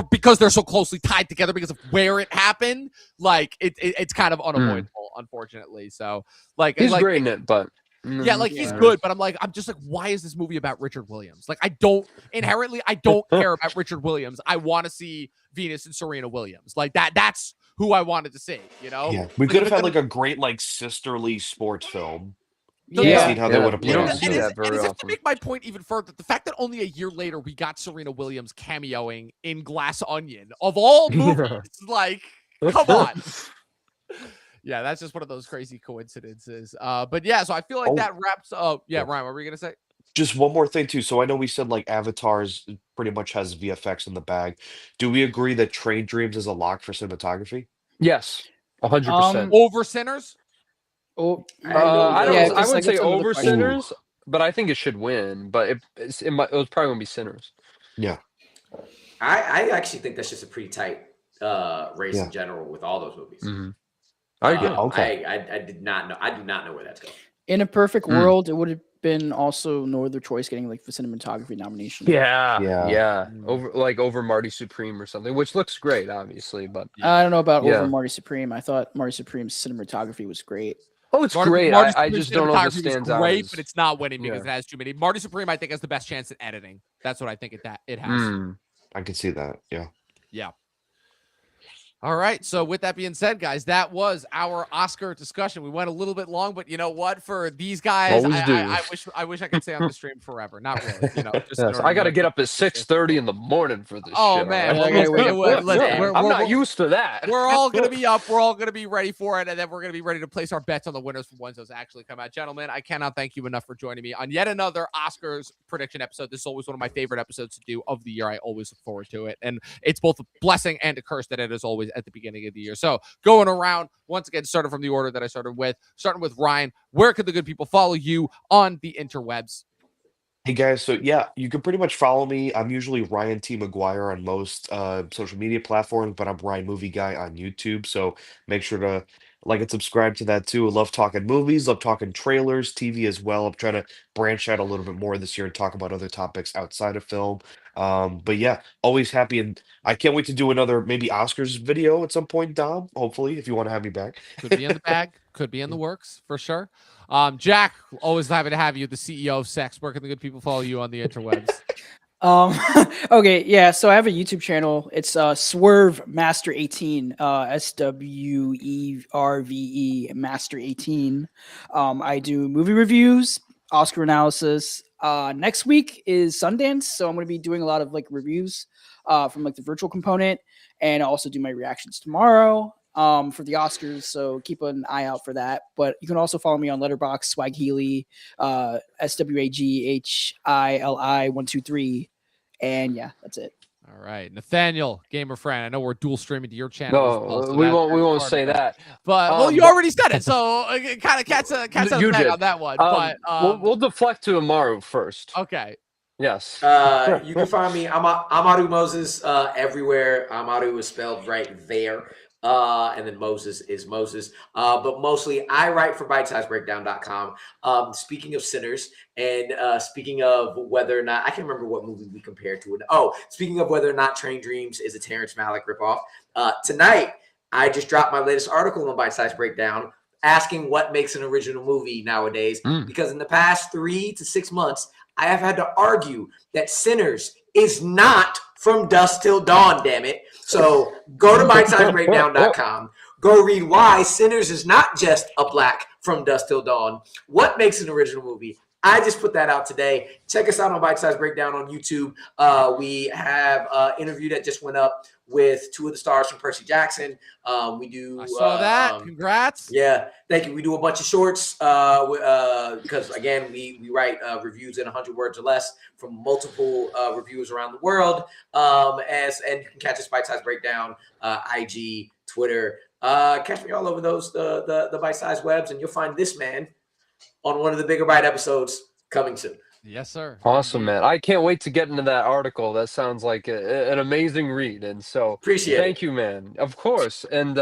because they're so closely tied together because of where it happened, like it's kind of unavoidable, unfortunately. So like he's like, great in it, but yeah, like he's Yeah. good, but I'm just like, why is this movie about Richard Williams? Like, I don't care about Richard Williams. I want to see Venus and Serena Williams. Like that's who I wanted to see, you know? Yeah, we Like, could have if had it's like a great like sisterly sports film. Yeah. Seen how they would have You played don't it. see and that very as if to often. make my point even further, the fact that only a year later we got Serena Williams cameoing in Glass Onion of all movies, like, come on. Yeah, that's just one of those crazy coincidences. But yeah, so I feel like Oh. that wraps up. Yeah, Yeah. Ryan, what were you gonna say? Just one more thing too. So I know we said like Avatars pretty much has VFX in the bag. Do we agree that Train Dreams is a lock for cinematography? Yes, 100%. Over Sinners? Oh, I Yeah, don't. I because, wouldn't say it's another over question. Sinners, but I think it should win. But it was probably gonna be Sinners. Yeah. I actually think that's just a pretty tight race Yeah. in general with all those movies. I agree. Okay. I did not know. I do not know where that's going. In a perfect Mm. world, it would have been also no other choice getting like the cinematography nomination. Yeah. Over Marty Supreme or something, which looks great, obviously. But I don't know about Yeah. over Marty Supreme. I thought Marty Supreme's cinematography was great. it's great. I just don't know if it stands out. Great, as- but it's not winning because Yeah. it has too many. Marty Supreme, I think, has the best chance at editing. That's what I think it has. Mm. I can see that. Yeah. Yeah. All right. So with that being said, guys, that was our Oscar discussion. We went a little bit long, but you know what? For these guys, Always do. I wish I could stay on the stream forever. Not really, you know. Just in Yes, order I got to to get up at keep this- 6:30 in the morning for this Oh shit. man, all right? Yeah, I gotta wake up. listen, I'm not used to that. we're all gonna be up. We're all gonna be ready for it, and then we're gonna be ready to place our bets on the winners for ones those actually come out. Gentlemen, I cannot thank you enough for joining me on yet another Oscars prediction episode. This is always one of my favorite episodes to do of the year. I always look forward to it, and it's both a blessing and a curse that it is always at the beginning of the year. So going around once again, started from the order that I started with, starting with Ryan. Where could the good people follow you on the interwebs? Hey guys, so yeah, you can pretty much follow me. I'm usually Ryan T. McGuire on most social media platforms, but I'm Ryan Movie Guy on YouTube. So make sure to like and subscribe to that too. I love talking movies, love talking trailers, TV as well. I'm trying to branch out a little bit more this year and talk about other topics outside of film. But yeah, always happy, and I can't wait to do another maybe Oscars video at some point, Dom. Hopefully, if you want to have me back. Could be in the bag, could be in the works for sure. Jack, always happy to have you, the CEO of Sex. Where can the good people follow you on the interwebs? Okay, yeah, so I have a YouTube channel. It's Swerve Master 18, SWERVE Master 18. I do movie reviews, Oscar analysis. Next week is Sundance, so I'm going to be doing a lot of like reviews from like the virtual component, and I also do my reactions tomorrow for the Oscars, so keep an eye out for that. But you can also follow me on Letterboxd, Swag Healy, SWAGHILI123. And yeah, that's it. All right, Nathaniel, gamer friend. I know we're dual streaming to your channel as well. No, So we that's won't part say of it. that. But well, you already said it, so kind of catch a You bag did. on that one. We'll deflect to Amaru first. Okay. Yes. You can find me. I'm Amaru Moses everywhere. Amaru is spelled right there. And then Moses is Moses. But mostly I write for bitesizebreakdown.com. Speaking of sinners and speaking of whether or not, I can remember what movie we compared to it. Oh, speaking of whether or not Train Dreams is a Terrence Malick ripoff. Tonight, I just dropped my latest article on Bite Size Breakdown asking what makes an original movie nowadays. Because in the past 3 to 6 months, I have had to argue that Sinners is not From Dusk Till Dawn, damn it. So go to bitesizebreakdown.com. Go read why Sinners is not just a black From Dusk Till Dawn. What makes an original movie? I just put that out today. Check us out on Bite Size Breakdown on YouTube. We have an interview that just went up with 2 of the stars from Percy Jackson. We do. I saw that. Congrats. Yeah, thank you. We do a bunch of shorts because again, we write reviews in 100 words or less from multiple reviewers around the world. And you can catch us Bite Size Breakdown, IG, Twitter. Catch me all over those the Bite Size webs, and you'll find this man on one of the Bigger Bite episodes coming soon. Yes, sir. Awesome, man. I can't wait to get into that article. That sounds like an amazing read. And so thank you, man. Of course. And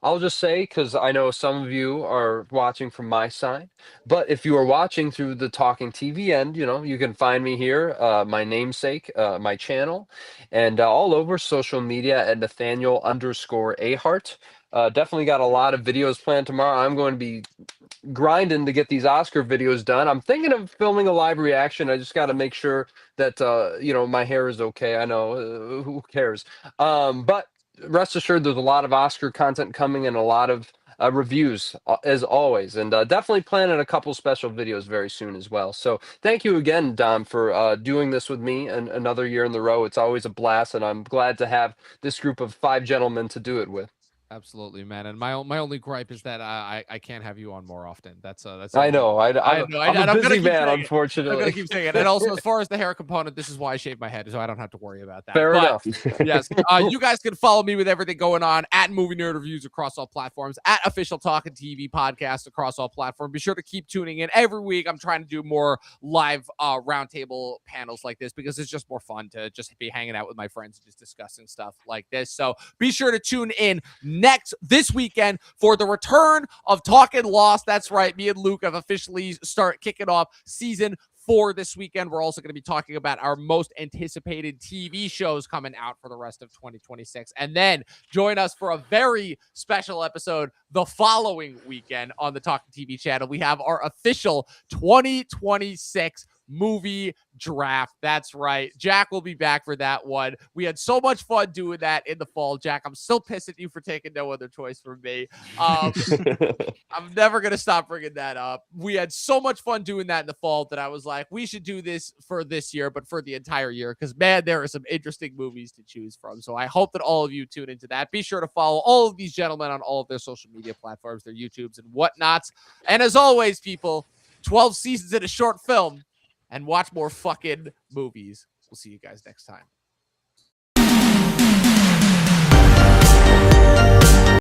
I'll just say, because I know some of you are watching from my side, but if you are watching through the Talking TV end, you can find me here, my namesake, my channel, and all over social media at Nathaniel_Ahart. Definitely got a lot of videos planned tomorrow. I'm going to be grinding to get these Oscar videos done. I'm thinking of filming a live reaction. I just got to make sure that my hair is okay. I know who cares, but rest assured there's a lot of Oscar content coming and a lot of reviews as always, and definitely planning a couple special videos very soon as well. So thank you again, Dom, for doing this with me and another year in the row. It's always a blast, and I'm glad to have this group of 5 gentlemen to do it with. Absolutely, man. And my only gripe is that I can't have you on more often. That's I know. I'm a busy man, unfortunately. I'm gonna keep saying it. And also, as far as the hair component, this is why I shave my head, so I don't have to worry about that. Fair enough. Yes, you guys can follow me with everything going on at Movie Nerd Reviews across all platforms, at Official Talkin TV Podcast across all platforms. Be sure to keep tuning in every week. I'm trying to do more live roundtable panels like this because it's just more fun to just be hanging out with my friends and just discussing stuff like this. So be sure to tune in this weekend for the return of Talkin' Lost. That's right. Me and Luke have officially start kicking off season 4 this weekend. We're also going to be talking about our most anticipated TV shows coming out for the rest of 2026. And then join us for a very special episode the following weekend on the Talkin TV channel. We have our official 2026 movie draft. That's right. Jack will be back for that one. We had so much fun doing that in the fall. Jack, I'm still pissed at you for taking no other choice from me. I'm never going to stop bringing that up. We had so much fun doing that in the fall that I was like, we should do this for this year, but for the entire year, because, man, there are some interesting movies to choose from. So I hope that all of you tune into that. Be sure to follow all of these gentlemen on all of their social media platforms, their YouTubes and whatnots. And as always, people, 12 seasons in a short film, and watch more fucking movies. We'll see you guys next time.